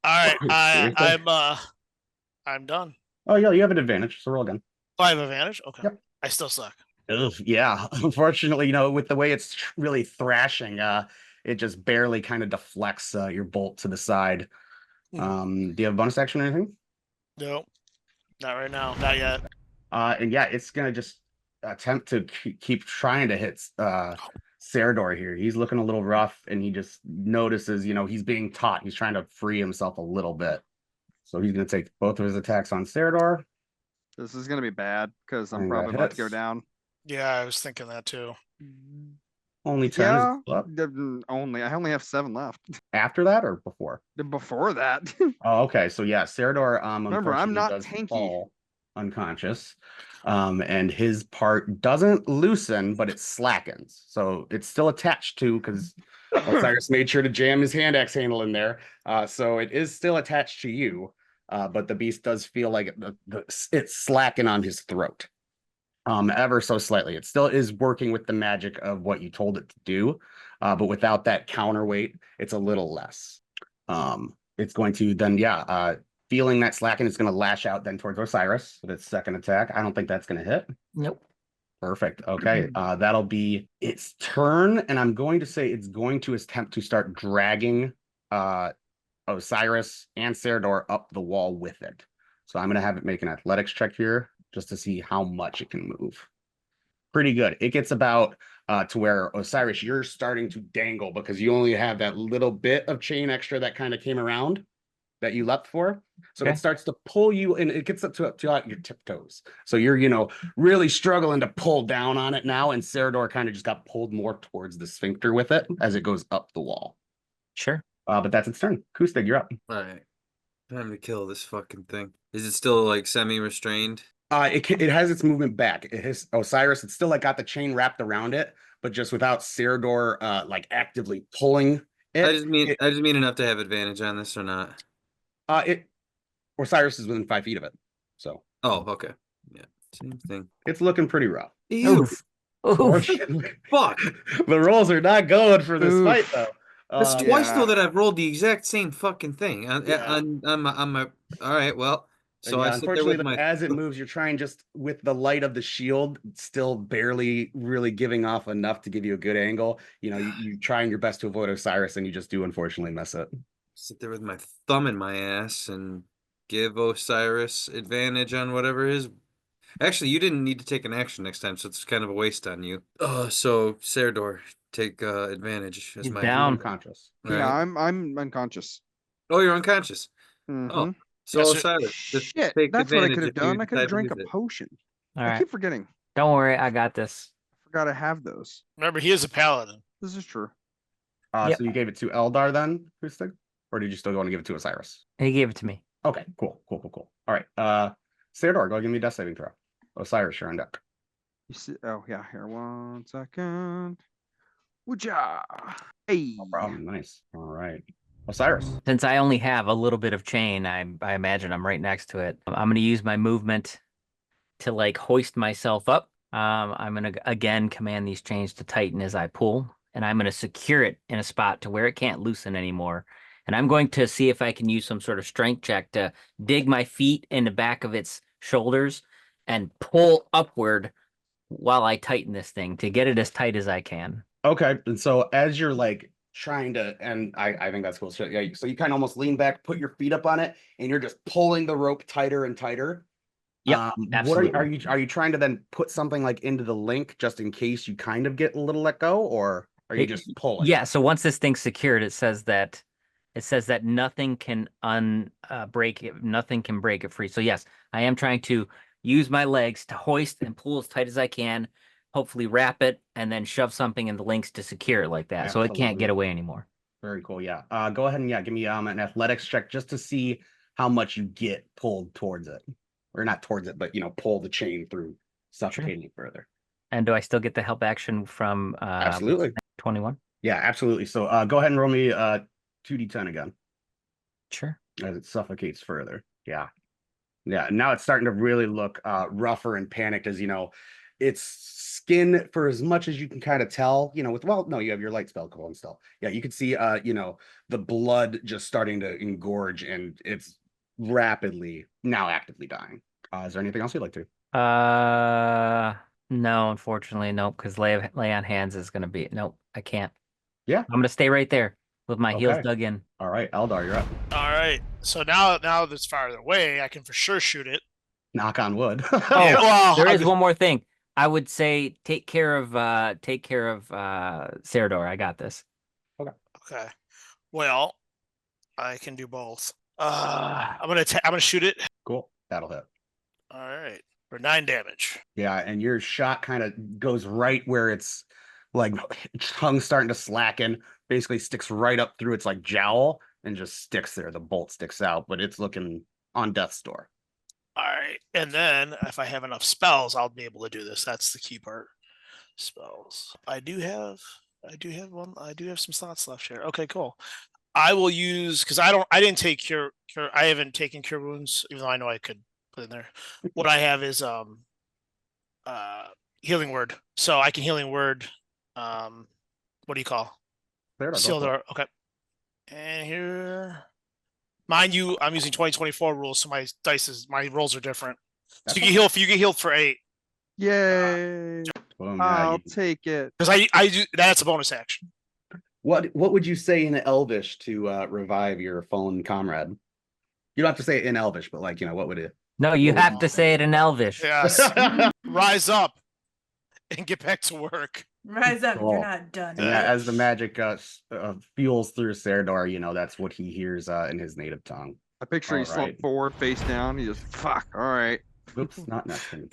All right. I'm done. Oh, yeah, you have an advantage, so roll again. Oh, I have advantage? Okay. Yep. I still suck. Ugh, yeah, unfortunately, with the way it's really thrashing, it just barely kind of deflects your bolt to the side. Do you have a bonus action or anything? No, not right now. Not yet. And yeah, it's gonna just attempt to keep trying to hit Serador here. He's looking a little rough, and he just notices, he's being taught. He's trying to free himself a little bit. So he's gonna take both of his attacks on Serador. This is gonna be bad because I'm And probably that about to go hits. down. Yeah, I was thinking that too. Only 10 Yeah, is up. I only have 7 left. After that or before? Before that, Oh, okay. So yeah, Serador remember, I'm unfortunately not does tanky. fall unconscious. And his part doesn't loosen, but it slackens. So it's still attached to, because Osiris made sure to jam his hand axe handle in there. So it is still attached to you. But the beast does feel like it's slacking on his throat. Ever so slightly. It still is working with the magic of what you told it to do. But without that counterweight, it's a little less. It's going to then, feeling that slacken, it's going to lash out then towards Osiris with its second attack. I don't think that's going to hit. Nope. Perfect. Okay. That'll be its turn. And I'm going to say it's going to attempt to start dragging Osiris and Serador up the wall with it. So I'm going to have it make an athletics check here just to see how much it can move. Pretty good. It gets about to where Osiris, you're starting to dangle because you only have that little bit of chain extra that kind of came around that you leapt for. So Okay. it starts to pull you, and it gets up to out your tiptoes. So you're, really struggling to pull down on it now. And Serador kind of just got pulled more towards the sphincter with it as it goes up the wall. Sure. But that's its turn. Kustig, you're up. All right. Time to kill this fucking thing. Is it still like semi-restrained? It has its movement back. It has Osiris. It's still like got the chain wrapped around it, but just without Serador like actively pulling it. I just mean enough to have advantage on this or not. Osiris is within 5 feet of it, so. Oh, okay. Yeah, same thing. It's looking pretty rough. Ew. Oof. Fuck. The rolls are not going for this Oof. fight though. That's twice yeah. though that I've rolled the exact same fucking thing. On my. All right. Well, so I sit there unfortunately, with my. as it moves, you're trying just with the light of the shield, still barely really giving off enough to give you a good angle. You trying your best to avoid Osiris, and you just do unfortunately mess it. Sit there with my thumb in my ass and give Osiris advantage on whatever his. Actually, you didn't need to take an action next time, so it's kind of a waste on you. So Serador, take advantage as He's my down. Unconscious. Right. Yeah, I'm unconscious. Oh, you're unconscious. Mhm. Oh, so Yes, sir. Osiris, just Shit, take that's what I advantage could have if you done. I could have decide to drank a use it. potion. All I right. keep forgetting. Don't worry, I got this. I forgot I have those. Remember, he is a paladin. This is true. Yep. So you gave it to Eldar then, Kustig? Or did you still want to give it to Osiris? He gave it to me. Okay, cool. All right. Serador, go give me a death saving throw. Osiris, you're on deck. You see? Oh yeah. Here, 1 second. Wooja. Hey. No problem. Nice. All right. Osiris. Since I only have a little bit of chain, I imagine I'm right next to it. I'm going to use my movement to like hoist myself up. I'm going to again command these chains to tighten as I pull, and I'm going to secure it in a spot to where it can't loosen anymore. And I'm going to see if I can use some sort of strength check to dig my feet in the back of its shoulders and pull upward while I tighten this thing to get it as tight as I can. Okay. And so as you're like trying to, and I think that's cool. So yeah, so you kind of almost lean back, put your feet up on it, and you're just pulling the rope tighter and tighter. Yep, What absolutely. are you trying to then put something like into the link just in case you kind of get a little let go, or are you just pulling? Yeah, so once this thing's secured, it says that nothing can break it, nothing can break it free. So yes, I am trying to use my legs to hoist and pull as tight as I can, hopefully wrap it, and then shove something in the links to secure it like that, so it can't get away anymore. Very cool. Yeah. Go ahead and give me an athletics check just to see how much you get pulled towards it, or not towards it, but pull the chain through, suffocating further. And do I still get the help action from Absolutely 21? Yeah, absolutely. So go ahead and roll me 2d10 again. Sure. As it suffocates further. Yeah. Now it's starting to really look rougher and panicked, as its skin, for as much as you can kind of tell, you have your light spell going still. Yeah, you can see the blood just starting to engorge, and it's rapidly now actively dying. Is there anything else you'd like to? No, unfortunately, nope. Because lay on hands is gonna be nope. I can't. Yeah. I'm gonna stay right there with my heels Okay. dug in. All right, Eldar, you're up. All right. So now that's farther away, I can for sure shoot it. Knock on wood. Oh, Yeah, well, there I is was- one more thing. I would say take care of Cerador. I got this. okay. Well, I can do both. I'm gonna shoot it. Cool. That'll hit. All right. For 9 damage. Yeah, and your shot kind of goes right where it's like tongue's starting to slacken, basically sticks right up through its like jowl and just sticks there. The bolt sticks out, but it's looking on death's door. All right. And then if I have enough spells, I'll be able to do this. That's the key part. Spells. I do have one. I do have some slots left here. Okay, cool. I will use because I didn't take cure. I haven't taken cure wounds, even though I know I could put in there. What I have is healing word. So I can healing word. What do you call? Sildar. Okay. And here, mind you, I'm using 2024 rules, so my rolls are different. So you can heal. You get healed for 8. Yay! Boom, I'll take it. Because I do that's a bonus action. What would you say in Elvish to revive your fallen comrade? You don't have to say it in Elvish, but like, what would it? No, you have to say it in Elvish. Yes. Rise up and get back to work. Rise up, Cool. you're not done. And as the magic fuels through Cerador, that's what he hears in his native tongue. I picture he All slumped right. forward, face down. He just fuck. All right. Oops, not nesting.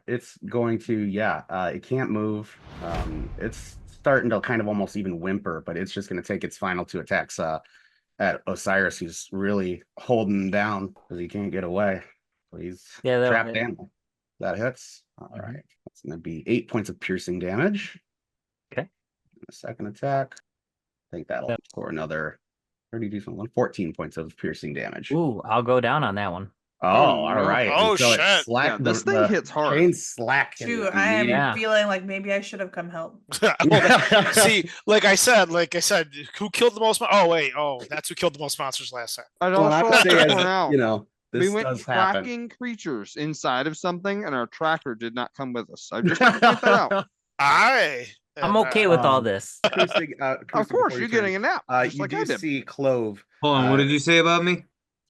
It's going to, it can't move. It's starting to kind of almost even whimper, but it's just going to take its final 2 attacks at Osiris, who's really holding him down because he can't get away. So he's Yeah, trapped animal. That hits. All right. That's going to be 8 points of piercing damage. Okay. A second attack. I think that'll score another 30 decent one. 14 points of piercing damage. Ooh, I'll go down on that one. Oh, all no. right. Oh, And so it shit. slacked- Yeah, this thing hits hard. Chain slack. Shoot, I am Yeah. feeling like maybe I should have come help. See, like I said, who killed the most? That's who killed the most monsters last time. I'd Well, I also would like say to as, point out, this we went does happen. tracking creatures inside of something, and our tracker did not come with us. I just want to point that out. I'm okay with all this. Acoustic, Of course, you're getting a nap. Just you like do I did. see Clove. Hold on, what did you say about me?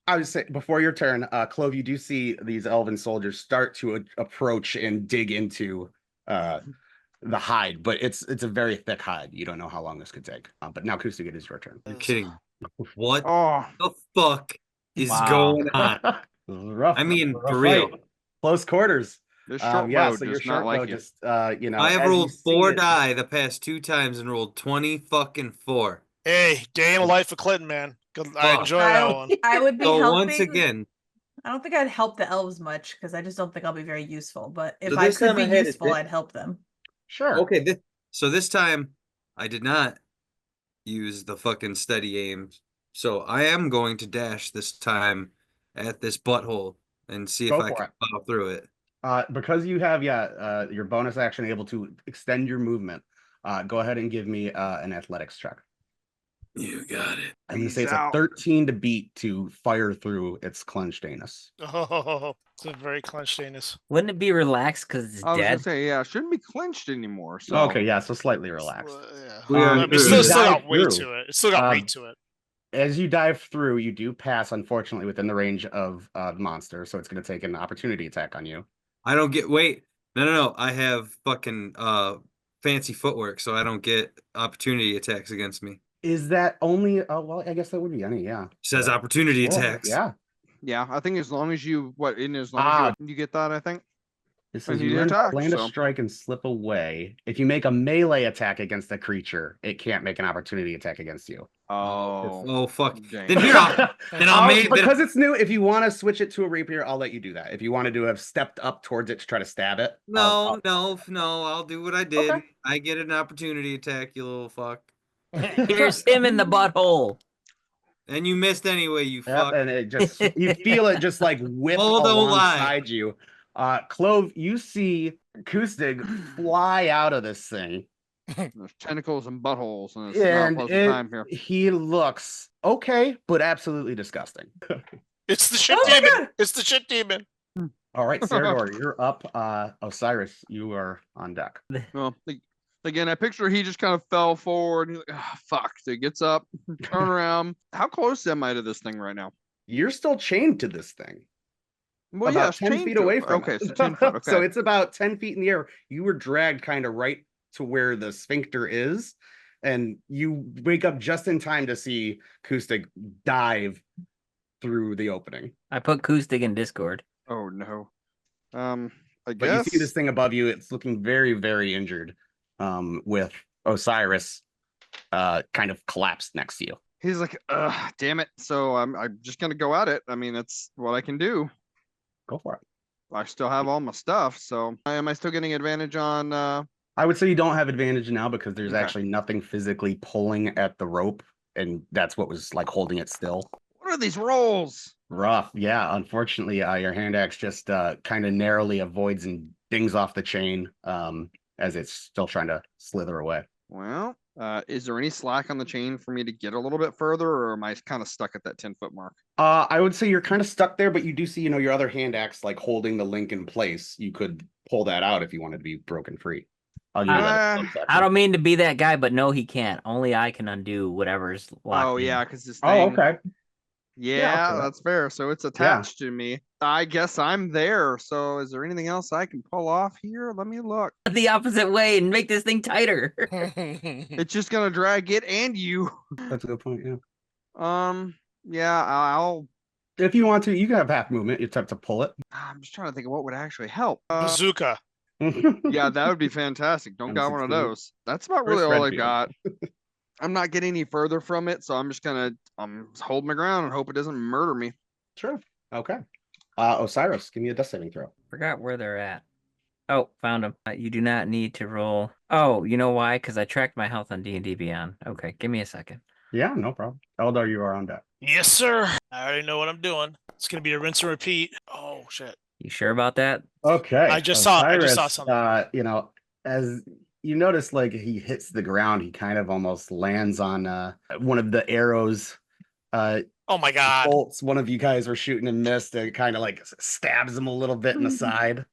I would say before your turn, Clove, you do see these elven soldiers start to approach and dig into the hide, but it's a very thick hide. You don't know how long this could take. But now, Acoustic, it is your turn. You're kidding. What Oh, the fuck is Wow. going on? Rough. I mean, rough for real. fight. Close quarters. this short Yeah, bow so your does short not like bow you. just I have as you rolled see 4 it- die the past 2 times and rolled 20 fucking 4. Hey, day in the life of Clinton, man. Good, I Fuck. enjoy that one. I would be So helping. once again, I don't think I'd help the elves much because I just don't think I'll be very useful. But if So I this could time be I had it useful, di- I'd help them. Sure. okay, this time I did not use the fucking steady aim. So I am going to dash this time at this butthole and see Go if I for can it. plow through it. Because you have your bonus action able to extend your movement. Go ahead and give me an athletics check. You got it. I'm gonna say He's it's a out. 13 to beat to fire through its clenched anus. Oh, it's a very clenched anus. Wouldn't it be relaxed because it's I was gonna dead? say, yeah, it shouldn't be clenched anymore. So Okay, yeah, so slightly relaxed. Yeah. We are I mean, good. still You got dive weight through. to it. It's still got Um, weight to it. As you dive through, you do pass, unfortunately, within the range of the monster, so it's gonna take an opportunity attack on you. I don't get wait. No. I have fucking fancy footwork, so I don't get opportunity attacks against me. Is that only? Oh, well, I guess that would be any. Yeah. Says opportunity Cool, attacks. Yeah. yeah, I think as long as you you get that, I think. It And says you you land, attack, land a so- strike and slip away. If you make a melee attack against the creature, it can't make an opportunity attack against you. Oh, Oh fuck. dang. Then here I'll make because it's new. If you want to switch it to a rapier, I'll let you do that. If you wanted to have stepped up towards it to try to stab it, No, I'll do what I did. Okay. I get an opportunity attack, you little fuck. Here's him in the butthole. And you missed anyway, you Yep, fuck. and it just you feel it just like whip Oh, don't lie. alongside you. Clove, you see Kustig fly out of this thing, There's tentacles and buttholes, and it's and not a pleasant time here. he looks okay, but absolutely disgusting. It's the shit Oh my demon. God. It's the shit demon. All right, Serdor, you're up. Osiris, you are on deck. Well, again, I picture he just kind of fell forward. And he's like, oh, fuck. So he gets up, turn around. How close am I to this thing right now? You're still chained to this thing. Well, About yes, 10 chained feet to away it. from Okay, it. so 10 feet. Okay. So it's about 10 feet in the air. You were dragged kind of right to where the sphincter is, and you wake up just in time to see Kustig dive through the opening. I put Kustig in Discord. Oh no. I But you guess. see this thing above you. It's looking very, very injured. With Osiris, kind of collapsed next to you. He's like, damn it. So I'm just gonna go at it. I mean, that's what I can do. Go for it. I still have all my stuff, so am I still getting advantage on? I would say you don't have advantage now because there's Okay. actually nothing physically pulling at the rope, and that's what was like holding it still. What are these rolls? Rough, yeah. Unfortunately, your hand axe just kind of narrowly avoids and dings off the chain as it's still trying to slither away. Well, is there any slack on the chain for me to get a little bit further, or am I kind of stuck at that 10-foot mark? I would say you're kind of stuck there, but you do see, your other hand axe like holding the link in place. You could pull that out if you wanted to be broken free. I'll give you that. I don't mean to be that guy, but no, he can't. Only I can undo whatever's locked Oh in. yeah, because this Oh, thing. okay. Yeah, okay. that's fair. So it's attached to me. I guess I'm there. So is there anything else I can pull off here? Let me look. The opposite way and make this thing tighter. It's just gonna drag it and you. That's a good point. Yeah. Yeah, I'll. If you want to, you can have half movement. You attempt to pull it. I'm just trying to think of what would actually help. Bazooka. Yeah, that would be fantastic. Don't got one of M16. those. That's about Where's really all I Redfield? got. I'm not getting any further from it, so I'm just gonna hold my ground and hope it doesn't murder me. Sure. Okay. Osiris, give me a death saving throw. Forgot where they're at. Oh, found them. You do not need to roll. Oh, you know why? Because I tracked my health on D&D Beyond. Okay, give me a second. Yeah, no problem. Eldar, you are on deck. Yes, sir. I already know what I'm doing. It's gonna be a rinse and repeat. Oh shit. You sure about that? Okay. I just saw something. As you notice, like he hits the ground, he kind of almost lands on one of the arrows. Oh my god. Bolts. One of you guys were shooting and missed. It kind of like stabs him a little bit in the side.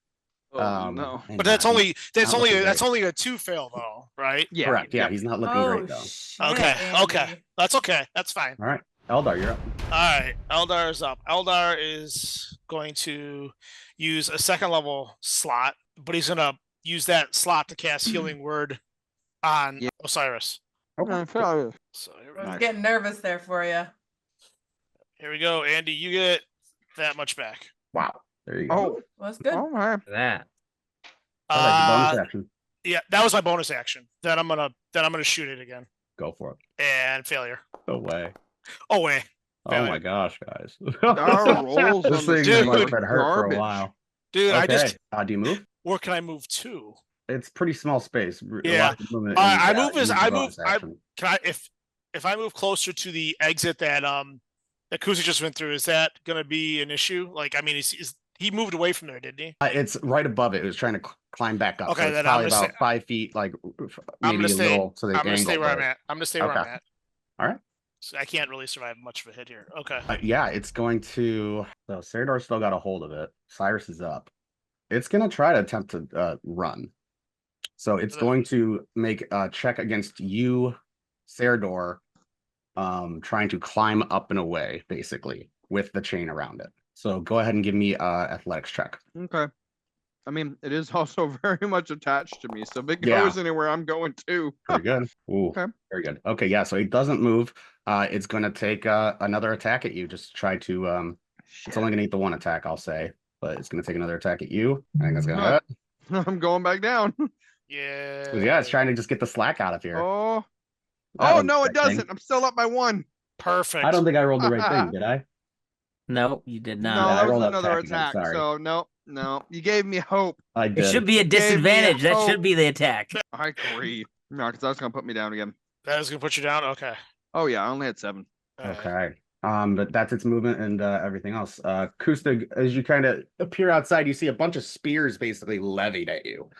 Oh no. and But that's not only looking only a 2 fail though, right? Yeah. correct. Yeah, he's not looking great though. Okay. Okay. Andy. That's okay. That's fine. All right, Eldar, you're up. All right. Eldar is up. Eldar is going to use a second level slot, but he's gonna use that slot to cast healing word on Yeah. Osiris. I feel it. So I was getting nervous there for you. here we go, Andy. You get that much back. Wow, there you go. Oh, Was good. all right. That. I like the bonus Uh, action. yeah, that was my bonus action. Then I'm gonna shoot it again Go for it. and failure. No way. Oh wait. Oh Failure. my gosh, guys. Our rolls This on this thing thing might are have been hurt for garbage. a while. Dude, I Okay. just Do you move? where can I move to? It's pretty small space. Yeah. Lots of movement, I and, move as- use the I bonus move- I- action. Can I if I move closer to the exit that that Kuzi just went through, is that gonna be an issue? Like, I mean, he moved away from there, didn't he? It's right above it. It was trying to climb back up. Okay, so it's then I'm probably gonna about 5 feet, like I'm maybe gonna a stay. little. So the I'm gonna stay angle, where I'm but- at. I'm gonna stay where I'm Okay. at. All right. So I can't really survive much of a hit here. Okay. Yeah, it's going to. So Serdar still got a hold of it. Cyrus is up. It's going to try to attempt to run. So it's Ugh. going to make a check against you, Serdar, trying to climb up and away, basically, with the chain around it. So go ahead and give me athletics check. Okay. I mean, it is also very much attached to me. So if it Yeah. goes anywhere, I'm going too. Very good. Ooh, Okay. very good. Okay, yeah. So it doesn't move. It's going to take another attack at you. Just try to. It's only going to eat the one attack, I'll say, but it's going to take another attack at you. I think that's going to Huh. hit. I'm going back down. Yeah. 'Cause, yeah, it's trying to just get the slack out of here. Oh. That Oh one's no, it affecting. doesn't. I'm still up by one. Perfect. I don't think I rolled the right thing, did I? No, you did No, not. I that was rolled that another attack again, attack. sorry. So no. You gave me hope. I It did. should be a Gave me a disadvantage. That hope. should be the attack. I agree. No, because that's gonna put me down again. That is gonna put you down. Okay. Oh yeah, I only had 7. All right. Okay. But that's its movement and everything else. Kustig, as you kind of appear outside, you see a bunch of spears basically levied at you,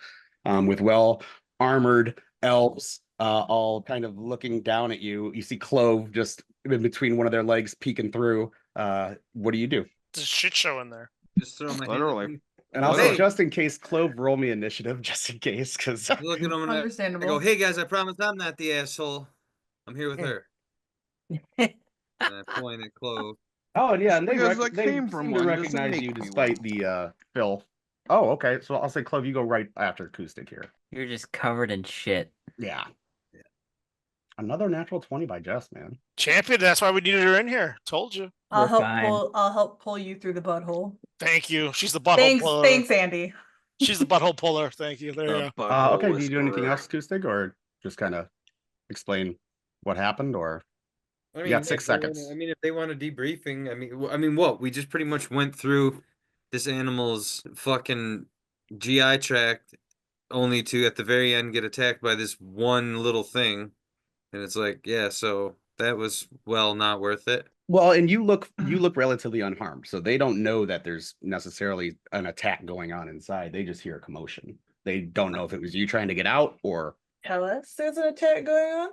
with well armored elves, all kind of looking down at you. You see Clove just in between one of their legs peeking through. What do you do? There's a shit show in there. Just throw my hand up Literally. and And Oh, also, hey. just in case, Clove, roll me initiative, just in case, because Look at him and I Understandable. go, hey guys, I promise I'm not the asshole. I'm here with her. And I point at Clove. oh, and yeah, Just and they because I they came from seem to one doesn't recognize make you me despite one. the filth. Oh, okay. So I'll say, Clove, you go right after Acoustic here. You're just covered in shit. Yeah. Another natural 20 by Jess, man. Champion, that's why we needed her in here. Told you. We're fine. I'll help pull you through the butthole. Thank you. She's the butthole puller. Thanks, Andy. She's the butthole puller. Thank you. There you go. Okay, do you do anything else, Acoustic, or just kind of explain what happened, or I mean, you got if 6 they wanna- seconds? I mean, if they want a debriefing, I mean, what? We just pretty much went through this animal's fucking GI tract, only to at the very end get attacked by this one little thing, and it's like, yeah, so that was not worth it. Well, and you look relatively unharmed, so they don't know that there's necessarily an attack going on inside. They just hear a commotion. They don't know if it was you trying to get out or. Tell us there's an attack going on.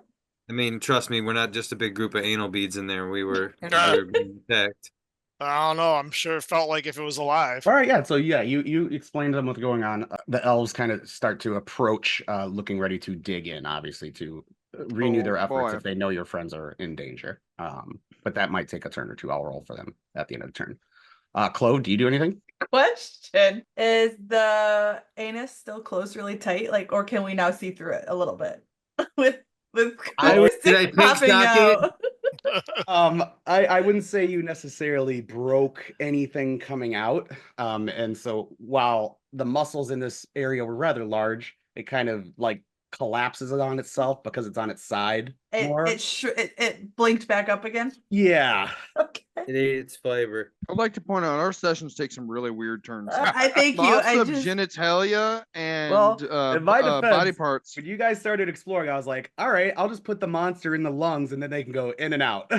I mean, trust me, we're not just a big group of anal beads in there. We were Yeah. being attacked. I don't know. I'm sure it felt like if it was alive. All right, yeah. So yeah, you explained to them what's going on. The elves kind of start to approach, looking ready to dig in, obviously to renew their efforts boy. if they know your friends are in danger. But that might take a turn or two. I'll roll for them at the end of the turn. Clove, do you do anything? Question: is the anus still closed really tight, like, or can we now see through it a little bit with Did acoustic I pink popping socket? out? I wouldn't say you necessarily broke anything coming out. And so while the muscles in this area were rather large, it kind of like collapses it on itself because it's on its side more. It blinked back up again. Yeah. Okay. It ate its fiber. I'd like to point out our sessions take some really weird turns. I thank you. Lots I of just genitalia and Well, in my body defense, parts. when you guys started exploring, I was like, all right, I'll just put the monster in the lungs and then they can go in and out.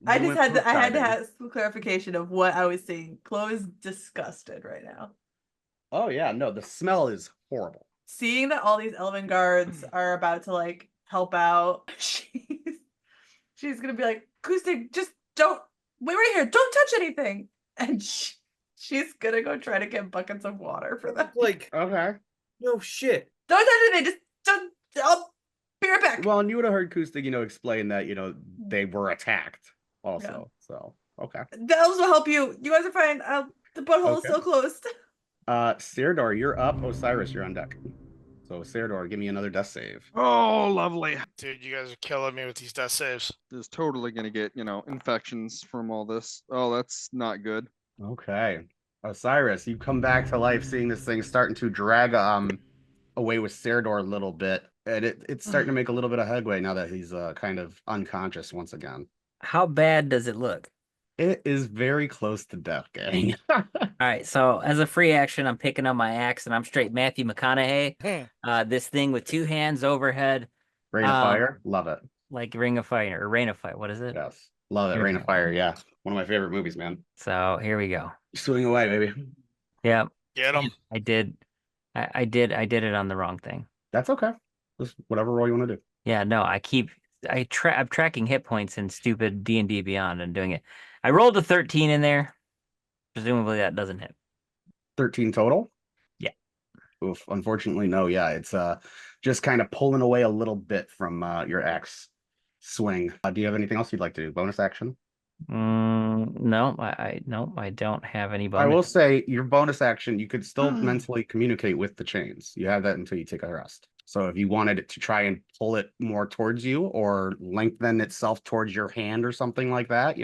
I just had to, I had to have some clarification of what I was saying. Chloe's disgusted right now. Oh yeah, no, the smell is horrible. Seeing that all these elven guards are about to like help out, she's gonna be like, Acoustic, just don't wait right here, don't touch anything. And she's gonna go try to get buckets of water for them. Like, Okay. no shit. Don't touch anything, just don't. I'll be right back. Well, and you would have heard Acoustic, explain that, they were attacked also. So, okay. The elves will help you. You guys are fine. The butthole is Okay. still closed. Cerdor, you're up. Osiris, you're on deck. So, Cerdor, give me another death save. Oh, lovely. Dude, you guys are killing me with these death saves. Is totally gonna get, infections from all this. Oh, that's not good. Okay. Osiris, you come back to life seeing this thing starting to drag away with Cerdor a little bit. And it's starting to make a little bit of headway now that he's kind of unconscious once again. How bad does it look? It is very close to death, gang. All right, so as a free action, I'm picking up my axe and I'm straight Matthew McConaughey. This thing with 2 hands overhead, Rain of Fire, love it. like Ring of Fire or Rain of Fire. What is it? Yes, love it. Rain of Fire, yeah, one of my favorite movies, man. So here we go. Swing away, baby. Yep, Get him. I did. I did it on the wrong thing. That's okay. Just whatever roll you want to do. Yeah, no, I'm tracking hit points in stupid D&D Beyond and doing it. I rolled a 13 in there. Presumably that doesn't hit. 13 total? Yeah. Oof, unfortunately, no. Yeah, it's just kind of pulling away a little bit from your axe swing. Do you have anything else you'd like to do? Bonus action? No, I don't have any bonus. I will say your bonus action, you could still mentally communicate with the chains. You have that until you take a rest. So if you wanted it to try and pull it more towards you or lengthen itself towards your hand or something like that,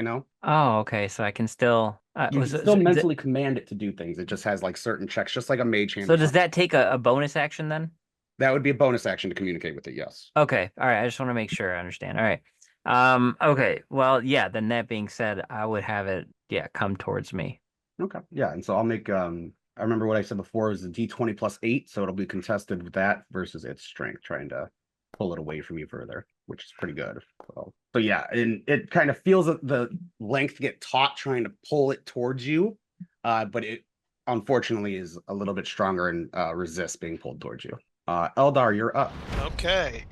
Oh, okay. So I can still you can still mentally command it to do things. It just has like certain checks, just like a mage hand. So does that take a bonus action then? That would be a bonus action to communicate with it, yes. Okay. All right. I just want to make sure I understand. All right. Okay. Well, yeah, then that being said, I would have it, come towards me. Okay. Yeah. And so I'll make I remember what I said before was a D20 plus 8, so it'll be contested with that versus its strength, trying to pull it away from you further, which is pretty good. So yeah, and it kind of feels the length get taut trying to pull it towards you, but it unfortunately is a little bit stronger and resists being pulled towards you. Eldar, you're up. Okay.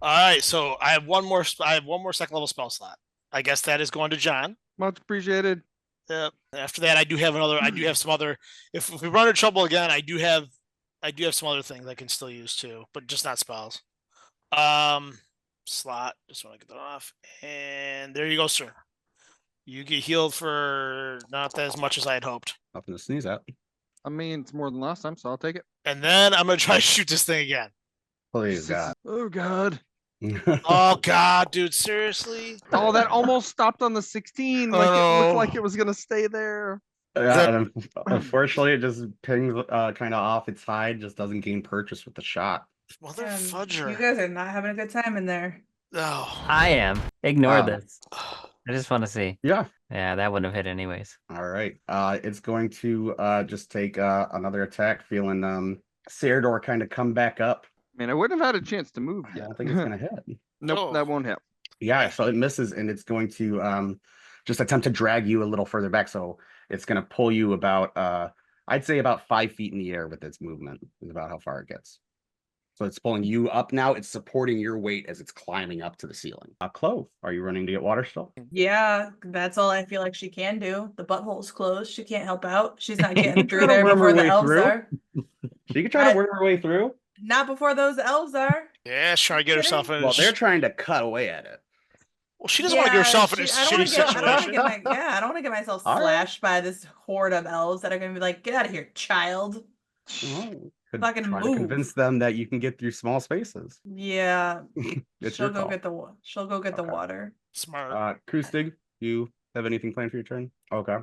All right. So I have one more second level spell slot. I guess that is going to John. Much appreciated. After that, I do have some other. If we run into trouble again, I do have some other things I can still use too, but just not spells. Slot. Just want to get that off, and there you go, sir. You get healed for not as much as I had hoped. Nothing to sneeze at. I mean, it's more than last time, so I'll take it. And then I'm gonna try to shoot this thing again. Please, God. Oh God. Oh God, dude, seriously? Oh, that almost stopped on the 16. Like it looked like it was gonna stay there. Yeah, and unfortunately, it just pings kind of off its hide. Just doesn't gain purchase with the shot. Mother You fudger. guys are not having a good time in there. Oh. I am. Ignore this. I just want to see. Yeah. Yeah, that wouldn't have hit anyways. All right. It's going to just take another attack, feeling Serador kind of come back up. I mean, I wouldn't have had a chance to move I yet. don't think it's gonna hit. Nope, Oh. that won't hit. Yeah, so it misses, and it's going to just attempt to drag you a little further back. So it's gonna pull you about I'd say about 5 feet in the air with its movement is about how far it gets. So it's pulling you up now. It's supporting your weight as it's climbing up to the ceiling. Clove, are you running to get water still? Yeah, that's all I feel like she can do. The butthole's closed. She can't help out. She's not You getting through gotta there worm her before the way elves through. are. She can try to work her way through. Not before those elves are. Yeah, she's trying to get herself in. Well, they're trying to cut away at it. Well, she doesn't want to get herself in a I don't wanna shitty get- I don't wanna situation. get I don't want to get myself All right. slashed by this horde of elves that are going to be like, get out of here, child. Oh, could Fucking try to move. convince them that you can get through small spaces. Yeah, It's she'll your go call. get the she'll go get the Okay. water. Smart. Kustig, you have anything planned for your turn? Okay.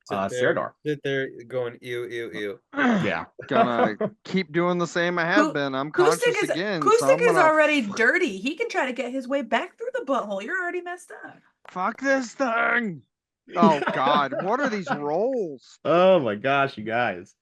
Sit there, Serador. sit there going ew ew ew. Yeah. Gonna keep doing the same I have been. I'm conscious again. So I'm Kustik is gonna already dirty. He can try to get his way back through the butthole. You're already messed up. fuck this thing. Oh God, what are these rolls? Oh my gosh, you guys.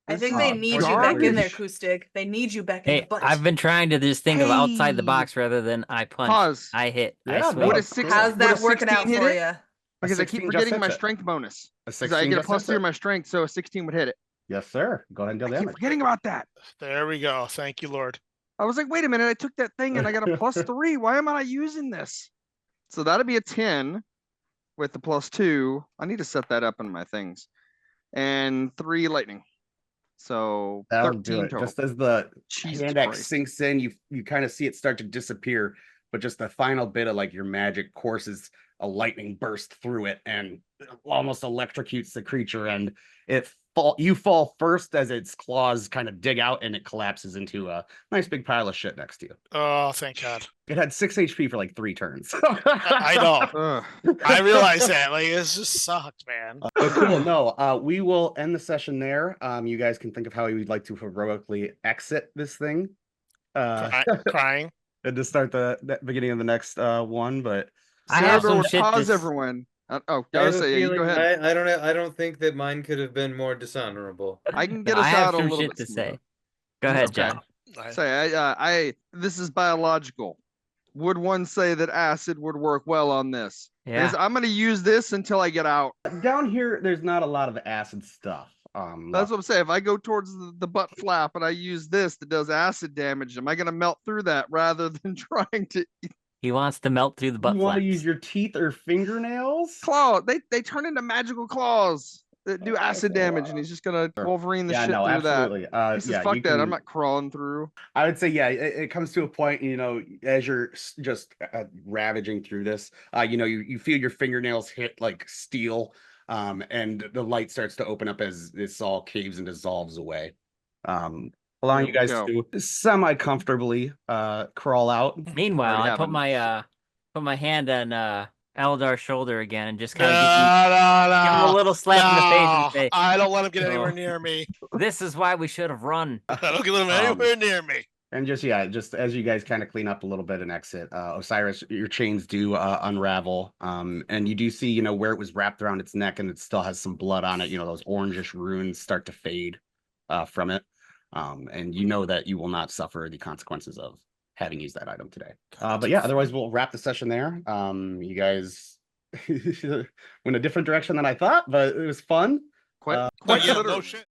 I This think is they need you back in there, garbage. Kustik. They need you back in the Hey, butt. I've been trying to just think of outside the Hey. box rather than I punch. Pause. I hit. Yeah, I no, swing. Would a it's six- cool. How's would that a working out 16 hit for it? you? Because I keep 16 just forgetting hits my it. strength bonus. A Because I 16 get a just plus hits 3 it. on my strength, so a 16 would hit it. Yes, sir. Go ahead and deal I keep damage. forgetting about that. There we go. Thank you, Lord. I was like, wait a minute, I took that thing and I got a plus 3. Why am I not using this? So that'd be a 10 with the plus 2. I need to set that up in my things. And 3 lightning. So That'll 13 do it. total. Just as the Jesus hand axe Christ. sinks in, you kind of see it start to disappear, but just the final bit of like your magic courses a lightning burst through it and almost electrocutes the creature, and you fall first as its claws kind of dig out and it collapses into a nice big pile of shit next to you. Oh, thank God. It had 6 HP for like 3 turns. I know. Ugh. I realize that. Like, this just sucked, man. But cool. No, we will end the session there. You guys can think of how you would like to heroically exit this thing. Crying. And to start the beginning of the next one, but I have Senator some would shit pause to everyone. Oh, I gotta have a say, you go feeling- ahead. I don't think that mine could have been more dishonorable. I can No, get us I have out a some little shit bit to smoother. say. Go ahead, Okay. John. Say, this is biological. Would one say that acid would work well on this? Yeah. Because I'm gonna use this until I get out. down here there's not a lot of acid stuff. That's what I'm saying. If I go towards the butt flap and I use this that does acid damage, am I gonna melt through that rather than trying to He wants to melt through the butt you want to flaps. use your teeth or fingernails? claw? They turn into magical claws that do Oh, acid that's a damage, lot. and he's just gonna Sure. Wolverine the Yeah, shit no, through absolutely. that. He says, Yeah, "Fuck you that! I'm can- not crawling through." I would say, yeah, it comes to a point, as you're just ravaging through this, you feel your fingernails hit like steel, and the light starts to open up as this all caves and dissolves away, allowing you There we guys go. to semi-comfortably crawl out. Meanwhile, Already I put happened. my hand on Eldar's shoulder again and just kind of No, give him a little slap in the face and no. say, I don't let him get anywhere No. near me. "This is why we should have run." I don't get him Um, anywhere near me. And just as you guys kind of clean up a little bit and exit, Osiris, your chains do unravel, and you do see where it was wrapped around its neck and it still has some blood on it. Those orangish runes start to fade from it, and you know that you will not suffer the consequences of having used that item today. But yeah, otherwise we'll wrap the session there. You guys went a different direction than I thought, but it was fun. Quite Yeah, literally. no shit.